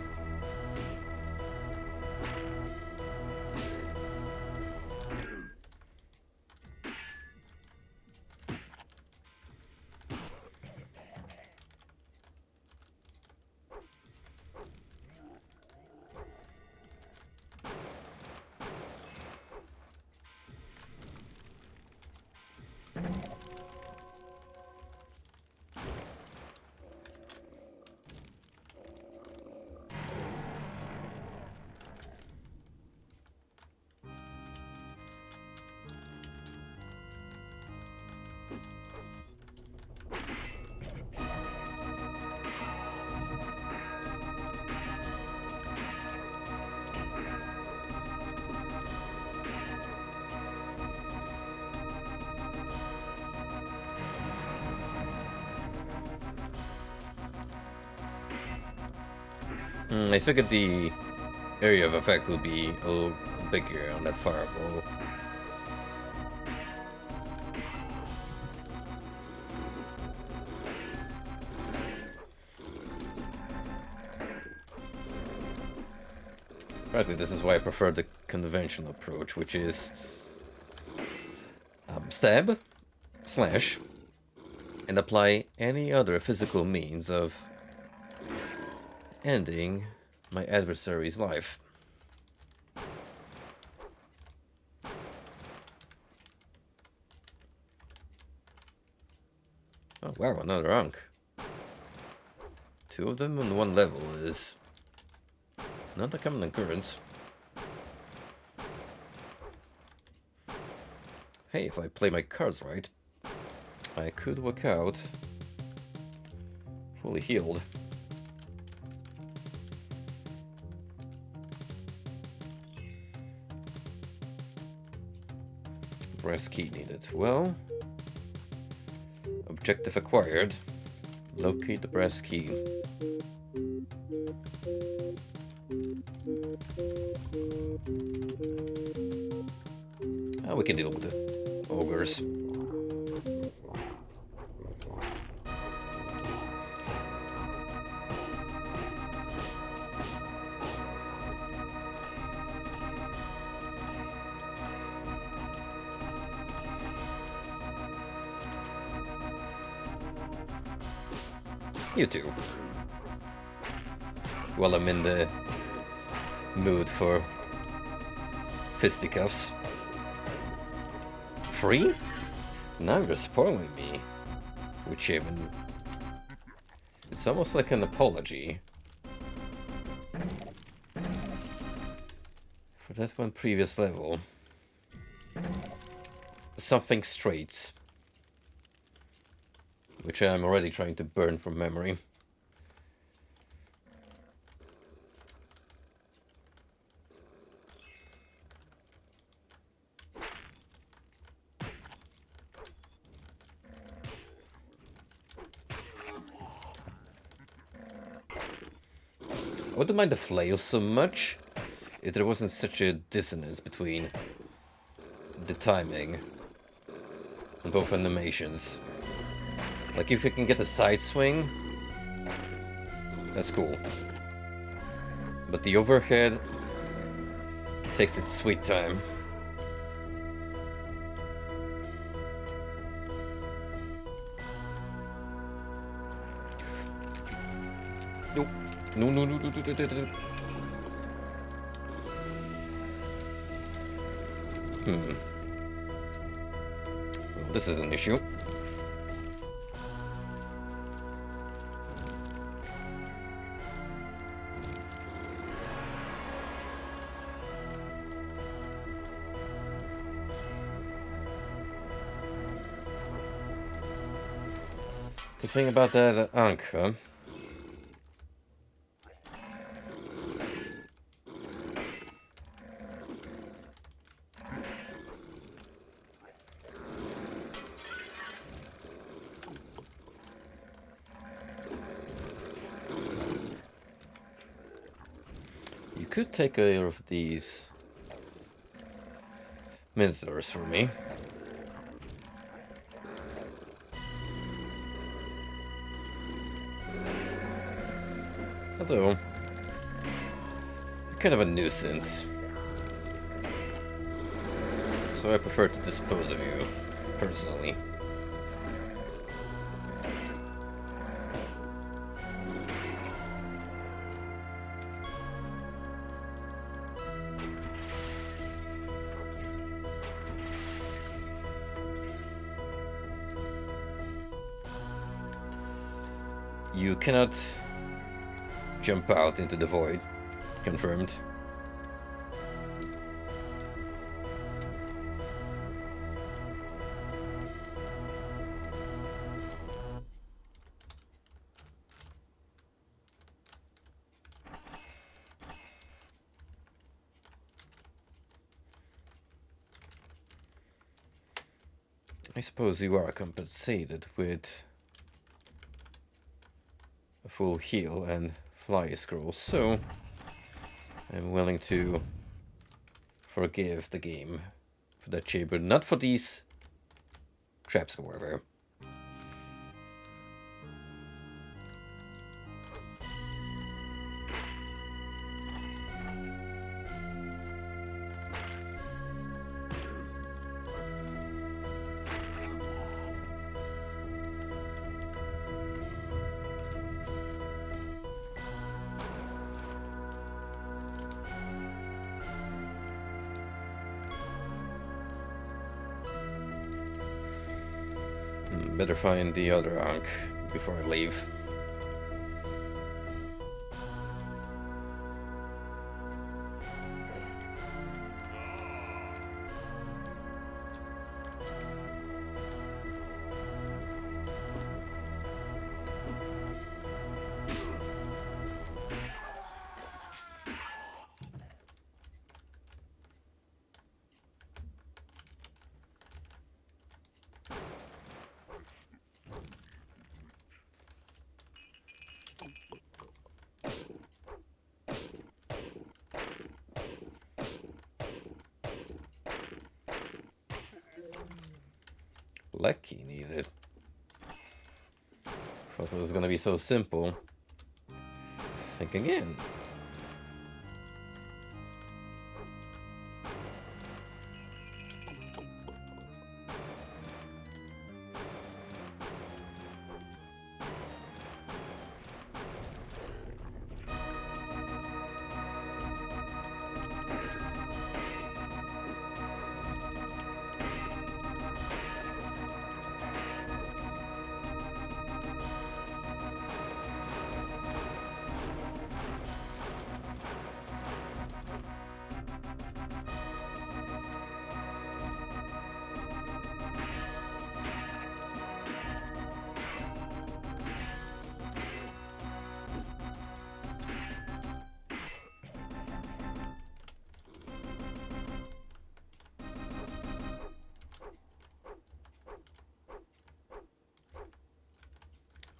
I figured the area of effect will be a little bigger on that fireball. Frankly, this is why I prefer the conventional approach, which is stab, slash, and apply any other physical means of ending my adversary's life. Oh wow, another Ankh. 2 of them on 1 level is not a common occurrence. Hey, if I play my cards right, I could walk out fully healed. Brass key needed. Well, objective acquired. Locate the brass key. We can deal with the ogres. You too. While I'm in the mood for fisticuffs. Free? Now you're spoiling me, Witchaven. It's almost like an apology for that one previous level. Something straight, which I'm already trying to burn from memory. I wouldn't mind the flail so much if there wasn't such a dissonance between the timing and both animations. Like if you can get a side swing, that's cool. But the overhead takes its sweet time. Nope. No, no, no, no, no, no, no, no. Well, this is an issue. Good thing about that Ankh, huh? You could take care of these minotaurs for me. Although, you're kind of a nuisance. So I prefer to dispose of you, personally. You cannot jump out into the void. Confirmed. I suppose you are compensated with a full heal and fly scroll, so I'm willing to forgive the game for that shape, but not for these traps, however. Better find the other Ankh before I leave. Lucky needed. Thought it was gonna be so simple. Think again.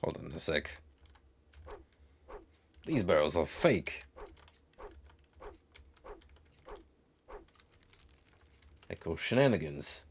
Hold on a sec. These barrels are fake. Echo shenanigans.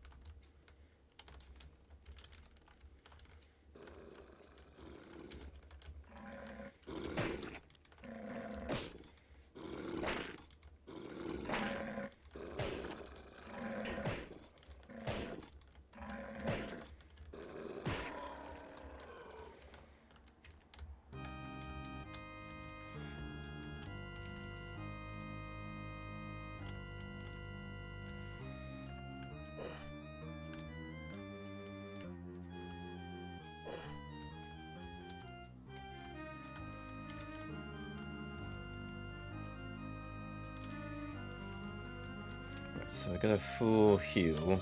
So I got a full heal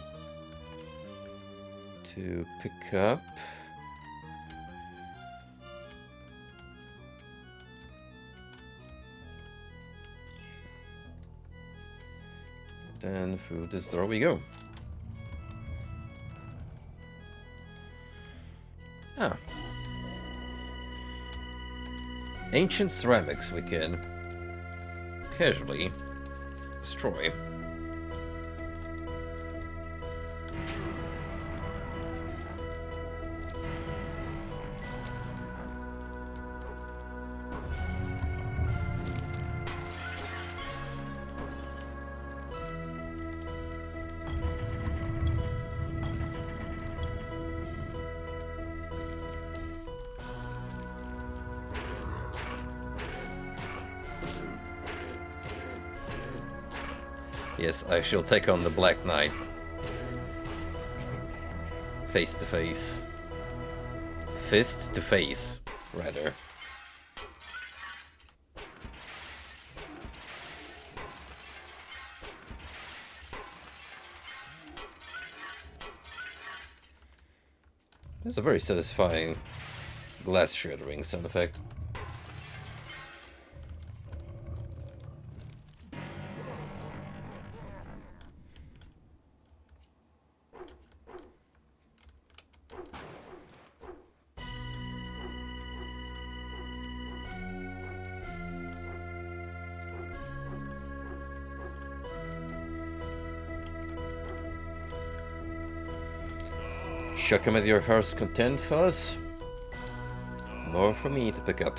to pick up. Then through this door we go. Ah. Ancient ceramics we can casually destroy. Yes, I shall take on the Black Knight. Face to face. Fist to face, rather. It's a very satisfying glass shattering sound effect. Chuck him at your heart's content, fellas. More for me to pick up.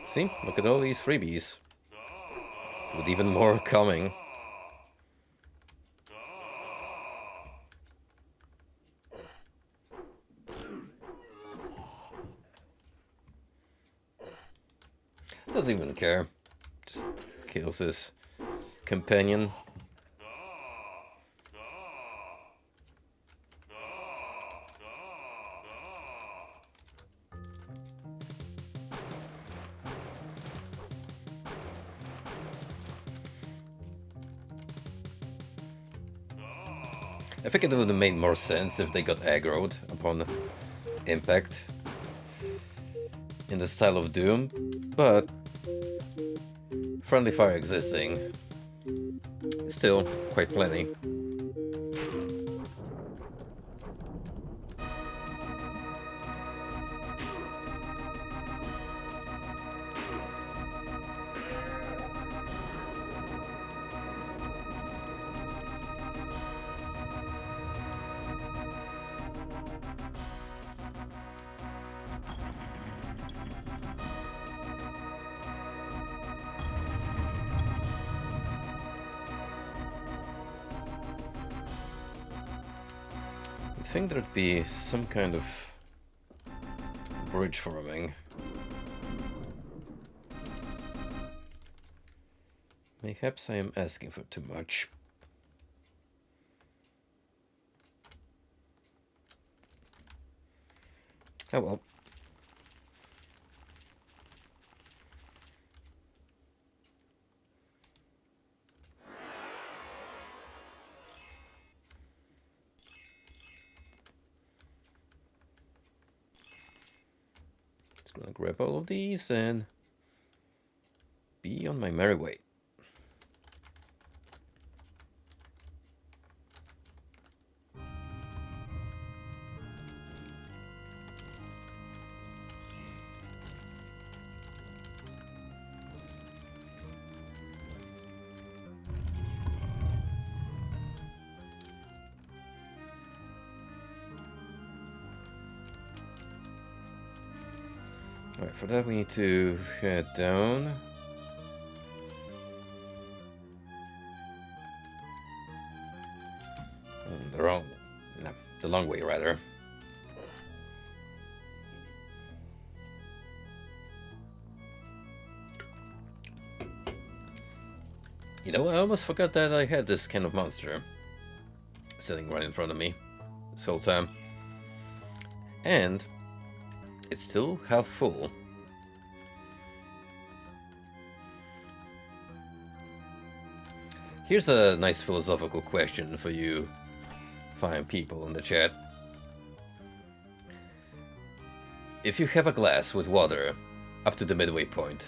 See, look at all these freebies. With even more coming. Doesn't even care. Just kills his companion. I think it would have made more sense if they got aggroed upon impact in the style of Doom, but friendly fire existing is still quite plenty. I think there'd be some kind of bridge forming. Perhaps I am asking for too much. Oh well. Gonna grab all of these and be on my merry way. Alright, for that we need to head down. The long way rather. You know, I almost forgot that I had this kind of monster sitting right in front of me this whole time. And it's still half full. Here's a nice philosophical question for you fine people in the chat. If you have a glass with water up to the midway point,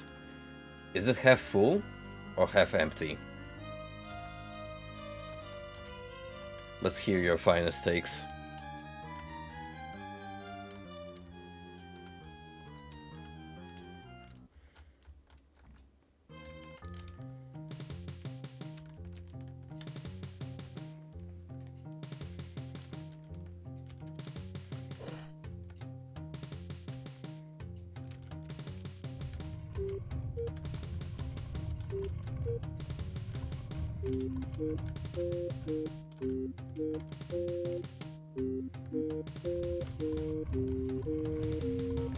is it half full or half empty? Let's hear your finest takes.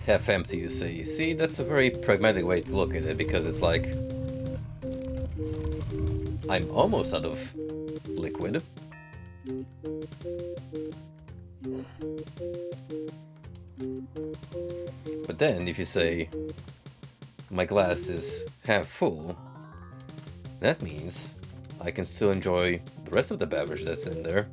Half empty, you say. See, that's a very pragmatic way to look at it, because it's like I'm almost out of liquid. But then if you say my glass is half full, that means I can still enjoy the rest of the beverage that's in there.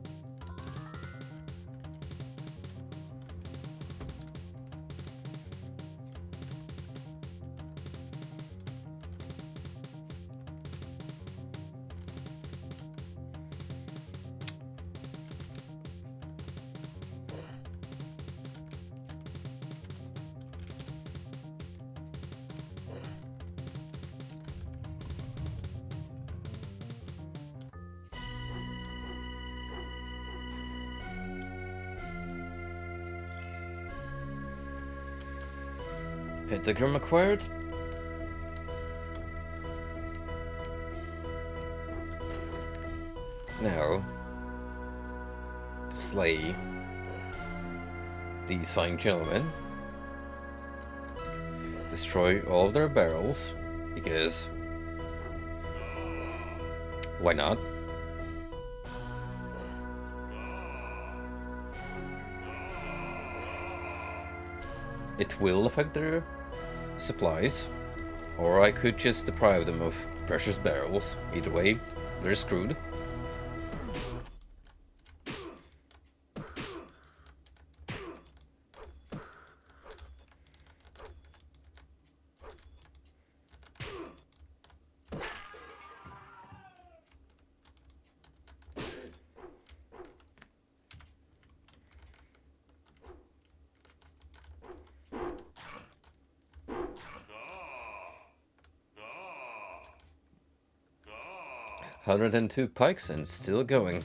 Pentagram acquired. Now, to slay these fine gentlemen, destroy all of their barrels, because why not? It will affect their supplies, or I could just deprive them of precious barrels. Either way, they're screwed. 102 pikes and still going.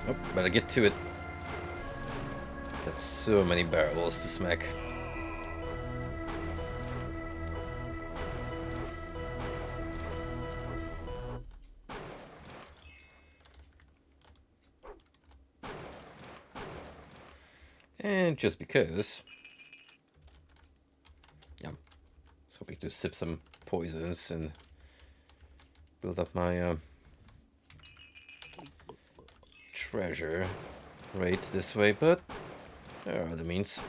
Oh, better get to it. Got so many barrels to smack. And just because, yeah, I was hoping to sip some poisons and build up my treasure rate this way, but there are other means.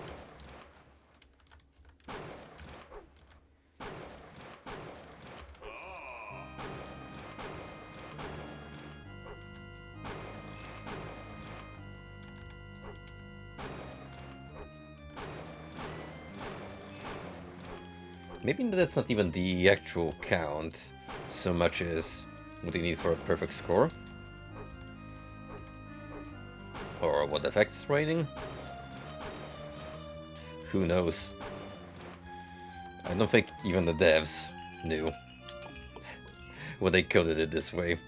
Maybe that's not even the actual count so much as what you need for a perfect score. Or what effects rating? Who knows? I don't think even the devs knew when they coded it this way.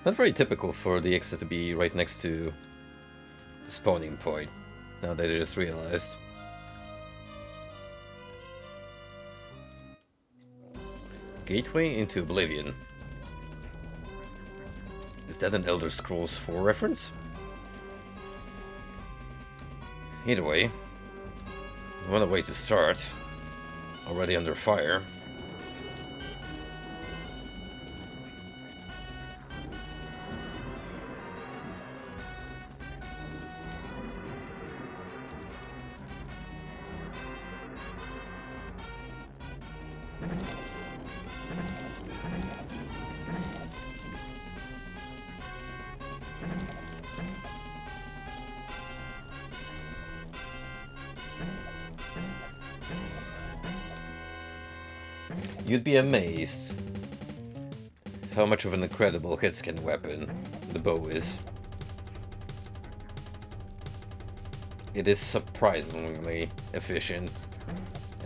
Not very typical for the exit to be right next to the spawning point, now that I just realized. Gateway into Oblivion. Is that an Elder Scrolls 4 reference? Either way, what a way to start. Already under fire. You'd be amazed how much of an incredible hitscan weapon the bow is. It is surprisingly efficient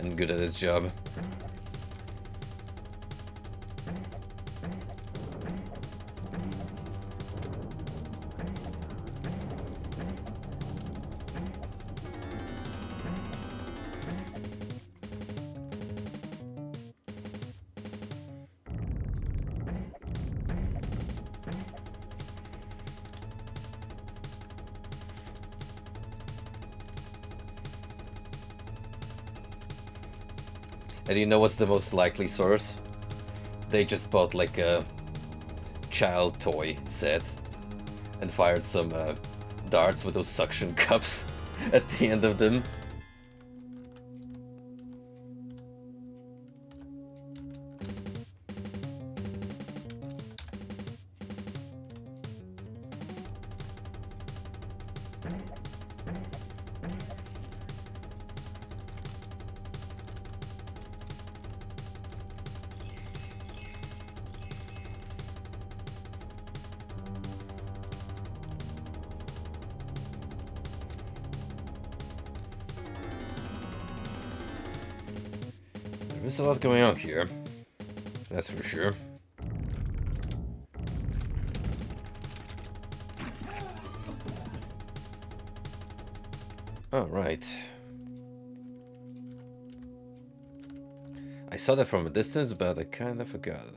and good at its job. And you know what's the most likely source? They just bought like a child toy set and fired some darts with those suction cups at the end of them. There's a lot going on here, that's for sure. All right. I saw that from a distance, but I kind of forgot.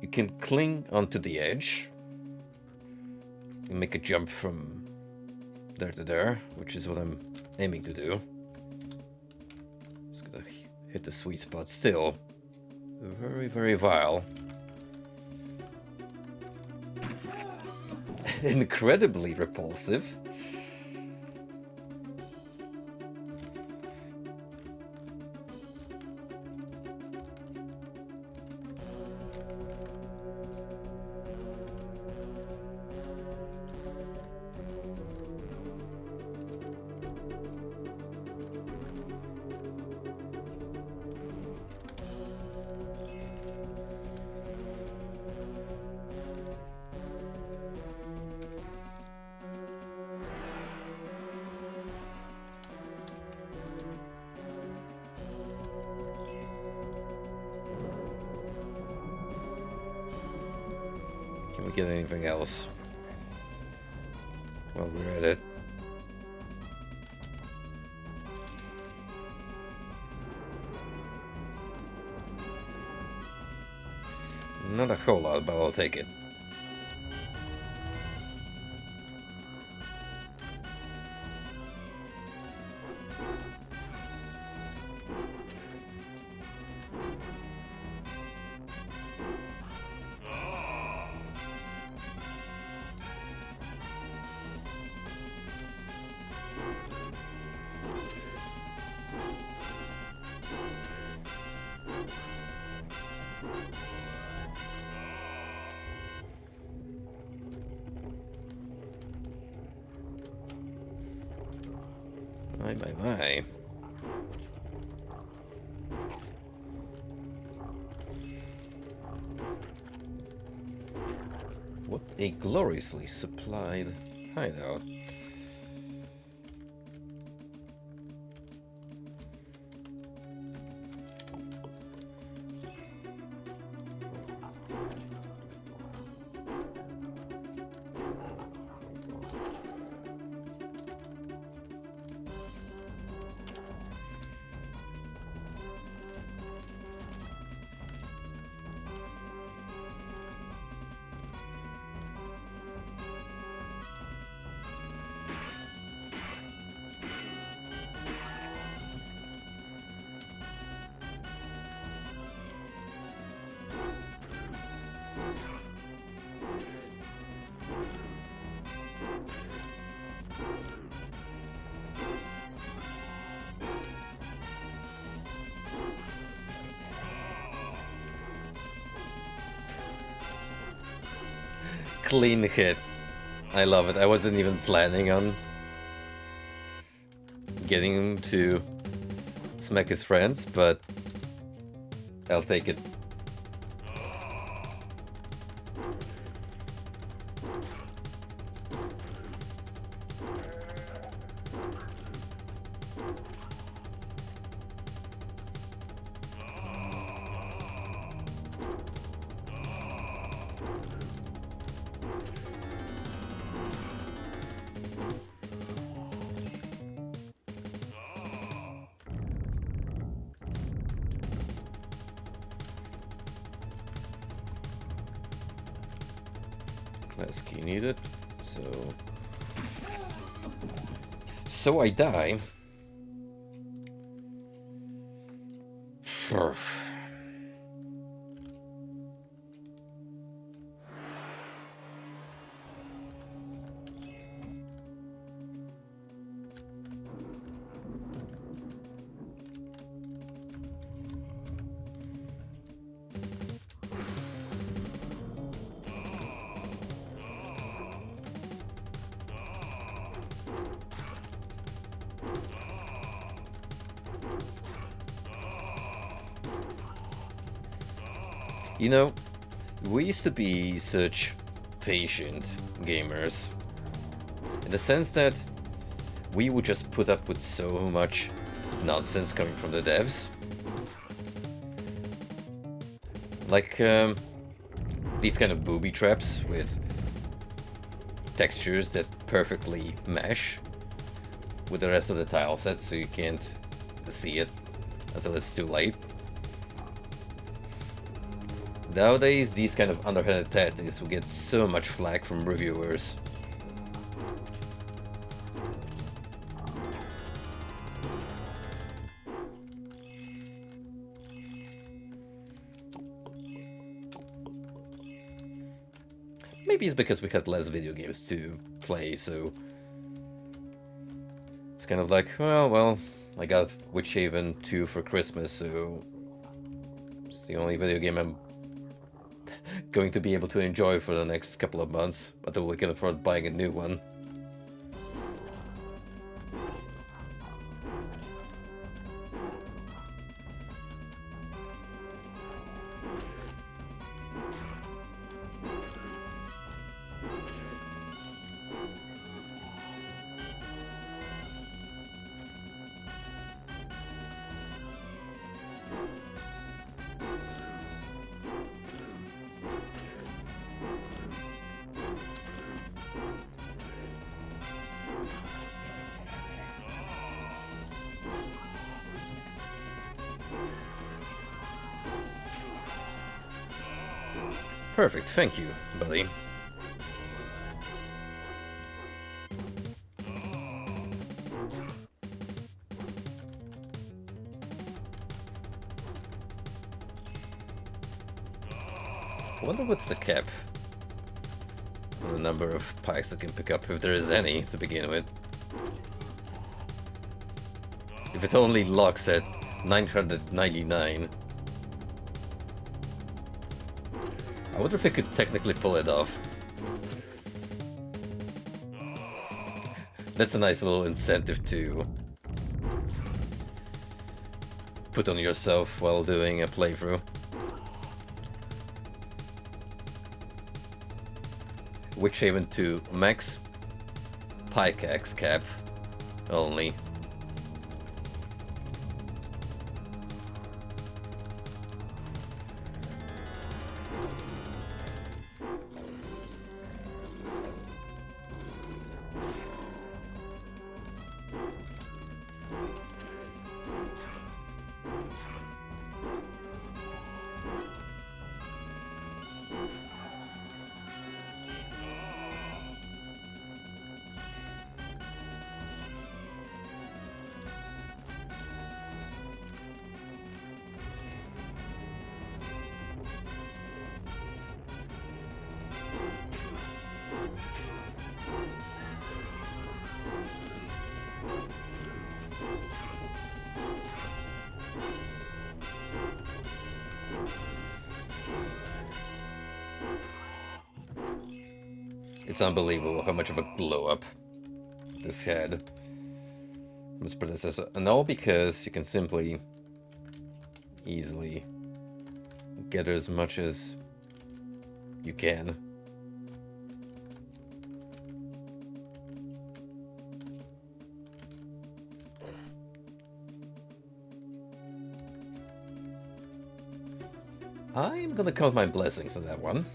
You can cling onto the edge and make a jump from there to there, which is what I'm aiming to do. Just gotta hit the sweet spot. Still very, very vile. Incredibly repulsive. Can we get anything else? Well, we're at it. Not a whole lot, but I'll take it. My. What a gloriously supplied hideout. Clean hit. I love it. I wasn't even planning on getting him to smack his friends, but I'll take it. Class key needed, so I die. You know, we used to be such patient gamers, in the sense that we would just put up with so much nonsense coming from the devs. Like these kind of booby traps with textures that perfectly mesh with the rest of the tile set, so you can't see it until it's too late. Nowadays, these kind of underhanded tactics will get so much flack from reviewers. Maybe it's because we had less video games to play, so it's kind of like, well, I got Witchaven 2 for Christmas, so it's the only video game I'm going to be able to enjoy for the next couple of months until we can afford buying a new one. Perfect, thank you, buddy. I wonder what's the cap on the number of pikes I can pick up, if there is any, to begin with. If it only locks at 999. I wonder if I could technically pull it off. That's a nice little incentive to put on yourself while doing a playthrough. Witchaven 2 max pickaxe cap only. It's unbelievable how much of a glow up this had from its predecessor, and all because you can simply easily get as much as you can. I'm gonna count my blessings on that one.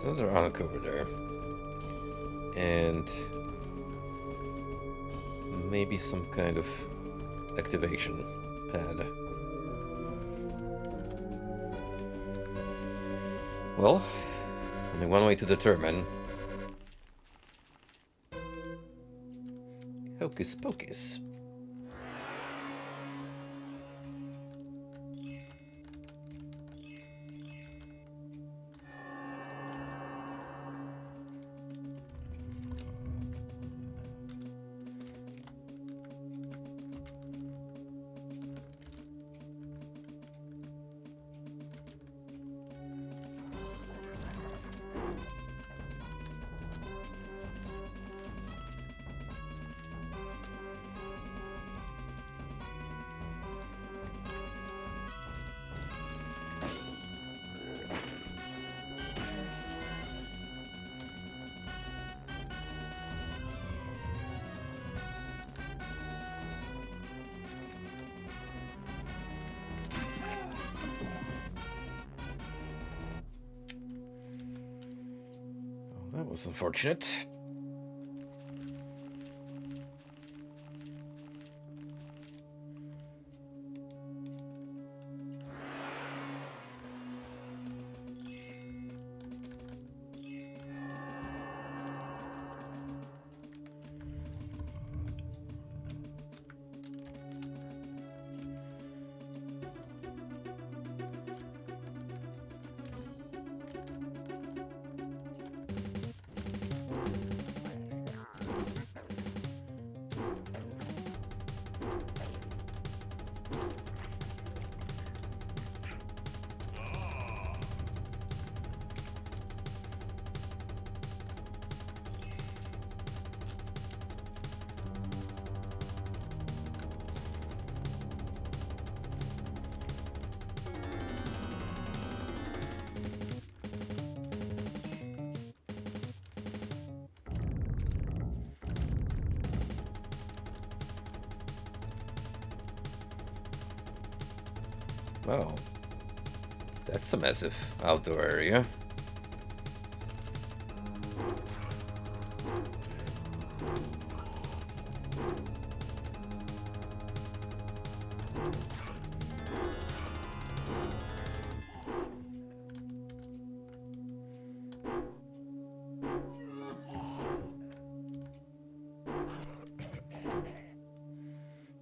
There's another Ankh over there. And maybe some kind of activation pad. Well, only one way to determine. Hocus pocus. That was unfortunate. Wow, that's a massive outdoor area.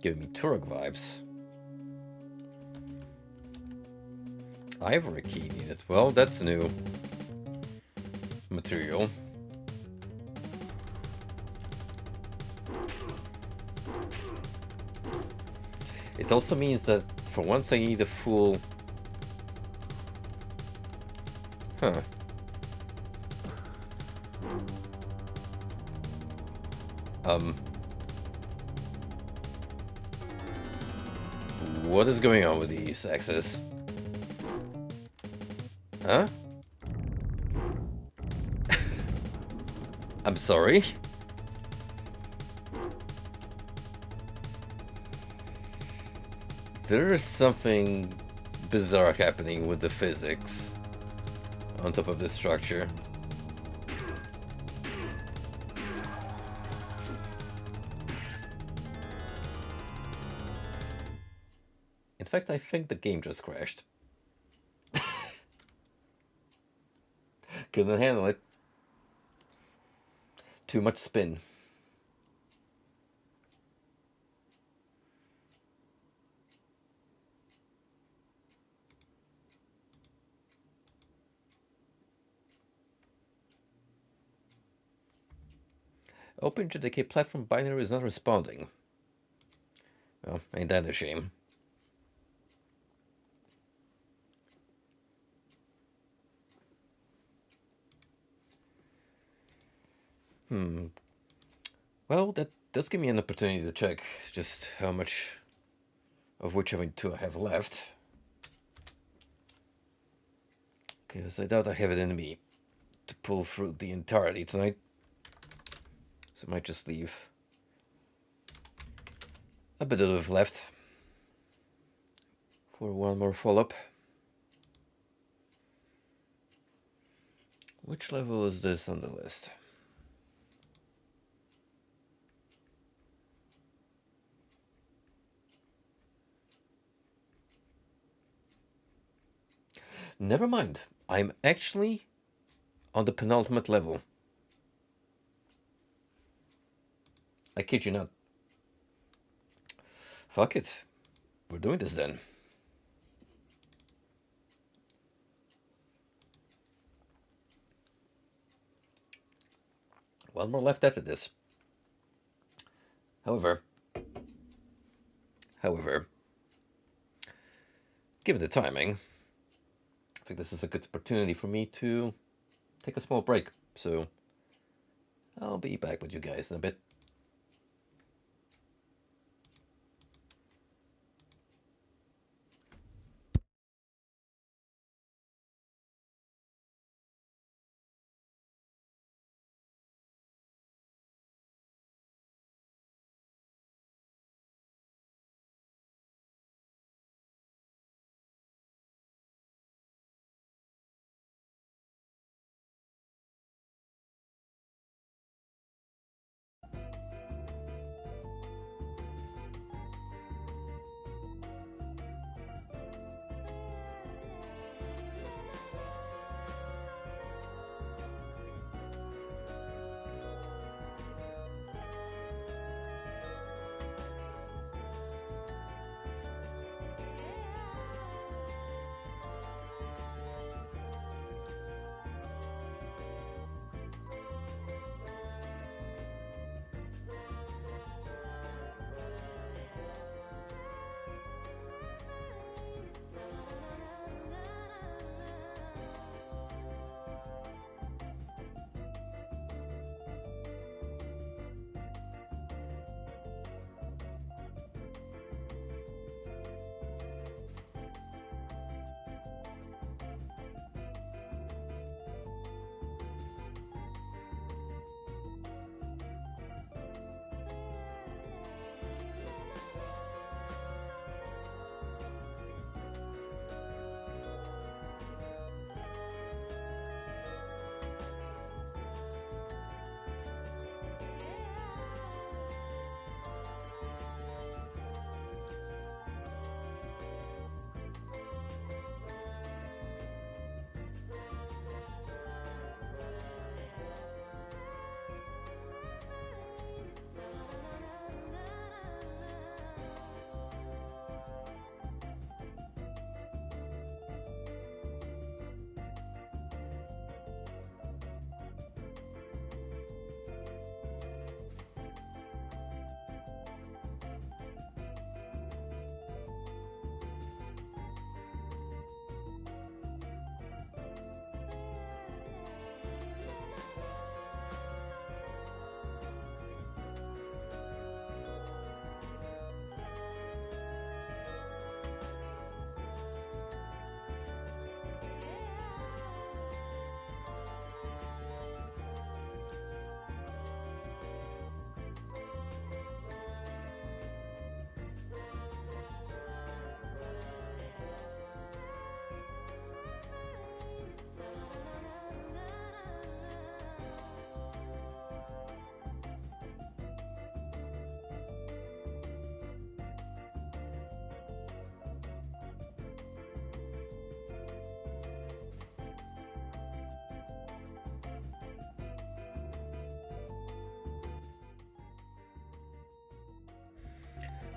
Giving me Turok vibes. Ivory key needed. Well, that's new material. It also means that for once I need a full... Huh. What is going on with these axes? Huh? I'm sorry? There is something bizarre happening with the physics on top of this structure. In fact, I think the game just crashed. Couldn't handle it. Too much spin. OpenJDK platform binary is not responding. Well, ain't that a shame? Well, that does give me an opportunity to check just how much of Witchaven 2 I have left. Because I doubt I have it in me to pull through the entirety tonight. So I might just leave a bit of left for one more follow-up. Which level is this on the list? Never mind. I'm actually on the penultimate level. I kid you not. Fuck it. We're doing this then. One more left after this. However, given the timing, I think this is a good opportunity for me to take a small break. So I'll be back with you guys in a bit.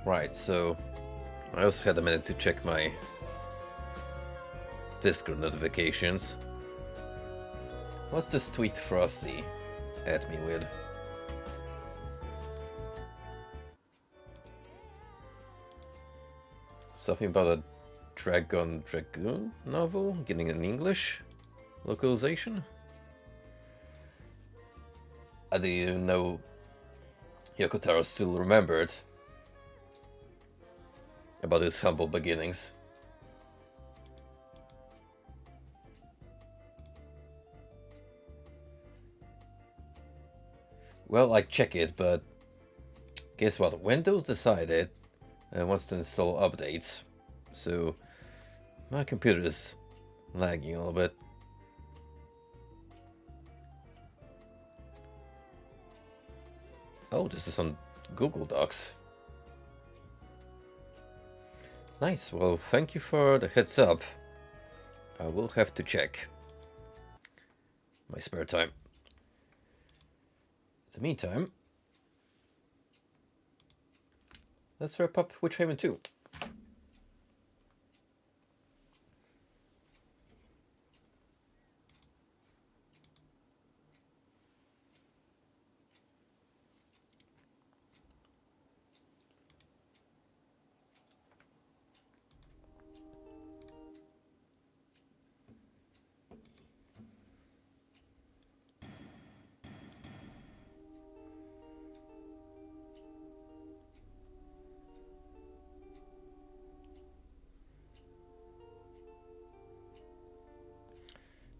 Right, so I also had a minute to check my Discord notifications. What's this tweet Frosty at me with? Something about a Dragoon novel getting an English localization? I didn't even know Yokotaro still remembered about his humble beginnings. Well, I check it, but guess what? Windows decided it wants to install updates, so my computer is lagging a little bit. Oh, this is on Google Docs. Nice, well, thank you for the heads up. I will have to check my spare time. In the meantime, let's wrap up Witchaven 2.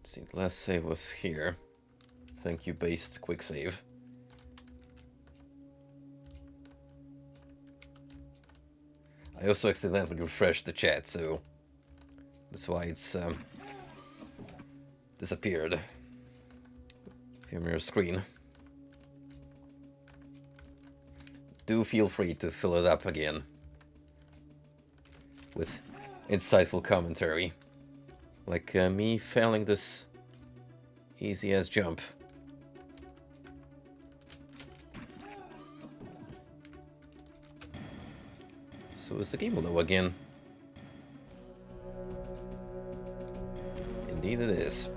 See, the last save was here. Thank you, based quick save. I also accidentally refreshed the chat, so that's why it's disappeared from your screen. Do feel free to fill it up again with insightful commentary, like me failing this easy as jump. So is the game low again? Indeed it is.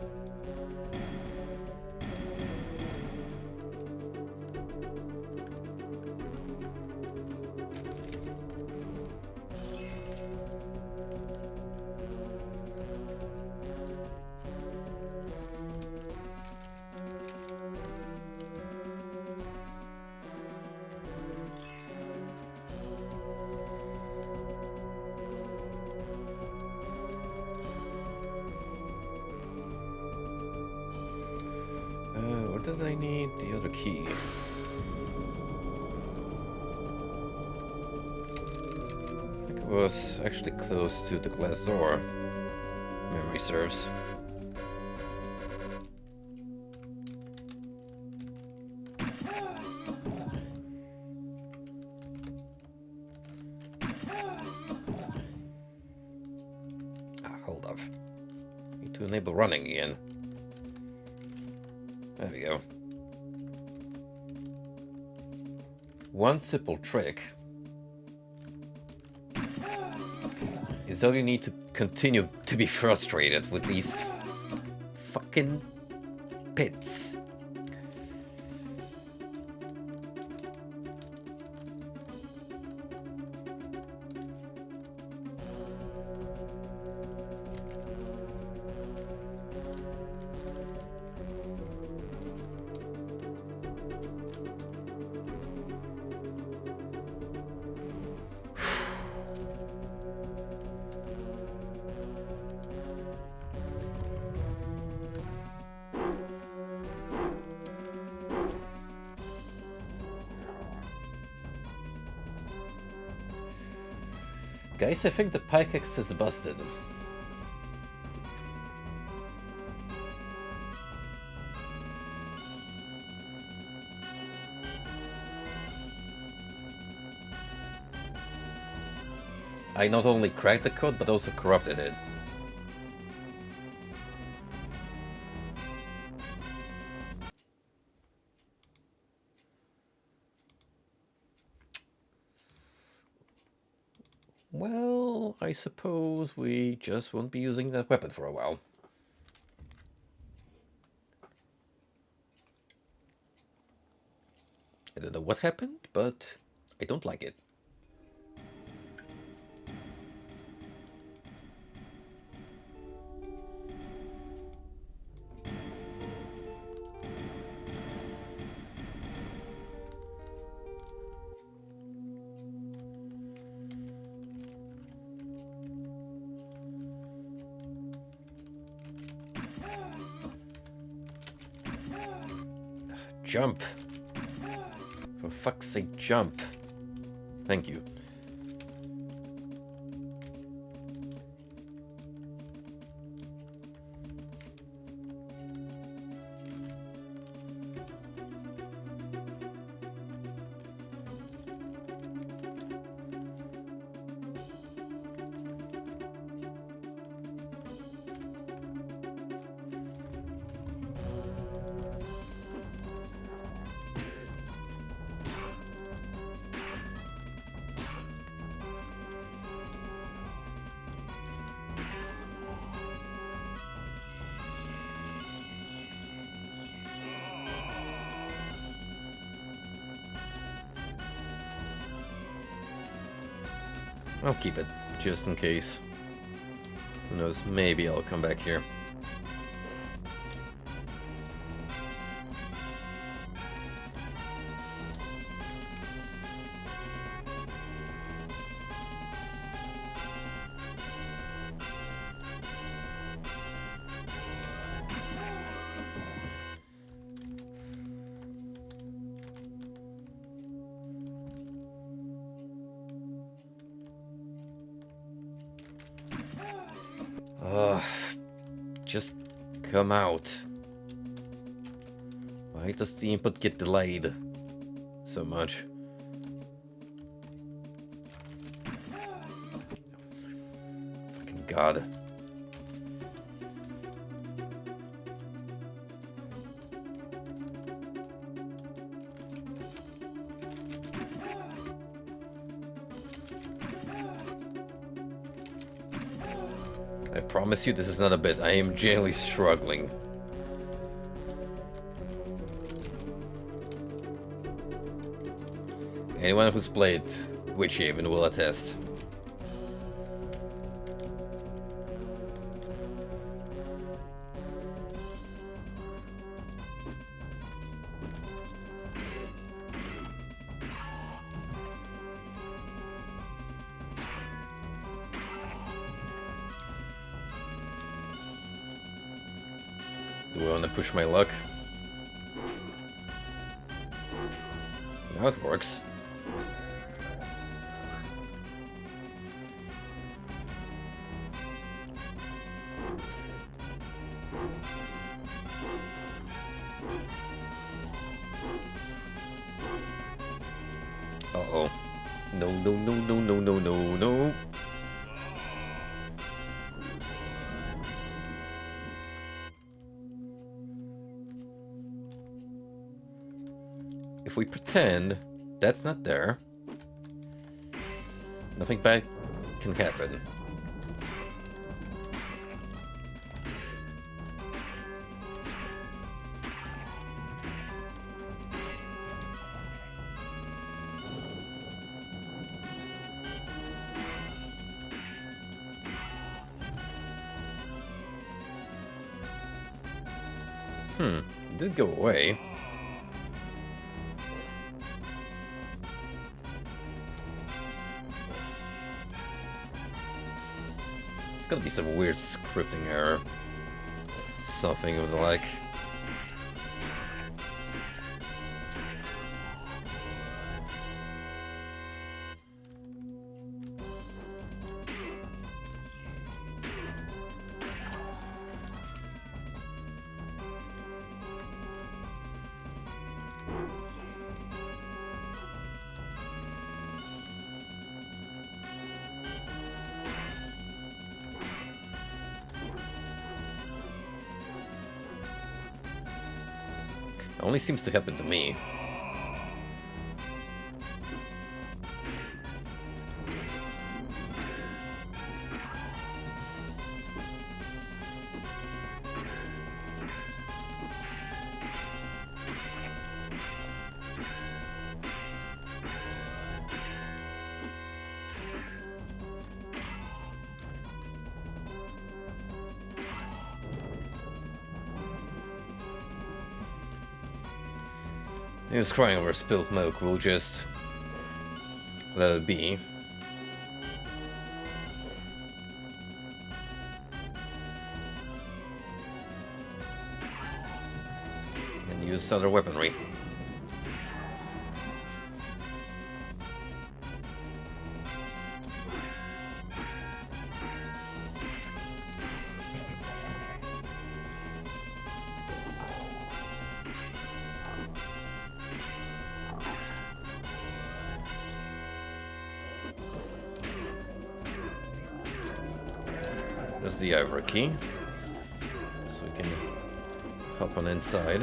Or did I need the other key? I think it was actually close to the glass door. Memory serves. Hold up. Need to enable running again. There we go. One simple trick is all you need to continue to be frustrated with these fucking pits. Guys, I think the pickaxe is busted. I not only cracked the code, but also corrupted it. Well, I suppose we just won't be using that weapon for a while. I don't know what happened, but I don't like it. Jump. For fuck's sake, jump. Thank you. I'll keep it, just in case. Who knows, maybe I'll come back here. Just come out. Why does the input get delayed so much? Fucking God. I promise you this is not a bit. I am genuinely struggling. Anyone who's played Witchaven will attest. Do I want to push my luck? Now it works. Uh-oh. No, no, no, no, no, no, no, no. If we pretend that's not there, nothing bad can happen. It did go away. It's gotta be some weird scripting error. Something of the like. It only seems to happen to me. He was crying over spilled milk. We'll just let it be. And use other weaponry. There's the ivory key, so we can hop on inside.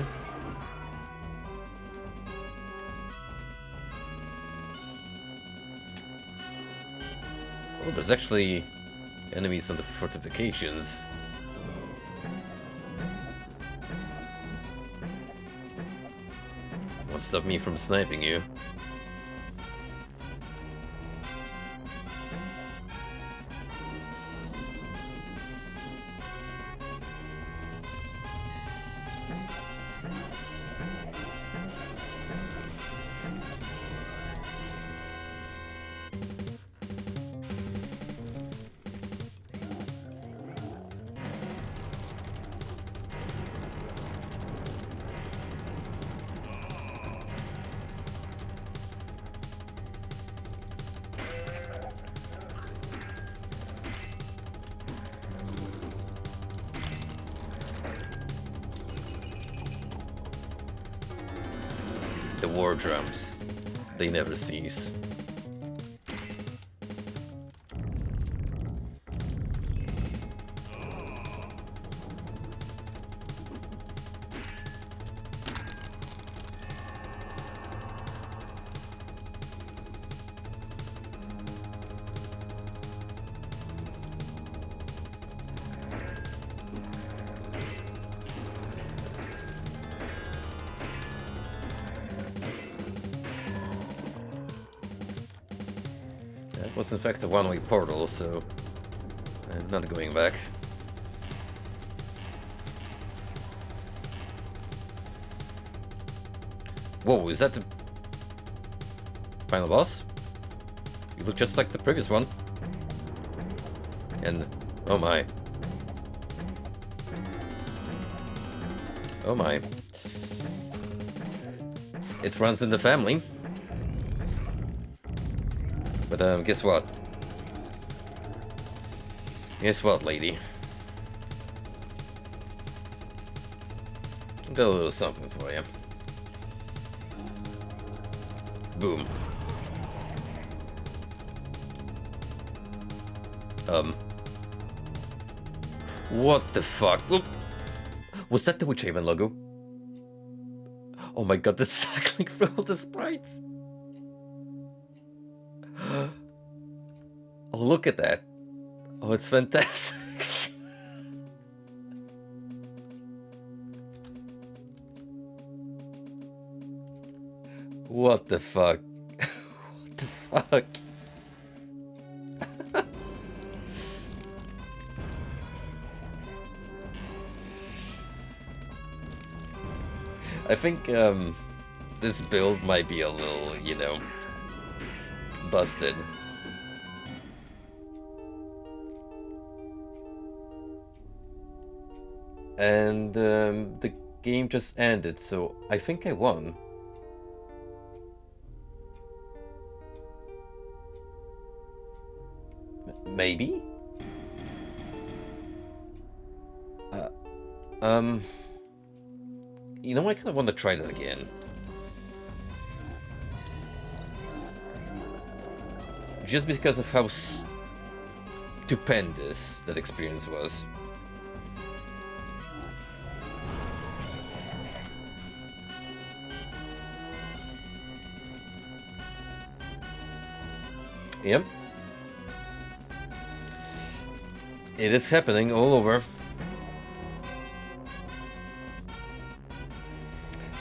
Oh, there's actually enemies on the fortifications. Won't stop me from sniping you. war drums. They never cease. It was in fact a one-way portal, so I'm not going back. Whoa, is that the final boss? You look just like the previous one. And oh my. Oh my. It runs in the family. But guess what? Guess what, lady? Got a little something for you. Boom. What the fuck? Look. Was that the Witchaven logo? Oh my god, the cycling through all the sprites. Oh, look at that. Oh, it's fantastic. What the fuck? What the fuck? I think this build might be a little, you know, busted. And the game just ended, so I think I won. Maybe? You know, I kind of want to try that again. Just because of how stupendous that experience was. Yep. It is happening all over.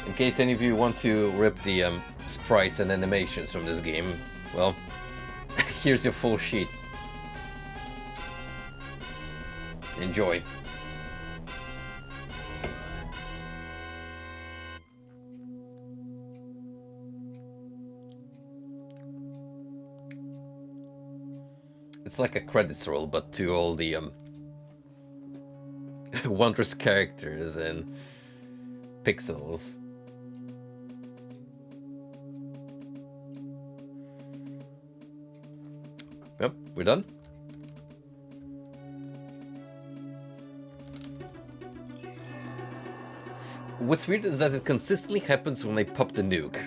In case any of you want to rip the sprites and animations from this game, well, here's your full sheet. Enjoy. It's like a credits roll, but to all the wondrous characters and pixels. Yep, we're done. What's weird is that it consistently happens when I pop the nuke.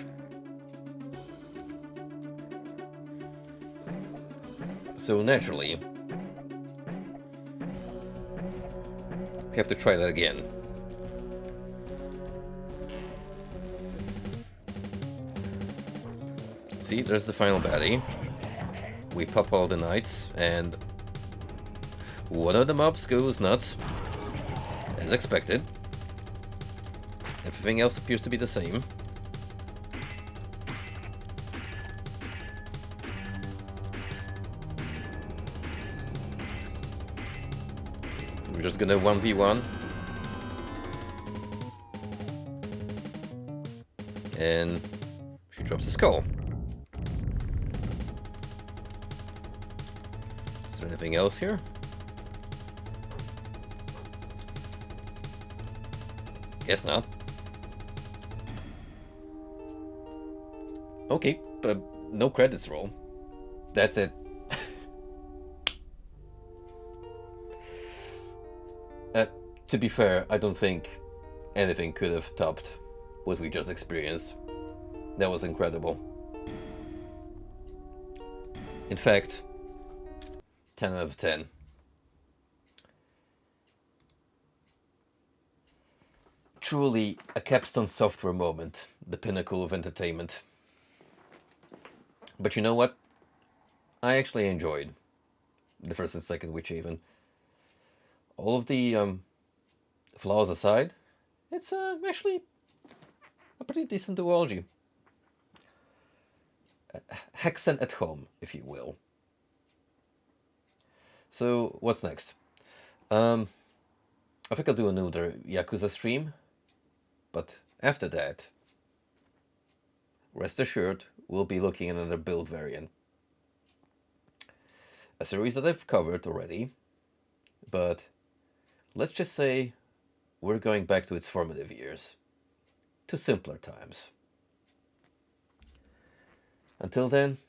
So naturally, we have to try that again. See, there's the final baddie. We pop all the knights, and one of the mobs goes nuts, as expected. Everything else appears to be the same. We're just gonna 1v1. And she drops a skull. Is there anything else here? Guess not. Okay, but no credits roll. That's it. To be fair, I don't think anything could have topped what we just experienced. That was incredible. In fact, 10 out of 10. Truly a capstone software moment, the pinnacle of entertainment. But you know what? I actually enjoyed the first and second Witchaven. All of the flaws aside, it's actually a pretty decent duology. Hexen at home, if you will. So, what's next? I think I'll do another Yakuza stream, but after that, rest assured, we'll be looking at another build variant. A series that I've covered already, but let's just say we're going back to its formative years, to simpler times. Until then,